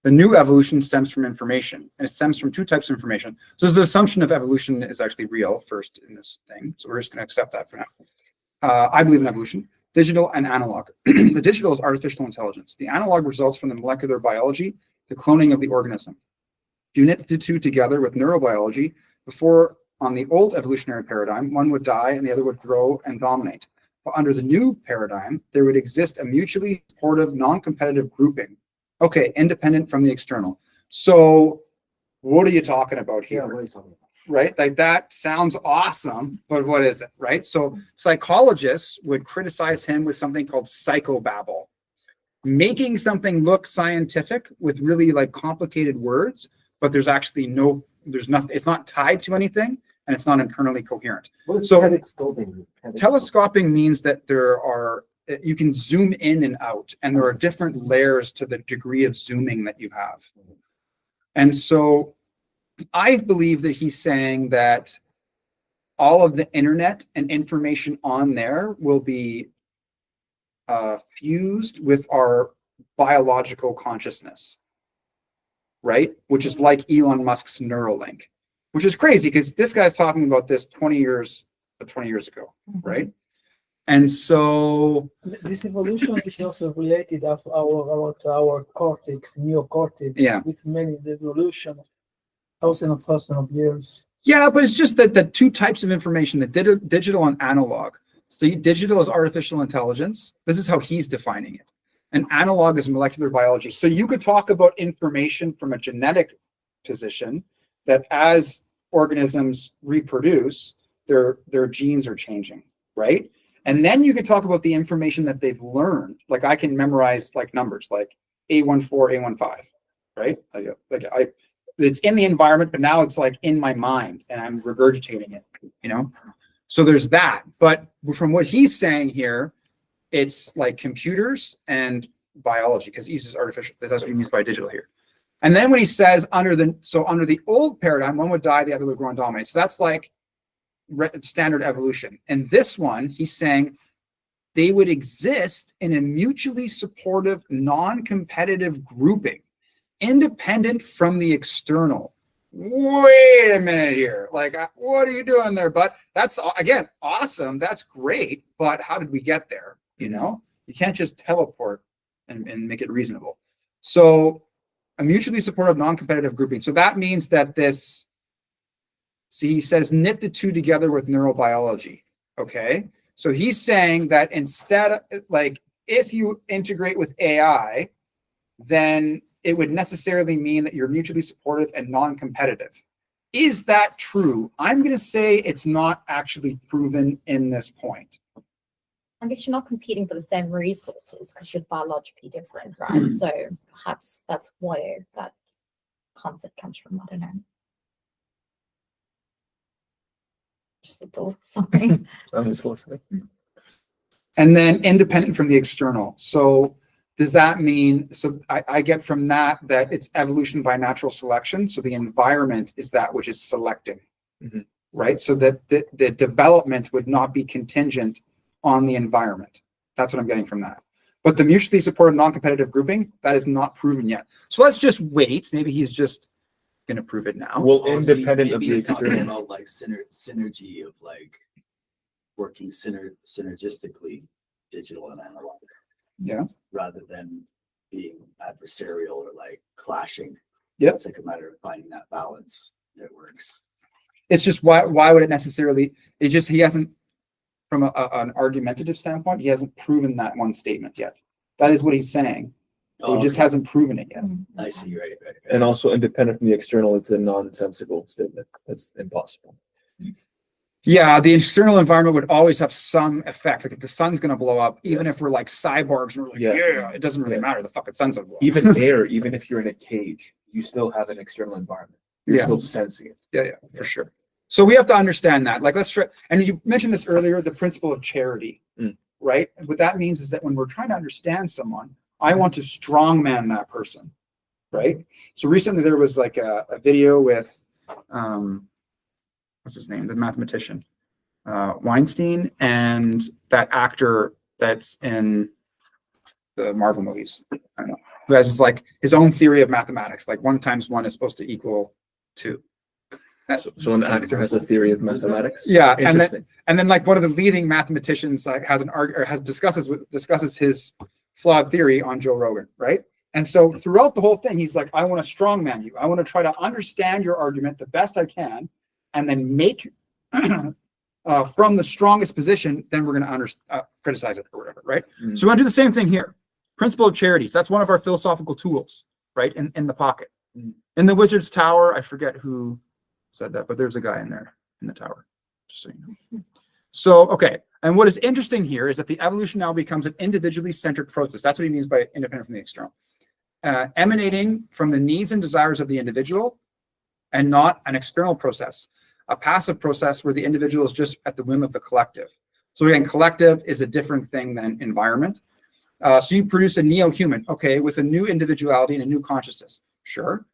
The new evolution stems from information, and it stems from two types of information. So the assumption of evolution is actually real first in this thing. So we're just going to accept that for now. I believe in evolution, digital and analog. The digital is artificial intelligence. The analog results from the molecular biology, the cloning of the organism. If you knit the two together with neurobiology, before on the old evolutionary paradigm, one would die and the other would grow and dominate. But under the new paradigm, there would exist a mutually supportive, non-competitive grouping. Okay, independent from the external. So what are you talking about here? Yeah, what are you talking about? Right? Like that sounds awesome, but what is it? Right? So psychologists would criticize him with something called psychobabble, making something look scientific with really like complicated words, but there's actually nothing, it's not tied to anything and it's not internally coherent. What is So- telescoping? Telescoping means that you can zoom in and out, and there are different layers to the degree of zooming that you have. And so I believe that he's saying that all of the internet and information on there will be fused with our biological consciousness, right? Which is like Elon Musk's Neuralink, which is crazy because this guy's talking about this 20 years ago, right? And so This evolution is also related of our cortex, neocortex, Yeah. with many evolution, thousands of years. yeah, but it's just that the two types of information, the digital and analog. So digital is artificial intelligence. This is how he's defining it. And analog is molecular biology. So you could talk about information from a genetic position that as organisms reproduce, their genes are changing, right? And then you could talk about the information that they've learned. Like I can memorize like numbers like A14, A15, right? It's in the environment, but now it's like in my mind and I'm regurgitating it, So there's that. But from what he's saying here, it's like computers and biology because he uses artificial. That's what he means by digital here. And then when he says under the old paradigm, one would die, the other would grow and dominate. So that's like standard evolution. And this one, he's saying they would exist in a mutually supportive, non-competitive grouping, independent from the external. Wait a minute here. Like, what are you doing there, bud? That's, again, awesome. That's great. But how did we get there? You can't just teleport and make it reasonable. So a mutually supportive, non-competitive grouping. So that means that he says knit the two together with neurobiology. Okay. So he's saying that instead, like if you integrate with AI, then it would necessarily mean that you're mutually supportive and non-competitive. Is that true? I'm going to say it's not actually proven in this point. I guess you're not competing for the same resources because you're biologically different, right? So perhaps that's where that concept comes from. I don't know. Just a thought. Sorry. I'm just listening. And then independent from the external. So does that mean, so I get from that it's evolution by natural selection. So the environment is that which is selecting, right? So that the development would not be contingent on the environment. That's what I'm getting from that. But the mutually supportive non-competitive grouping, that is not proven yet. So let's just wait. Maybe he's just going to prove it now. Well, Oh, so independent of maybe the he's talking external. about like synergy of like working synergistically, digital and analog. Yeah. Rather than being adversarial or like clashing. Yep. It's like a matter of finding that balance that works. It's just why would it necessarily, it's just, he hasn't, from an argumentative standpoint, he hasn't proven that one statement yet. That is what he's saying. Oh, He just okay. hasn't proven it yet. I see, right. And also independent from the external, it's a nonsensical statement. That's impossible. Yeah, the external environment would always have some effect. Like if the sun's going to blow up, even if we're like cyborgs and we're like, yeah, it doesn't really matter. The fucking sun's going to blow up. Even air, even if you're in a cage, you still have an external environment. You're Yeah. still sensing it. Yeah, for sure. So we have to understand that. Like, let's try. And you mentioned this earlier, the principle of charity, right? What that means is that when we're trying to understand someone, I want to strongman that person, right? So recently there was like a video with, what's his name? The mathematician, Weinstein, and that actor that's in the Marvel movies. I don't know. Who has like his own theory of mathematics. Like 1 times 1 is supposed to equal 2. So an actor has a theory of mathematics. Yeah, and Interesting. then like one of the leading mathematicians like discusses his flawed theory on Joe Rogan, right? And so throughout the whole thing, he's like, I want to strongman you. I want to try to understand your argument the best I can, and then make from the strongest position. Then we're going to criticize it or whatever, right? So we're going to do the same thing here. Principle of charities. That's one of our philosophical tools, right? In the pocket. In the Wizard's Tower, I forget who said that, but there's a guy in there in the tower, just so you know. So, okay. And what is interesting here is that the evolution now becomes an individually centered process. That's what he means by independent from the external. Emanating from the needs and desires of the individual and not an external process, a passive process where the individual is just at the whim of the collective. So again, collective is a different thing than environment. So you produce a neo-human, okay, with a new individuality and a new consciousness. Sure.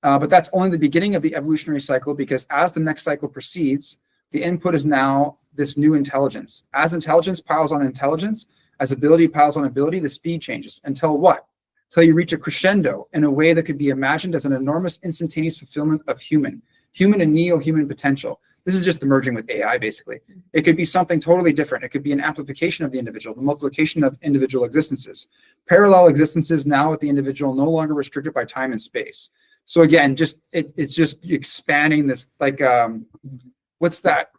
But that's only the beginning of the evolutionary cycle, because as the next cycle proceeds, the input is now this new intelligence. As intelligence piles on intelligence, as ability piles on ability, the speed changes. Until what? Until you reach a crescendo in a way that could be imagined as an enormous instantaneous fulfillment of human and neo-human potential. This is just the merging with AI, basically. It could be something totally different. It could be an amplification of the individual, the multiplication of individual existences. Parallel existences now with the individual no longer restricted by time and space. So again, it's just expanding this, like, what's that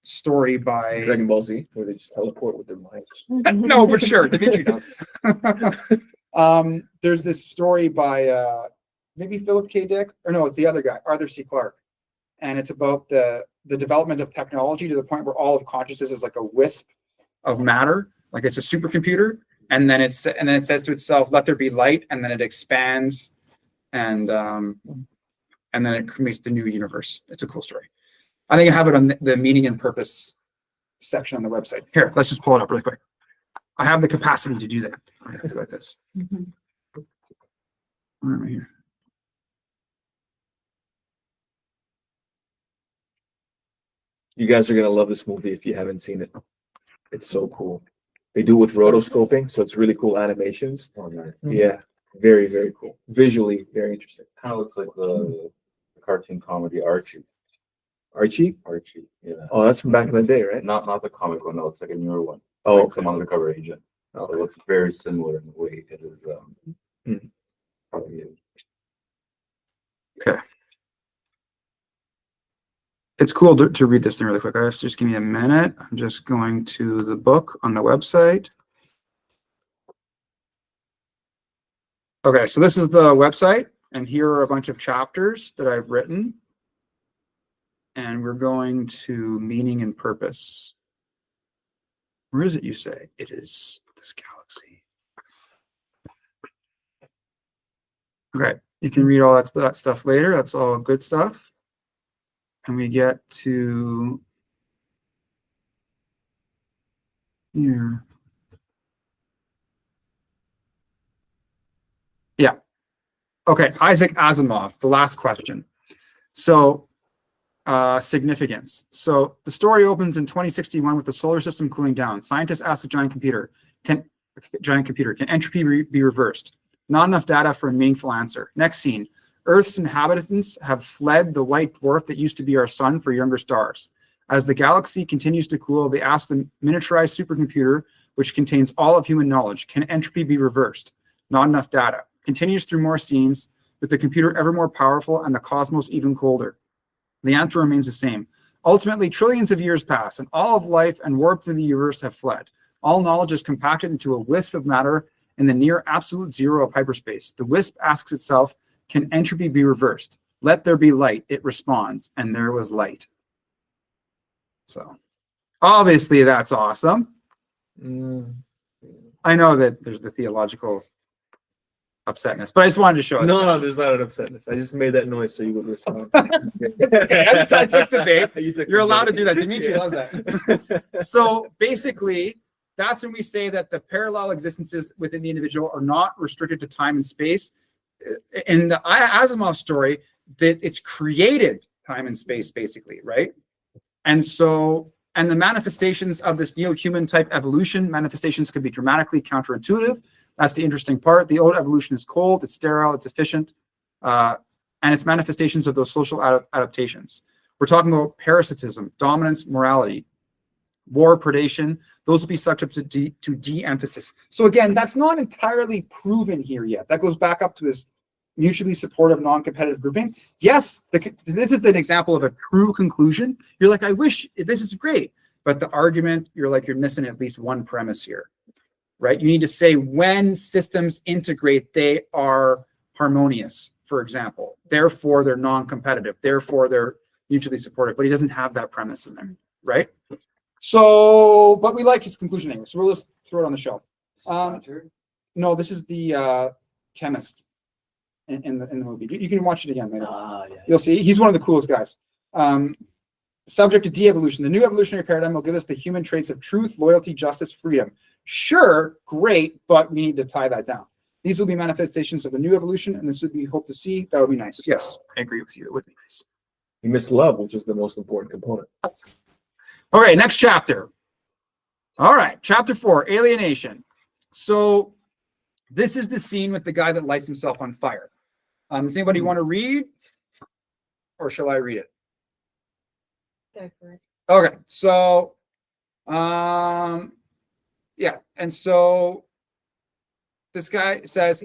story by Dragon Ball Z, where they just teleport with their minds. No, for sure. Dimitri knows. There's this story by maybe Philip K. Dick, or no, it's the other guy, Arthur C. Clarke. And it's about the development of technology to the point where all of consciousness is like a wisp of matter, like it's a supercomputer. And then it says to itself, "Let there be light," and then it expands, and then it creates the new universe. It's a cool story. I think I have it on the meaning and purpose section on the website. Here, let's just pull it up really quick. I have the capacity to do that. I have to go like this. Where am I here? You guys are gonna love this movie if you haven't seen it. It's so cool. They do it with rotoscoping, so it's really cool animations. Oh, nice. Yeah, very, very cool. Visually, very interesting. Kind of looks like the cartoon comedy Archie. Archie? Archie, yeah. Oh, that's from back in the day, right? Not the comic one, no, it's like a newer one. It's Oh, like okay. some undercover agent. Okay. It looks very similar in the way it is. Probably It's cool to read this thing really quick. Just give me a minute. I'm just going to the book on the website. Okay, so this is the website, and here are a bunch of chapters that I've written. And we're going to meaning and purpose. Where is it, you say? It is this galaxy. Okay, you can read all that stuff later. That's all good stuff. And we get to here. Yeah. Okay, Isaac Asimov, the last question. So, significance. So the story opens in 2061 with the solar system cooling down. Scientists ask the giant computer, can entropy be reversed? Not enough data for a meaningful answer. Next scene, Earth's inhabitants have fled the white dwarf that used to be our sun for younger stars. As the galaxy continues to cool, they ask the miniaturized supercomputer, which contains all of human knowledge, can entropy be reversed? Not enough data. Continues through more scenes, with the computer ever more powerful and the cosmos even colder. The answer remains the same. Ultimately, trillions of years pass, and all of life and warps of the universe have fled. All knowledge is compacted into a wisp of matter in the near absolute zero of hyperspace. The wisp asks itself, can entropy be reversed? Let there be light. It responds, and there was light. So, obviously, that's awesome. I know that there's the theological upsetness, but I just wanted to show us. No, there's not an upsetness. I just made that noise so you would respond. It's okay. I took the bait. You took You're the allowed to bait. do that. Dimitri loves that. So basically, that's when we say that the parallel existences within the individual are not restricted to time and space. In the Asimov story, that it's created time and space, basically, right? And so, and the manifestations of this neo-human type evolution, manifestations could be dramatically counterintuitive. That's the interesting part. The old evolution is cold, it's sterile, it's efficient, and it's manifestations of those social adaptations. We're talking about parasitism, dominance, morality, war, predation. Those will be subject to de-emphasis. So again, that's not entirely proven here yet. That goes back up to this mutually supportive, non-competitive grouping. Yes, this is an example of a true conclusion. You're like, I wish this is great, but the argument, you're like, you're missing at least one premise here. Right? You need to say when systems integrate, they are harmonious, for example. Therefore, they're non-competitive. Therefore, they're mutually supportive. But he doesn't have that premise in there, right? So, but we like his conclusion anyway. So we'll just throw it on the shelf. No, this is the chemist in the movie. You can watch it again later. Yeah. You'll see. He's one of the coolest guys. Subject to de-evolution. The new evolutionary paradigm will give us the human traits of truth, loyalty, justice, freedom. Sure, great, but we need to tie that down. These will be manifestations of the new evolution, and this would be hope to see. That would be nice. Yes, I agree with you. It would be nice. You missed love, which is the most important component. All right, next chapter. All right, chapter 4, alienation. So this is the scene with the guy that lights himself on fire. Does anybody want to read, or shall I read it? Go for it. Okay, so yeah, and so this guy says,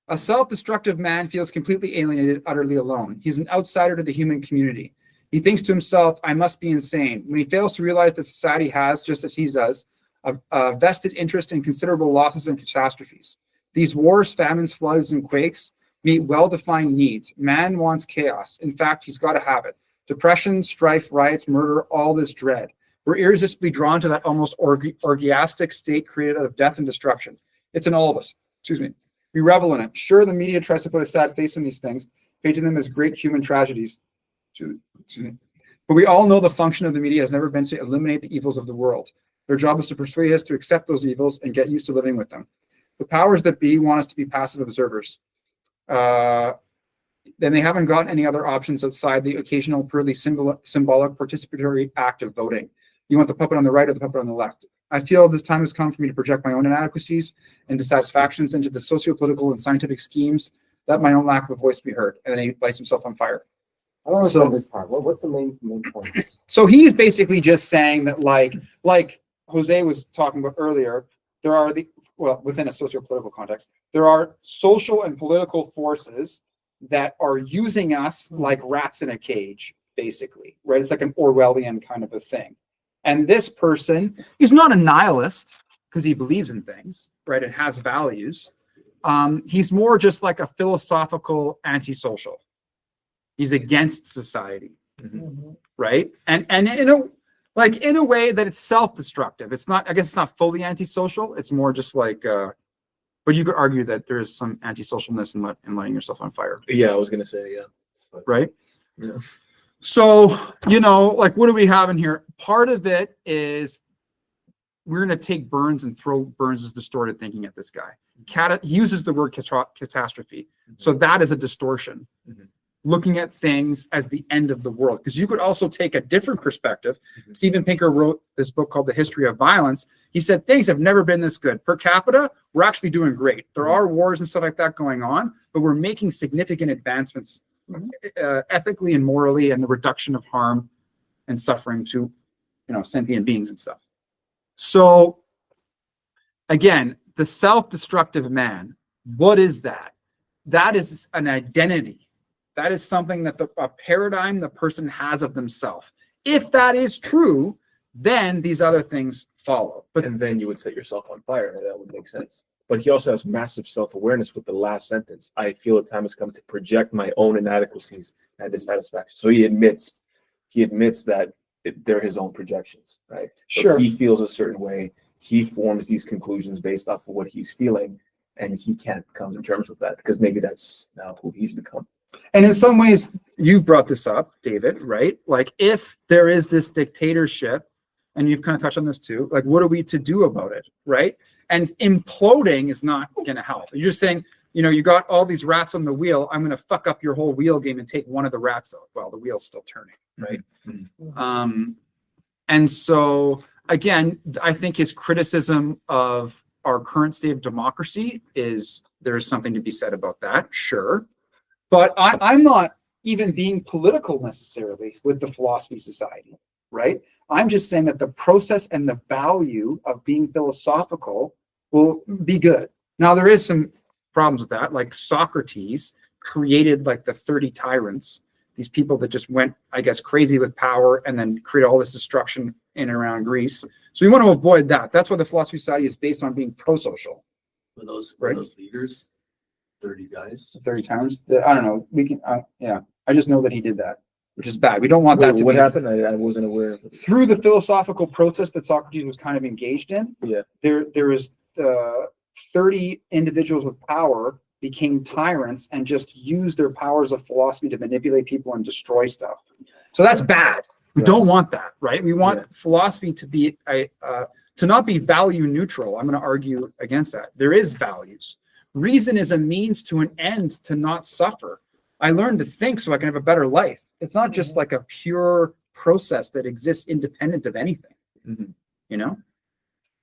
a self-destructive man feels completely alienated, utterly alone. He's an outsider to the human community. He thinks to himself, I must be insane. When he fails to realize that society has, just as he does, a vested interest in considerable losses and catastrophes. These wars, famines, floods, and quakes meet well-defined needs. Man wants chaos. In fact, he's got to have it. Depression, strife, riots, murder, all this dread. We're irresistibly drawn to that almost orgiastic state created out of death and destruction. It's in all of us. Excuse me. We revel in it. Sure, the media tries to put a sad face on these things, painting them as great human tragedies. Excuse me. But we all know the function of the media has never been to eliminate the evils of the world. Their job is to persuade us to accept those evils and get used to living with them. The powers that be want us to be passive observers. Then they haven't got any other options outside the occasional purely symbolic participatory act of voting. You want the puppet on the right or the puppet on the left. I feel this time has come for me to project my own inadequacies and dissatisfactions into the socio-political and scientific schemes. Let my own lack of a voice be heard. And then he lights himself on fire. I don't understand this part. What's the main point? So he's basically just saying that, like Jose was talking about earlier, there are within a socio-political context, there are social and political forces that are using us like rats in a cage, basically, right? It's like an Orwellian kind of a thing. And this person is not a nihilist, because he believes in things, right, and has values. He's more just like a philosophical antisocial. He's against society, right? And in a way that it's self-destructive. It's not, I guess it's not fully antisocial. It's more just like, but you could argue that there's some antisocialness in lighting yourself on fire, Yeah, I was gonna say, yeah. right? Yeah. So, like, what do we have in here? Part of it is we're going to take Burns and throw Burns' distorted thinking at this guy. He uses the word catastrophe. So that is a distortion. Looking at things as the end of the world. Because you could also take a different perspective. Steven Pinker wrote this book called The History of Violence. He said things have never been this good. Per capita, we're actually doing great. There are wars and stuff like that going on, but we're making significant advancements ethically and morally, and the reduction of harm and suffering to, sentient beings and stuff. So again, the self-destructive man, what is that? That is an identity. That is something that a paradigm the person has of themselves. If that is true, then these other things follow. And then you would set yourself on fire. That would make sense. But he also has massive self-awareness with the last sentence. I feel the time has come to project my own inadequacies and dissatisfaction. So he admits that they're his own projections, right? So Sure. he feels a certain way. He forms these conclusions based off of what he's feeling, and he can't come to terms with that because maybe that's now who he's become. And in some ways, you've brought this up, David, right? Like, if there is this dictatorship, and you've kind of touched on this too, like, what are we to do about it, right? And imploding is not going to help. You're just saying, you got all these rats on the wheel. I'm going to fuck up your whole wheel game and take one of the rats out. Well, the wheel's still turning, right? And so, again, I think his criticism of our current state of democracy is there's something to be said about that, sure. But I'm not even being political necessarily with the Philosophy Society, right? I'm just saying that the process and the value of being philosophical will be good. Now, there is some problems with that, like Socrates created like the 30 tyrants, these people that just went, I guess, crazy with power and then created all this destruction in and around Greece. So we want to avoid that. That's why the Philosophy Society is based on being pro-social. Were those Right. leaders, 30 guys? 30 tyrants. I don't know. We can, yeah. I just know that he did that, which is bad. We don't want that to what be. happened? I wasn't aware of it. Through the philosophical process that Socrates was kind of engaged in, Yeah. there was 30 individuals with power became tyrants and just used their powers of philosophy to manipulate people and destroy stuff. So that's bad. We don't want that, right? We want philosophy to be to not be value neutral. I'm going to argue against that. There is values. Reason is a means to an end to not suffer. I learned to think so I can have a better life. It's not just like a pure process that exists independent of anything.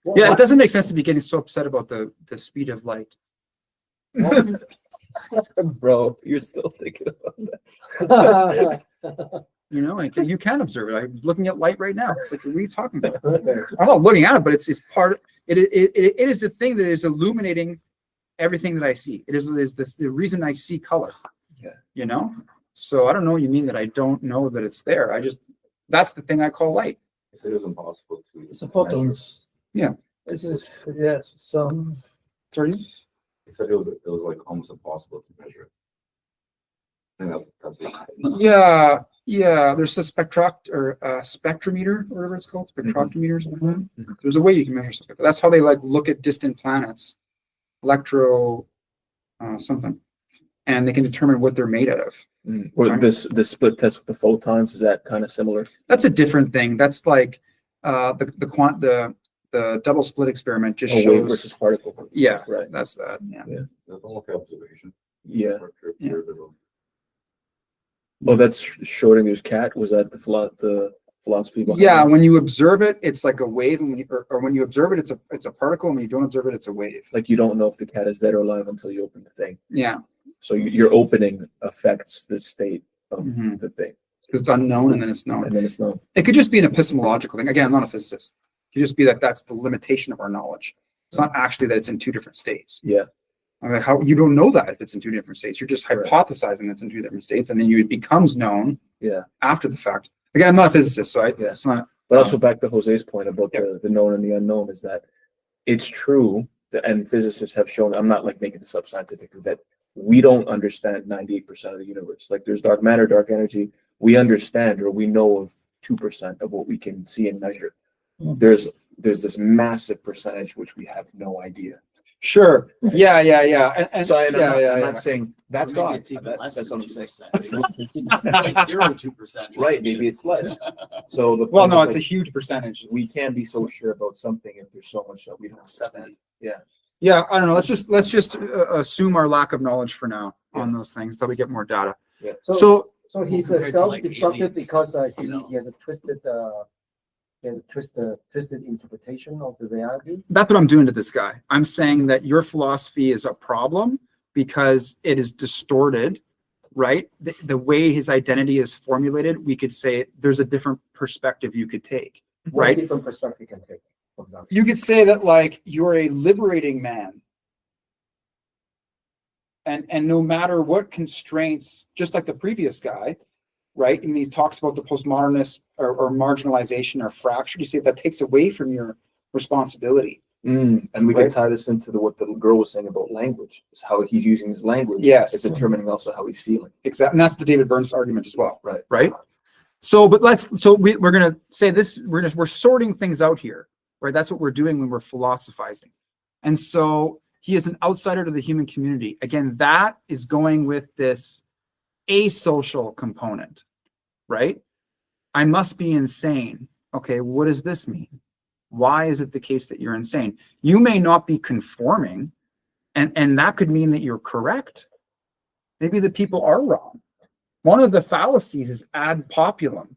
Well, Yeah, it doesn't make sense to be getting so upset about the speed of light. Bro, you're still thinking about that. Like, you can observe it. I'm looking at light right now. It's like, what are you talking about? I'm not looking at it, but it's part. It is the thing that is illuminating everything that I see. It is the reason I see color. Yeah. So I don't know what you mean that I don't know that it's there. That's the thing I call light. He said it was impossible to. It's a photons. Yeah. This is, yes, so. Sorry. He said it was like almost impossible to measure. I think that's what. Yeah. There's a spectrometer or whatever it's called, spectrometer or something. There's a way you can measure something. That's how they look at distant planets, something, and they can determine what they're made out of. Or this split test with the photons, is that kind of similar? That's a different thing. That's like the double split experiment just Wave shows. versus particle. Yeah, Right. that's that. Yeah. That's almost the observation. Yeah. Yeah. Oh, that's Schrodinger's cat. Was that the philosophy behind Yeah, it? when you observe it, it's like a wave, and when you observe it, it's a particle, and when you don't observe it, it's a wave. Like you don't know if the cat is dead or alive until you open the thing. Yeah, So your opening affects the state of Mhm. the thing, it's unknown, and then it's known. and then it's known. It could just be an epistemological thing. Again, I'm not a physicist. It could just be that that's the limitation of our knowledge. It's not actually that it's in two different states. Yeah. I mean, how you don't know that if it's in two different states. You're just Right. hypothesizing it's in two different states, and then it becomes known Yeah. after the fact. Again, I'm not a physicist, so Yeah. it's not. But also back to Jose's point about Yeah. the known and the unknown is that it's true that, and physicists have shown, I'm not like making this up scientifically, that we don't understand 98% of the universe. Like there's dark matter, dark energy. We understand, or we know of 2% of what we can see and measure. There's this massive percentage which we have no idea. Sure. Yeah. And So I'm yeah. not saying that's Maybe God. it's even That's less than what I'm saying. 2%. 0.02%. Right, maybe it's less. So the Well, point no, is, it's a like, huge percentage. we can't be so sure about something if there's so much that we don't understand. Yeah, I don't know. Let's just assume our lack of knowledge for now on those things until we get more data. So So he's compared to, self-destructive aliens, because you know. he has a twisted interpretation of the reality. that's what I'm doing to this guy. I'm saying that your philosophy is a problem because it is distorted, right? The way his identity is formulated, we could say there's a different perspective you could take, What right? different perspective you can take, for example. You could say that like you're a liberating man. And no matter what constraints, just like the previous guy, right? And he talks about the postmodernist or marginalization or fracture. You say that takes away from your responsibility. And we Right. can tie this into what the girl was saying about language, is how he's using his language. Yes. Is determining also how he's feeling. Exactly. And that's the David Burns argument as well. Right. Right. So, but we're going to say this, we're sorting things out here, right? That's what we're doing when we're philosophizing. And so he is an outsider to the human community. Again, that is going with this asocial component, right? I must be insane. Okay, what does this mean? Why is it the case that you're insane? You may not be conforming, and that could mean that you're correct. Maybe the people are wrong. One of the fallacies is ad populum.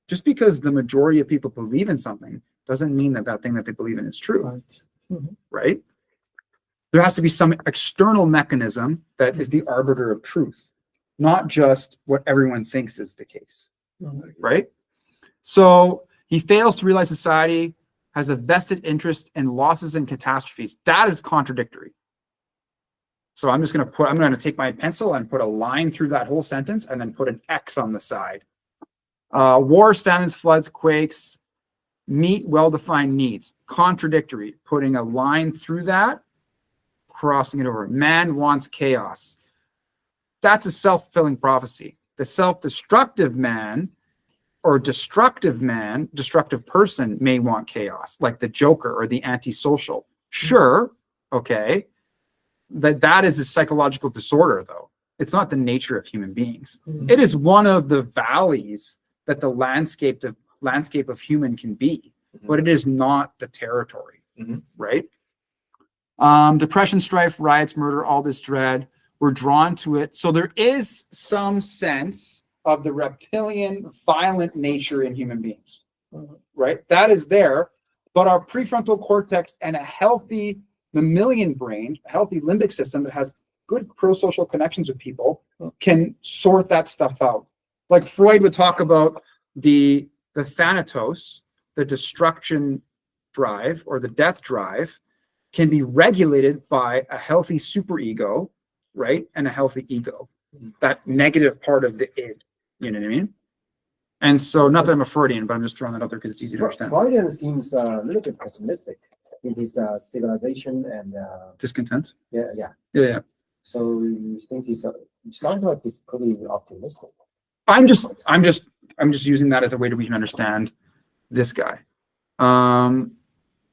Just because the majority of people believe in something doesn't mean that that thing that they believe in is true, right? There has to be some external mechanism that is the arbiter of truth, not just what everyone thinks is the case, right? So he fails to realize society has a vested interest in losses and catastrophes. That is contradictory. So I'm going to take my pencil and put a line through that whole sentence and then put an X on the side. Wars, famines, floods, quakes meet well-defined needs. Contradictory, putting a line through that, crossing it over. Man wants chaos. That's a self-fulfilling prophecy. The self-destructive man or destructive person may want chaos, like the Joker or the antisocial. Sure, okay. That is a psychological disorder, though. It's not the nature of human beings. It is one of the valleys that the landscape of human can be, but it is not the territory, right? Depression, strife, riots, murder, all this dread, we're drawn to it. So there is some sense of the reptilian, violent nature in human beings, right? That is there, but our prefrontal cortex and a healthy mammalian brain, a healthy limbic system that has good pro-social connections with people can sort that stuff out. Like Freud would talk about the thanatos, the destruction drive or the death drive, can be regulated by a healthy superego, right? And a healthy ego, that negative part of the id, you know what I mean? And so, not that I'm a Freudian, but I'm just throwing that out there because it's easy to understand. Freudian seems a little bit pessimistic in his civilization and Discontent? yeah. So you think it sounds like he's pretty optimistic. I'm just using that as a way that we can understand this guy.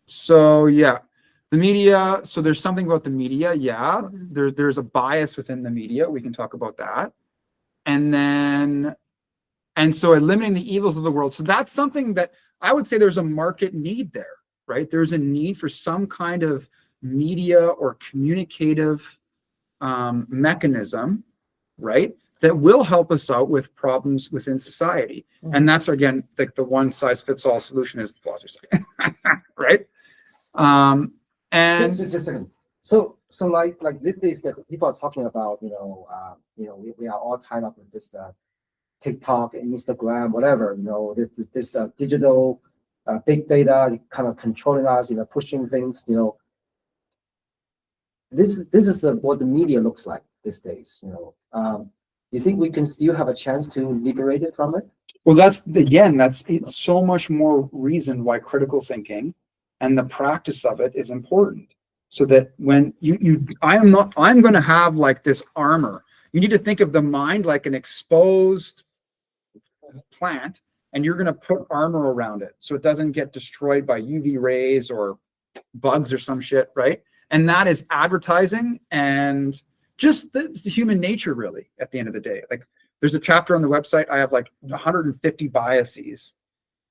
So yeah, the media. So there's something about the media. Yeah, there's a bias within the media. We can talk about that. And so eliminating the evils of the world. So that's something that I would say there's a market need there, right? There's a need for some kind of media or communicative mechanism, right? That will help us out with problems within society. And that's, again, like the one size fits all solution is the philosophy side, right? And Just a second. So like this is that people are talking about, we are all tied up with this TikTok and Instagram, whatever, this digital big data kind of controlling us, pushing things, This is what the media looks like these days, You think we can still have a chance to liberate it from it? well, it's so much more reason why critical thinking and the practice of it is important. So that when I'm going to have like this armor. You need to think of the mind like an exposed plant, and you're going to put armor around it so it doesn't get destroyed by UV rays or bugs or some shit, right? And that is advertising and just the human nature, really, at the end of the day. Like, there's a chapter on the website. I have like 150 biases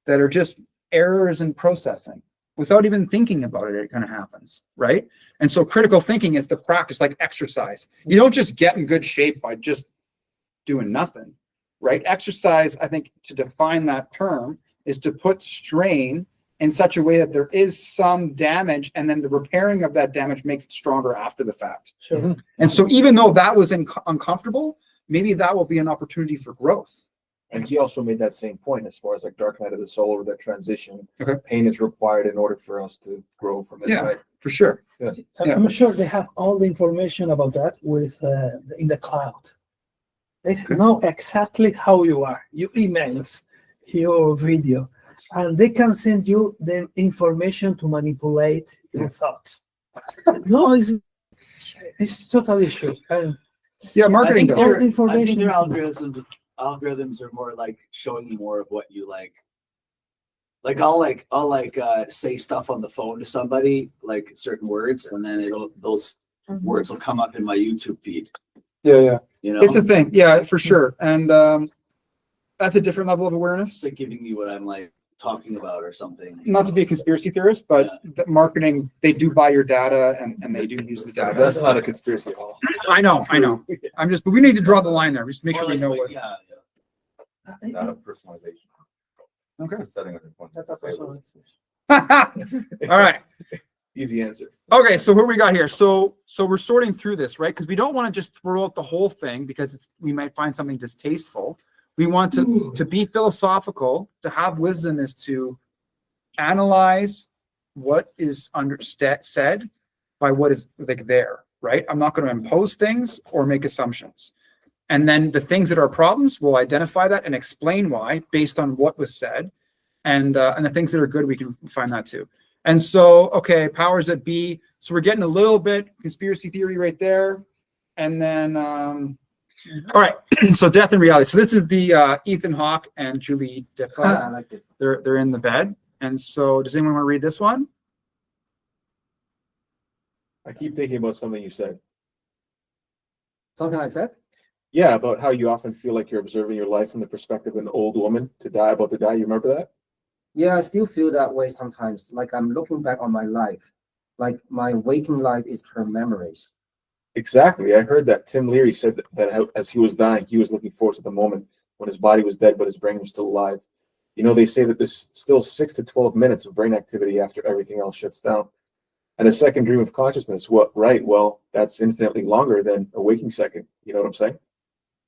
that are just errors in processing. Without even thinking about it, it kind of happens, right? And so critical thinking is the practice, like exercise. You don't just get in good shape by just doing nothing, right? Exercise, I think, to define that term, is to put strain in such a way that there is some damage, and then the repairing of that damage makes it stronger after the fact. Sure. And so even though that was uncomfortable, maybe that will be an opportunity for growth. And he also made that same point as far as like Dark Night of the Soul or that transition. Okay. Pain is required in order for us to grow from it. Yeah. Right? For sure. I'm sure they have all the information about that with in the cloud. They know exactly how you are, your emails, your video, and they can send you the information to manipulate your thoughts. No, it's totally true. And Yeah, marketing I think does. all their- the information I think is- their algorithms are more like showing you more of what you like. I'll say stuff on the phone to somebody, like certain words, and then those words will come up in my YouTube feed. Yeah. You know, It's a thing. Yeah, for sure. And that's a different level of awareness. it's like giving me what I'm like talking about or something. Not to be a conspiracy theorist, but the marketing, they do buy your data and they do use the data. That's not a conspiracy at all. I know. But we need to draw the line there. Just make sure Or we like know what- what. yeah. Not a personalization. Okay. It's a setting of your point. That's a personal- All right. Easy answer. Okay, so what we got here? So we're sorting through this, right? Because we don't want to just throw out the whole thing because we might find something distasteful. We want to be philosophical. To have wisdom is to analyze what is said by what is like there, right? I'm not going to impose things or make assumptions. And then the things that are problems, we'll identify that and explain why based on what was said. And the things that are good, we can find that too. And so, okay, powers that be. So we're getting a little bit conspiracy theory right there. And then, all right. So death and reality. So this is the Ethan Hawke and Julie Depot. I like this. They're in the bed. And so does anyone want to read this one? I keep thinking about something you said. Something I said? Yeah, about how you often feel like you're observing your life from the perspective of an old woman about to die. You remember that? Yeah, I still feel that way sometimes. Like I'm looking back on my life. Like my waking life is her memories. Exactly. I heard that Tim Leary said that as he was dying, he was looking forward to the moment when his body was dead, but his brain was still alive. You know, they say that there's still 6 to 12 minutes of brain activity after everything else shuts down. And a second dream of consciousness, what? Right. Well, that's infinitely longer than a waking second. You know what I'm saying?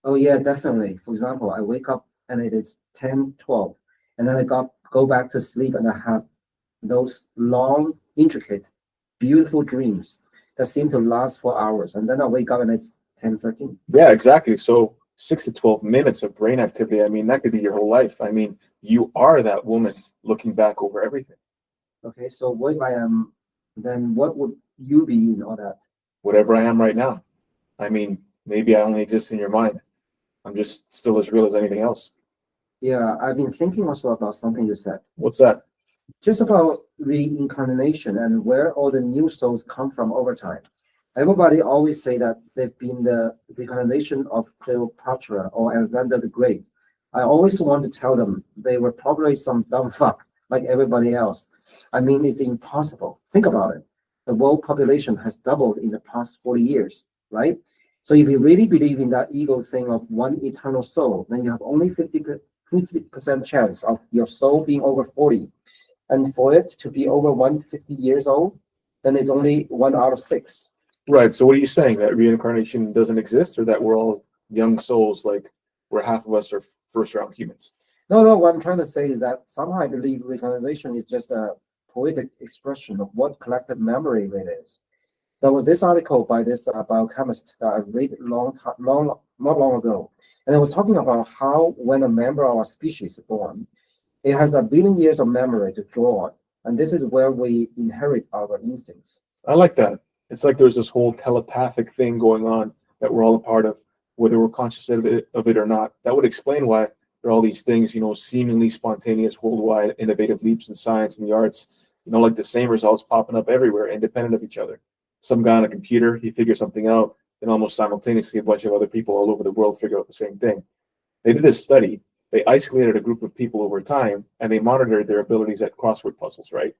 Oh yeah, definitely. For example, I wake up and it is 10, 12, and then I go back to sleep and I have those long, intricate, beautiful dreams that seem to last for hours. And then I wake up and it's 10, 13. Yeah, exactly. So 6 to 12 minutes of brain activity. I mean, that could be your whole life. I mean, you are that woman looking back over everything. Okay, so what if I am, then what would you be in all that? Whatever I am right now. I mean, maybe I only exist in your mind. I'm just still as real as anything else. Yeah, I've been thinking also about something you said. What's that? Just about reincarnation and where all the new souls come from over time. Everybody always say that they've been the reincarnation of Cleopatra or Alexander the Great. I always want to tell them they were probably some dumb fuck like everybody else. I mean, it's impossible. Think about it. The world population has doubled in the past 40 years, right? So if you really believe in that ego thing of one eternal soul, then you have only 50% chance of your soul being over 40. And for it to be over 150 years old, then it's only 1 out of 6. Right. So what are you saying? That reincarnation doesn't exist, or that we're all young souls, like where half of us are first round humans? No, what I'm trying to say is that somehow I believe reincarnation is just a poetic expression of what collective memory really is. There was this article by this biochemist that I read not long ago, and it was talking about how when a member of our species is born, it has 1 billion years of memory to draw on. And this is where we inherit our instincts. I like that. It's like there's this whole telepathic thing going on that we're all a part of, whether we're conscious of it or not. That would explain why there are all these things, seemingly spontaneous, worldwide, innovative leaps in science and the arts, like the same results popping up everywhere, independent of each other. Some guy on a computer, he figures something out, and almost simultaneously, a bunch of other people all over the world figure out the same thing. They did a study. They isolated a group of people over time, and they monitored their abilities at crossword puzzles, right,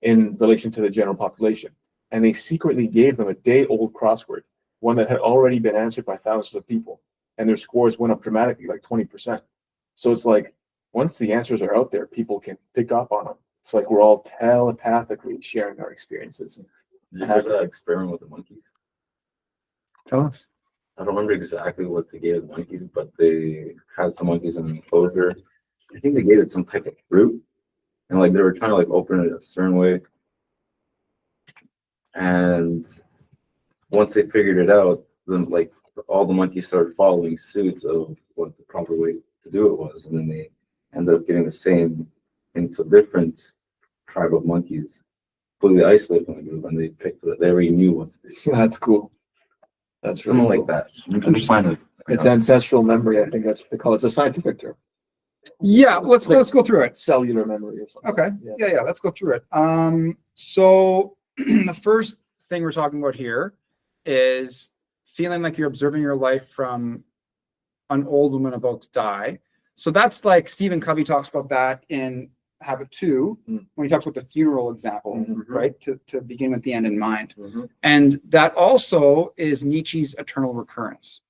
in relation to the general population. And they secretly gave them a day-old crossword, one that had already been answered by thousands of people, and their scores went up dramatically, like 20%. So it's like, once the answers are out there, people can pick up on them. It's like we're all telepathically sharing our experiences. Did you have that experiment with the monkeys? Tell us. I don't remember exactly what they gave the monkeys, but they had some monkeys in an enclosure. I think they gave it some type of fruit, and like they were trying to like open it a certain way. And once they figured it out, then like all the monkeys started following suit of what the proper way to do it was, and then they ended up getting the same into a different tribe of monkeys, completely isolated from the group, and they picked it. They already knew what to do. That's cool. That's Something really like cool. that. You can find it. It's ancestral memory. I think that's what they call it. It's a scientific term. Yeah, let's go through it. Cellular memory or something. Okay. Yeah. Yeah, let's go through it. So the first thing we're talking about here is feeling like you're observing your life from an old woman about to die. So that's like Stephen Covey talks about that in Habit 2 when he talks about the funeral example, right? To begin with the end in mind. And that also is Nietzsche's eternal recurrence.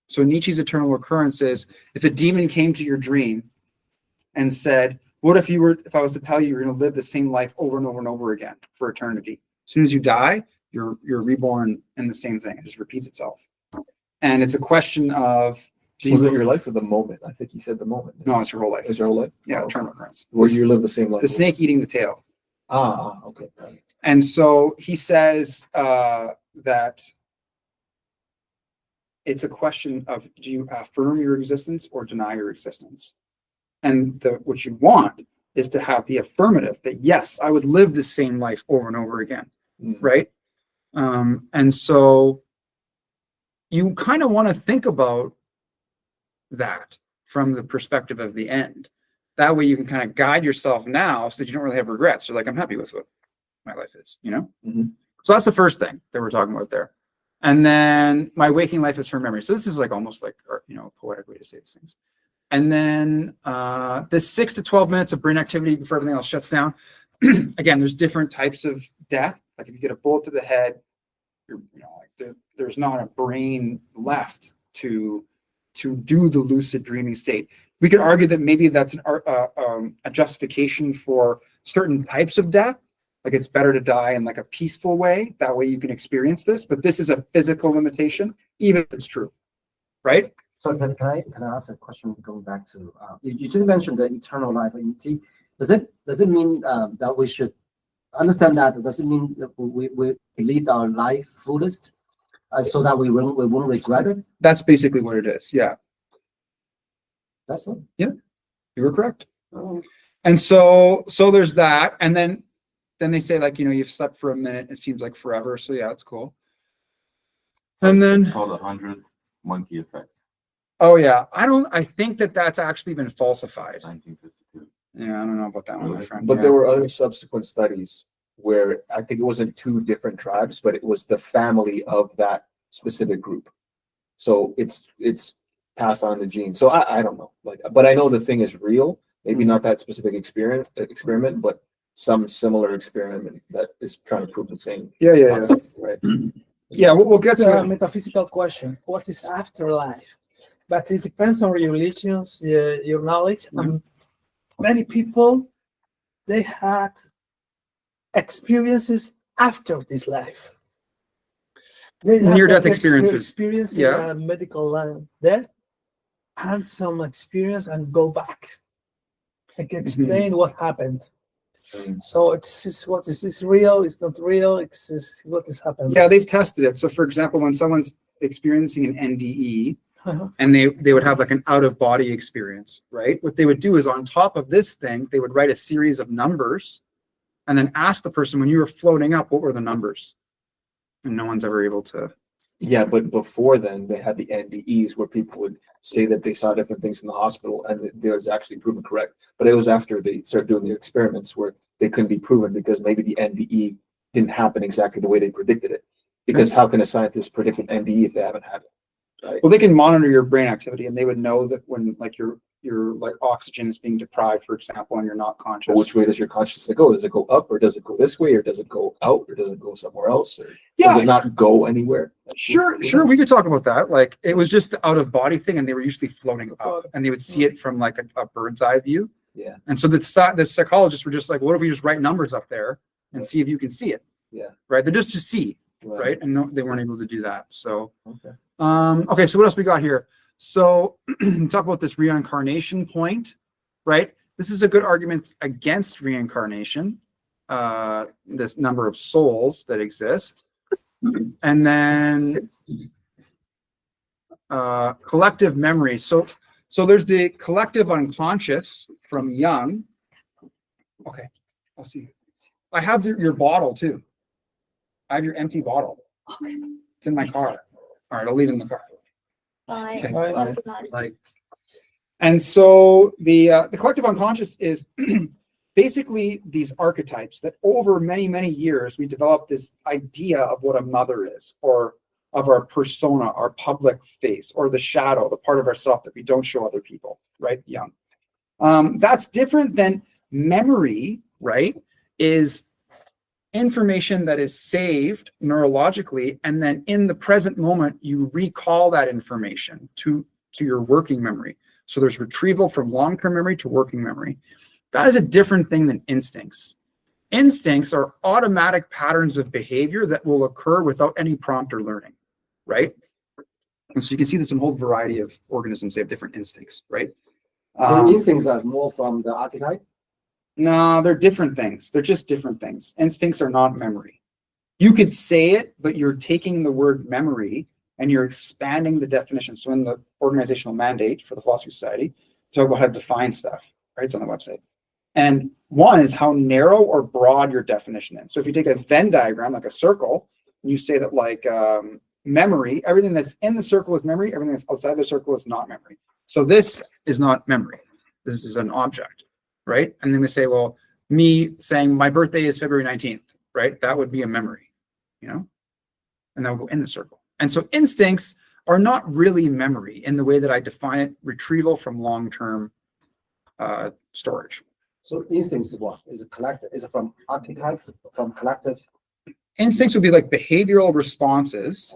So Nietzsche's eternal recurrence is if a demon came to your dream and said, what if I was to tell you you're going to live the same life over and over and over again for eternity? As soon as you die, you're reborn in the same thing. It just repeats itself. And it's a question of, Was it your life or the moment? I think he said the moment. no, it's your whole life. Is your whole life? Yeah, Oh, eternal recurrence. where you live the same life. The snake eating the tail. Okay. And so he says that it's a question of, do you affirm your existence or deny your existence? And what you want is to have the affirmative that, yes, I would live the same life over and over again, right? And so you kind of want to think about that from the perspective of the end. That way you can kind of guide yourself now so that you don't really have regrets. You're like, I'm happy with what my life is, So that's the first thing that we're talking about there. And then my waking life is her memory. So this is like almost like, a poetic way to say these things. And then the 6 to 12 minutes of brain activity before everything else shuts down. Again, there's different types of death. Like if you get a bullet to the head, there's not a brain left to do the lucid dreaming state. We could argue that maybe that's a justification for certain types of death. Like it's better to die in like a peaceful way. That way you can experience this. But this is a physical limitation, even if it's true, right? So can I ask a question going back to you just mentioned the eternal life. Does it mean that we should understand that? Does it mean that we live our life fullest so that we won't regret it? That's basically what it is. Yeah. That's it. Yeah, you were correct. Oh. And so there's that. And then they say like, you've slept for a minute. It seems like forever. So yeah, that's cool. And then It's called the 100th monkey effect, oh yeah, I think that's actually been falsified. 1952. Yeah, I don't know about that one, my friend. But Yeah. there were other subsequent studies where I think it wasn't 2 different tribes, but it was the family of that specific group. So it's passed on the gene. So I don't know. But I know the thing is real. Maybe not that specific experiment, but some similar experiment that is trying to prove the same Yeah. concept, right? Yeah, we'll get It's to a it. metaphysical question. What is afterlife? But it depends on your religions, your knowledge. Many people, they had experiences after this life. They have Near-death like experiences. Experience Yeah. medical death, and some experience and go back. I can explain what happened. So it's what is this real? It's not real. It's just what is happening. Yeah, they've tested it. So for example, when someone's experiencing an NDE Uh-huh. and they would have like an out-of-body experience, right? What they would do is on top of this thing, they would write a series of numbers and then ask the person when you were floating up, what were the numbers? And no one's ever able to. Yeah, but before then, they had the NDEs where people would say that they saw different things in the hospital and it was actually proven correct. But it was after they started doing the experiments where they couldn't be proven because maybe the NDE didn't happen exactly the way they predicted it. Because how can a scientist predict an NDE if they haven't had it? Right? Well, they can monitor your brain activity, and they would know that when like your like oxygen is being deprived, for example, and you're not conscious. But which way does your consciousness go? Does it go up, or does it go this way, or does it go out, or does it go somewhere else, or Yeah. does it not go anywhere? Sure, we could talk about that. Like it was just the out of body thing, and they were usually floating up, and they would see it from like a bird's eye view. Yeah. And so the psychologists were just like, what if we just write numbers up there and see if you can see it? Yeah. Right. They're just to see, right? And no, they weren't able to do that. So, Okay. okay. So what else we got here? So talk about this reincarnation point, right? This is a good argument against reincarnation. This number of souls that exist. And then collective memory. So there's the collective unconscious from Jung. Okay, I'll see. I have your bottle too. I have your empty bottle. It's in my car. All right, I'll leave it in the car. Bye. Okay. Bye. Like, and so the collective unconscious is basically these archetypes that over many, many years, we developed this idea of what a mother is, or of our persona, our public face, or the shadow, the part of ourself that we don't show other people, right? Young. That's different than memory, right? Is information that is saved neurologically, and then in the present moment, you recall that information to your working memory. So there's retrieval from long-term memory to working memory. That is a different thing than instincts. Instincts are automatic patterns of behavior that will occur without any prompt or learning, right? And so you can see this in a whole variety of organisms. They have different instincts, right? So instincts are more from the archetype. No, they're different things. They're just different things. Instincts are not memory. You could say it, but you're taking the word memory and you're expanding the definition. So in the organizational mandate for the Philosophy Society, talk about how to define stuff, right? It's on the website. And one is how narrow or broad your definition is. So if you take a Venn diagram, like a circle, and you say that like memory, everything that's in the circle is memory, everything that's outside the circle is not memory. So this is not memory. This is an object, right? And then we say, well, me saying my birthday is February 19th, right? That would be a memory, you know? And that would go in the circle. And so instincts are not really memory in the way that I define it, retrieval from long-term storage. So instincts is what? Is it collective? Is it from archetypes? From collective? Instincts would be like behavioral responses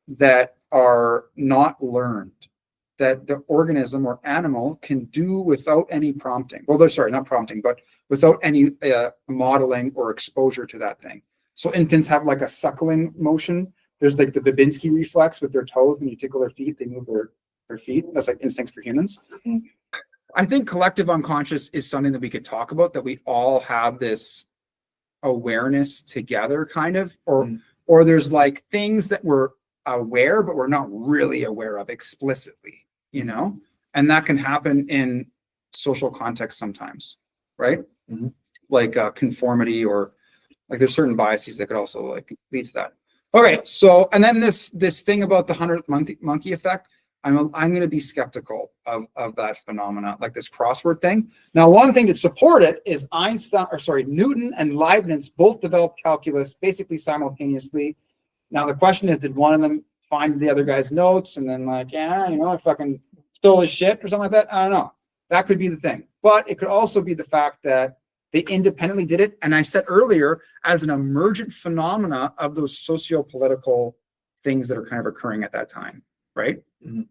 that are not learned, that the organism or animal can do without any prompting. Well, they're sorry, not prompting, but without any modeling or exposure to that thing. So infants have like a suckling motion. There's like the Babinski reflex with their toes. When you tickle their feet, they move their feet. That's like instincts for humans. I think collective unconscious is something that we could talk about, that we all have this awareness together kind of, or there's like things that we're aware, but we're not really aware of explicitly, you know, and that can happen in social context sometimes, right? Mm-hmm. Like conformity, or like there's certain biases that could also like lead to that. Okay, so and then this thing about the 100th monkey effect, I'm going to be skeptical of that phenomena, like this crossword thing. Now, one thing to support it is Newton and Leibniz both developed calculus basically simultaneously. Now, the question is, did one of them find the other guy's notes and then like, yeah, you know, I fucking stole his shit or something like that? I don't know. That could be the thing. But it could also be the fact that they independently did it. And I said earlier, as an emergent phenomena of those socio-political things that are kind of occurring at that time, right? Mm-hmm.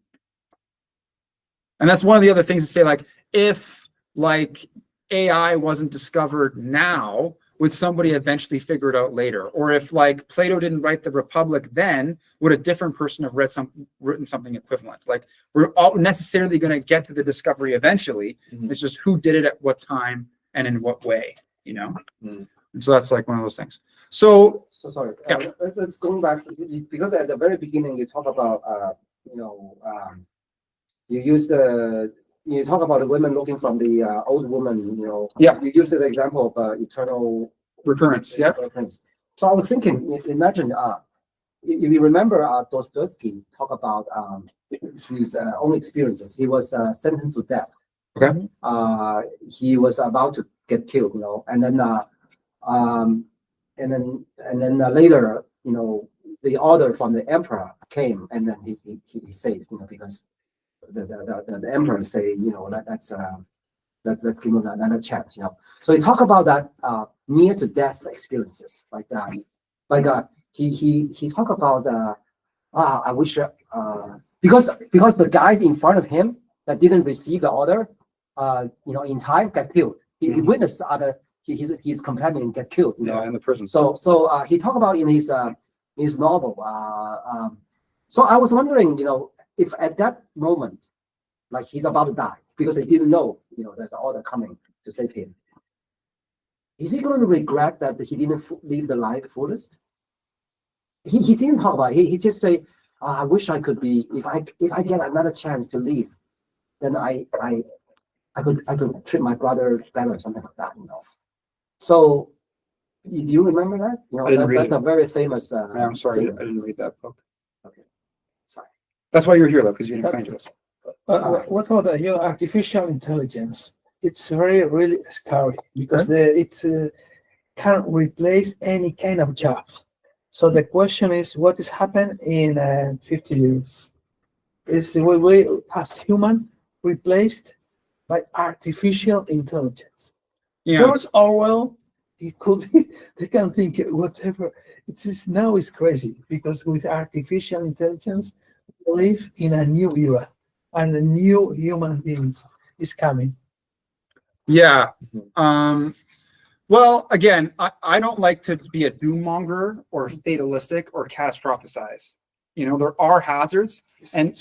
And that's one of the other things to say, like, if like AI wasn't discovered now, would somebody eventually figure it out later? Or if like Plato didn't write the Republic then, would a different person have written something equivalent? Like, we're all necessarily going to get to the discovery eventually. Mm-hmm. It's just who did it at what time and in what way, you know? Mm-hmm. And so that's like one of those things. So sorry. Yeah. Let's go back, because at the very beginning you talk about you talk about the women looking from the old woman, you know. Yeah. You use the example of eternal Recurrence. Yep. Recurrence. So I was thinking, imagine, if you remember, Dostoevsky talk about his own experiences. He was sentenced to death. Okay. He was about to get killed, and then later, the order from the emperor came, and then he saved, because the emperor say, let's give him another chance, So he talk about that near to death experiences, like that, he talk about I wish because the guys in front of him that didn't receive the order, in time got killed. He witnessed his companion get killed. Yeah, in the prison. So he talked about in his novel. So I was wondering, if at that moment, like he's about to die because he didn't know, there's an order coming to save him. Is he going to regret that he didn't live the life fullest? He didn't talk about it. He just say, I wish I could be, if I get another chance to live, then I could treat my brother better or something like that, So, do you remember that? I didn't read that's a very famous. I'm sorry, saying. I didn't read that book. Okay, sorry. That's why you're here, though, because you didn't find us. What about your artificial intelligence? It's really scary because it can't replace any kind of jobs. So the question is, what is happening in 50 years? Will we, as human, replaced by artificial intelligence? Yeah. George Orwell, it could be, they can think whatever. Now it's crazy because with artificial intelligence, we live in a new era and a new human beings is coming. Yeah. Well, again, I don't like to be a doom monger or fatalistic or catastrophicize. There are hazards, and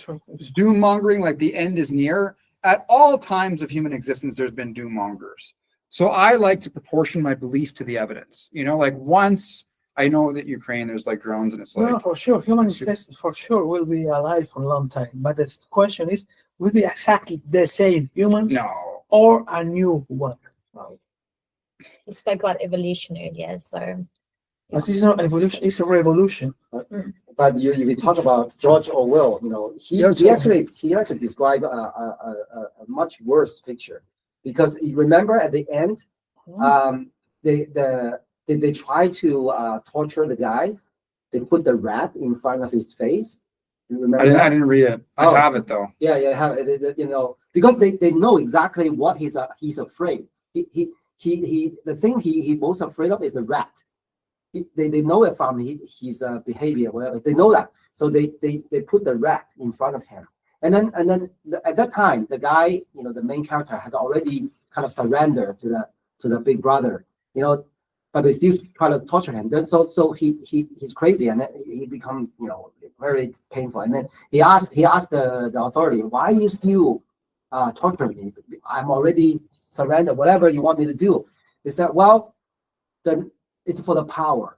doom mongering, like the end is near. At all times of human existence, there's been doom mongers. So I like to proportion my belief to the evidence. Like once I know that Ukraine, there's like drones, and it's like No, for sure, human existence for sure will be alive for a long time. But the question is, will be exactly the same humans no. or a new one? We spoke about evolution earlier, so But it's not evolution; it's a revolution. But you talk about George Orwell, he actually described a much worse picture, because you remember at the end, they try to torture the guy. They put the rat in front of his face. You remember? I didn't read it. Oh. I have it though. Yeah, have it. Because they know exactly what he's afraid. The thing he most afraid of is the rat. They know it from his behavior, whatever. They know that, so they put the rat in front of him, and then at that time, the guy, the main character, has already kind of surrendered to the big brother, but they still try to torture him. Then so he's crazy, and then he become very painful, and then he asked the authority, why you still torture me? I'm already surrendered. Whatever you want me to do. They said, well, then it's for the power,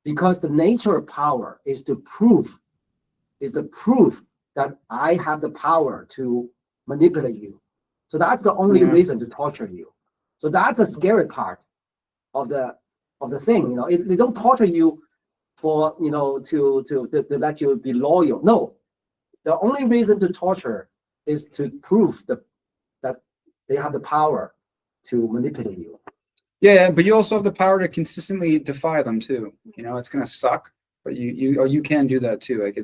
because the nature of power is the proof that I have the power to manipulate you. So that's the only reason to torture you. So that's the scary part of the thing. They don't torture you for to let you be loyal. No, the only reason to torture is to prove that they have the power to manipulate you. Yeah, but you also have the power to consistently defy them too. It's gonna suck, but you can do that too. Like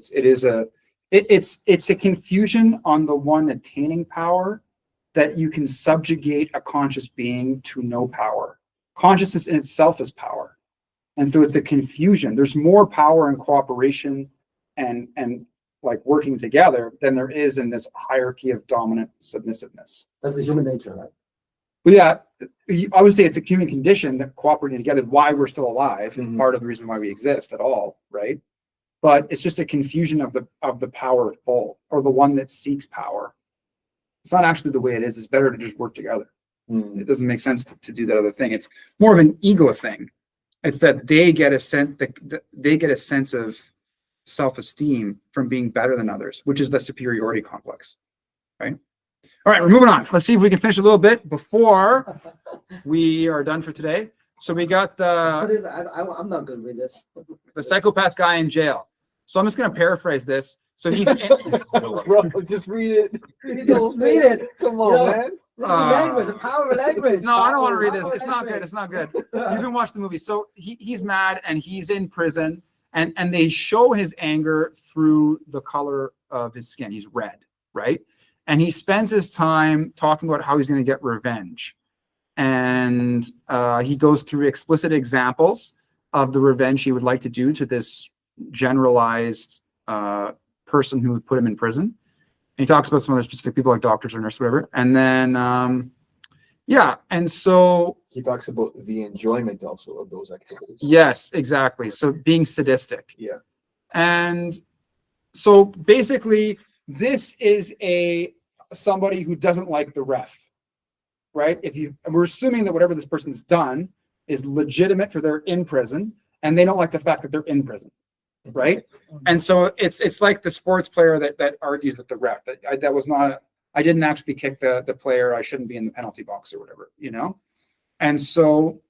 it's a confusion on the one attaining power, that you can subjugate a conscious being to no power. Consciousness in itself is power, and so it's a confusion. There's more power in cooperation and like working together than there is in this hierarchy of dominant submissiveness. That's the human nature, right? But yeah, I would say it's a human condition that cooperating together is why we're still alive. It's part of the reason why we exist at all, right? But it's just a confusion of the power of both, or the one that seeks power. It's not actually the way it is. It's better to just work together. It doesn't make sense to do that other thing. It's more of an ego thing. It's that they get a sense of self-esteem from being better than others, which is the superiority complex, right? All right, we're moving on. Let's see if we can finish a little bit before we are done for today. So we got I'm not good with this. the psychopath guy in jail. So I'm just going to paraphrase this. So he's Bro, just read it. Just read it. Come on, Yo. man. Language, the power of language. no, I don't want to read Power this. of It's not good. language. It's not good. You can watch the movie. So he's mad and he's in prison, and they show his anger through the color of his skin. He's red, right? And he spends his time talking about how he's going to get revenge. And he goes through explicit examples of the revenge he would like to do to this generalized person who would put him in prison. And he talks about some other specific people like doctors or nurses, whatever. And then, yeah. And so, He talks about the enjoyment also of those activities. yes, exactly. So being sadistic. Yeah. And so basically, this is somebody who doesn't like the ref, right? And we're assuming that whatever this person's done is legitimate for they're in prison, and they don't like the fact that they're in prison, right? And so it's like the sports player that argues with the ref that was not I didn't actually kick the player. I shouldn't be in the penalty box or whatever, you know? And so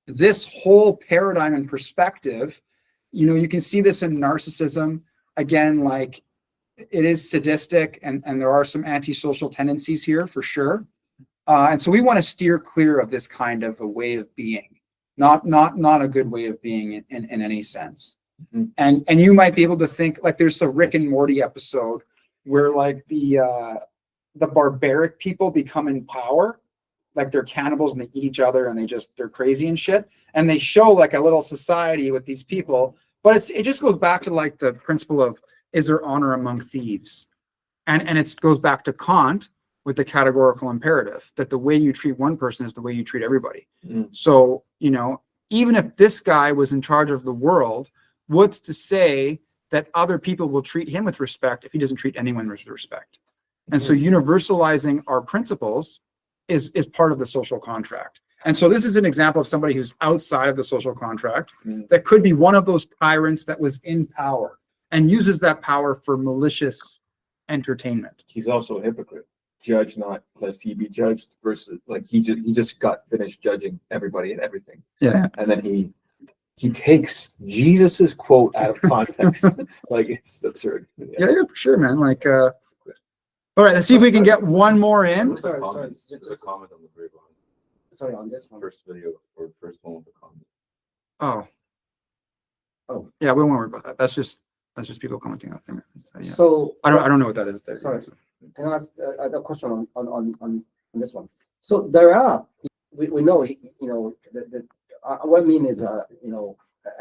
this whole paradigm and perspective, you can see this in narcissism. Again, like it is sadistic and there are some antisocial tendencies here for sure. And so we want to steer clear of this kind of a way of being, not a good way of being in any sense. Mm-hmm. And you might be able to think like there's a Rick and Morty episode where like the barbaric people become in power, like they're cannibals and they eat each other and they're crazy and shit. And they show like a little society with these people, but it just goes back to like the principle of, is there honor among thieves? And it goes back to Kant with the categorical imperative that the way you treat one person is the way you treat everybody. Mm. So, even if this guy was in charge of the world, what's to say that other people will treat him with respect if he doesn't treat anyone with respect? And so universalizing our principles is part of the social contract. And so this is an example of somebody who's outside of the social contract that could be one of those tyrants that was in power and uses that power for malicious entertainment. He's also a hypocrite. Judge not lest he be judged versus like he just got finished judging everybody and everything. Yeah. And then he takes Jesus's quote out of context. Like it's absurd. Yeah, for sure, man. Like all right, let's see if we can get one more in. Sorry. There's a comment on the very bottom. Sorry, on this one. First video or first one with the comment. Oh. Yeah, we won't worry about that. That's just people commenting on things. So, yeah. So I don't know what that is. There. Sorry. Can I ask a question on this one? So there are we know what I mean is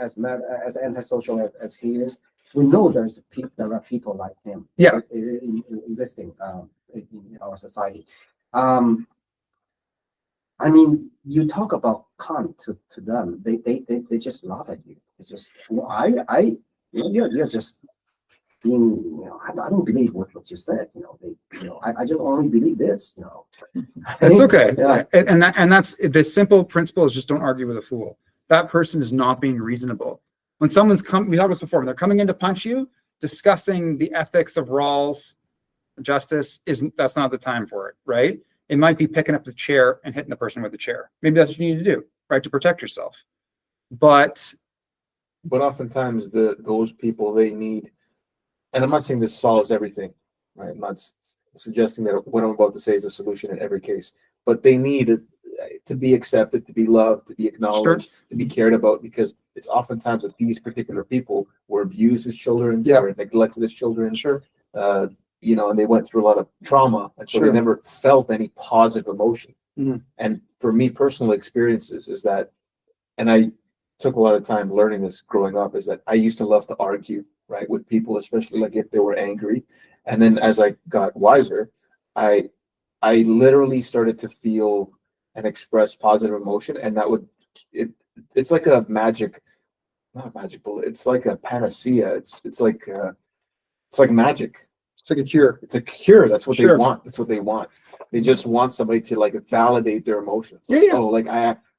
as mad as antisocial as he is, we know there are people like him. Yeah. Existing in our society. I mean, you talk about Kant to them, they just laugh at you. It's just you're just being, I don't believe what you said, I just only believe this, It's okay. Yeah. And that's the simple principle is just don't argue with a fool. That person is not being reasonable. When someone's we talked about this before, when they're coming in to punch you, discussing the ethics of Rawls justice that's not the time for it, right? It might be picking up the chair and hitting the person with the chair. Maybe that's what you need to do, right? To protect yourself. But oftentimes those people they need, and I'm not saying this solves everything, right? I'm not suggesting that what I'm about to say is a solution in every case, but they need to be accepted, to be loved, to be acknowledged, to be cared about, because it's oftentimes that these particular people were abused as children, were neglected as children, and they went through a lot of trauma, and so they never felt any positive emotion. Mm-hmm. And for me, personal experiences is that, and I took a lot of time learning this growing up, is that I used to love to argue, right, with people, especially like if they were angry. And then as I got wiser, I literally started to feel and express positive emotion, and it's like a magic, not a magic bullet. It's like a panacea. It's like magic. It's like a cure. It's a cure. That's what they want. That's what they want. They just want somebody to like validate their emotions. Like, oh, like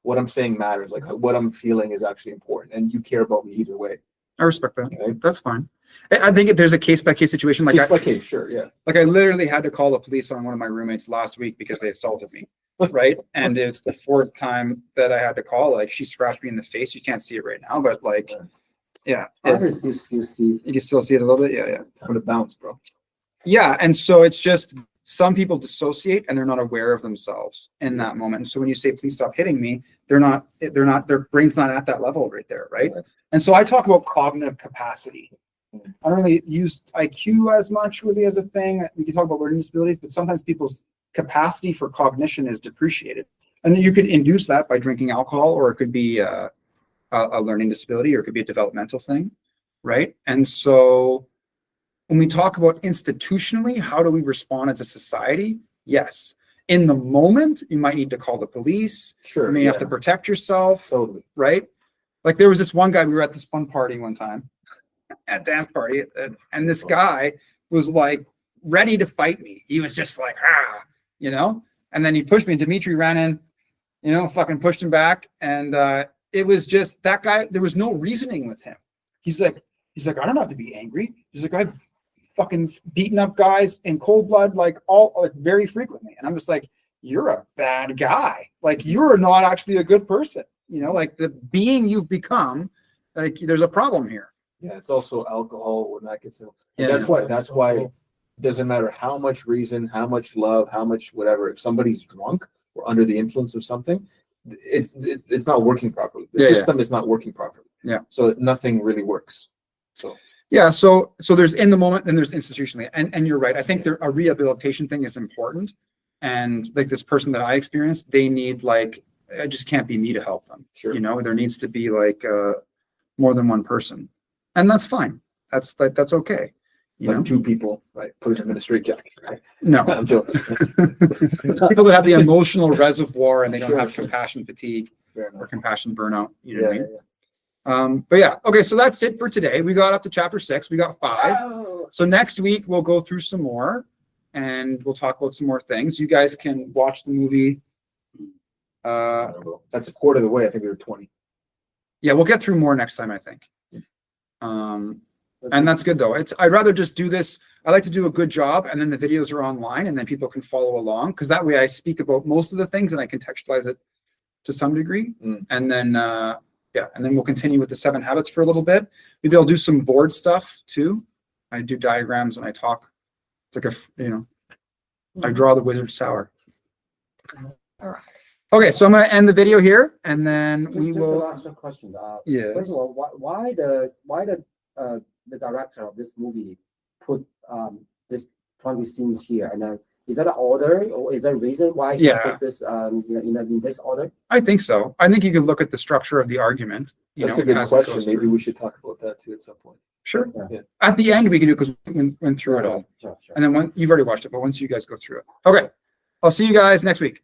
what I'm saying matters. Like what I'm feeling is actually important, and you care about me either way. I respect that. Okay. That's fine. I think if there's a case-by-case situation, like case by case, sure, yeah. Like I literally had to call the police on one of my roommates last week because they assaulted me. right? And it's the fourth time that I had to call. Like she scratched me in the face. You can't see it right now, but like, yeah, Others you see. you can still see it a little bit. Yeah, What a bounce, bro. yeah. And so it's just some people dissociate and they're not aware of themselves in that moment. And so when you say, please stop hitting me, their brain's not at that level right there, right? And so I talk about cognitive capacity. I don't really use IQ as much really as a thing. We can talk about learning disabilities, but sometimes people's capacity for cognition is depreciated. And you could induce that by drinking alcohol, or it could be a learning disability, or it could be a developmental thing, right? And so when we talk about institutionally, how do we respond as a society? Yes. In the moment, you might need to call the police. Sure. You may have to protect yourself, Totally. right? Like there was this one guy, we were at this fun party one time, at dance party, and this guy was like ready to fight me. He was just like, you know, and then he pushed me, and Dimitri ran in, you know, fucking pushed him back. And it was just that guy, there was no reasoning with him. He's like, I don't have to be angry. He's like, I've fucking beaten up guys in cold blood, like very frequently. And I'm just like, you're a bad guy. Like you're not actually a good person. You know, like the being you've become, like there's a problem here. Yeah, it's also alcohol when that gets in. Yeah. That's why it doesn't matter how much reason, how much love, how much whatever. If somebody's drunk or under the influence of something, it's not working properly. The system is not working properly. Yeah. So nothing really works. So Yeah, so there's in the moment, then there's institutionally, and you're right. I think a rehabilitation thing is important, and like this person that I experienced, they need like it just can't be me to help them. Sure. You know, there needs to be like more than one person, and that's fine. That's okay. You like know, two people, right? Put them in a straitjacket. Right? no I'm joking. people that have the emotional reservoir and they don't Sure, have sure. compassion fatigue Fair or enough. compassion burnout. You know what I Yeah, mean? yeah. But yeah, okay, so that's it for today. We got up to chapter 6. We got 5. So next week we'll go through some more and we'll talk about some more things. You guys can watch the movie. That's a quarter of the way. I think we were 20. Yeah, we'll get through more next time, I think. And that's good though. I'd rather just do this. I like to do a good job and then the videos are online and then people can follow along, because that way I speak about most of the things and I contextualize it to some degree. And then and then we'll continue with the 7 habits for a little bit. Maybe I'll do some board stuff too. I do diagrams and I talk. It's like I draw the wizard's tower. All right. Okay, so I'm going to end the video here, and then we Just will. to ask a question. Yes. First of all, why the director of this movie put this 20 scenes here, and then is that an order, or is there a reason why he Yeah. put this in this order? I think so. I think you could look at the structure of the argument. That's a good question. Maybe we should talk about that too at some point. Sure. Yeah. At the end, we can do it because we went through it all. Sure. And then you've already watched it, but once you guys go through it. Okay. I'll see you guys next week.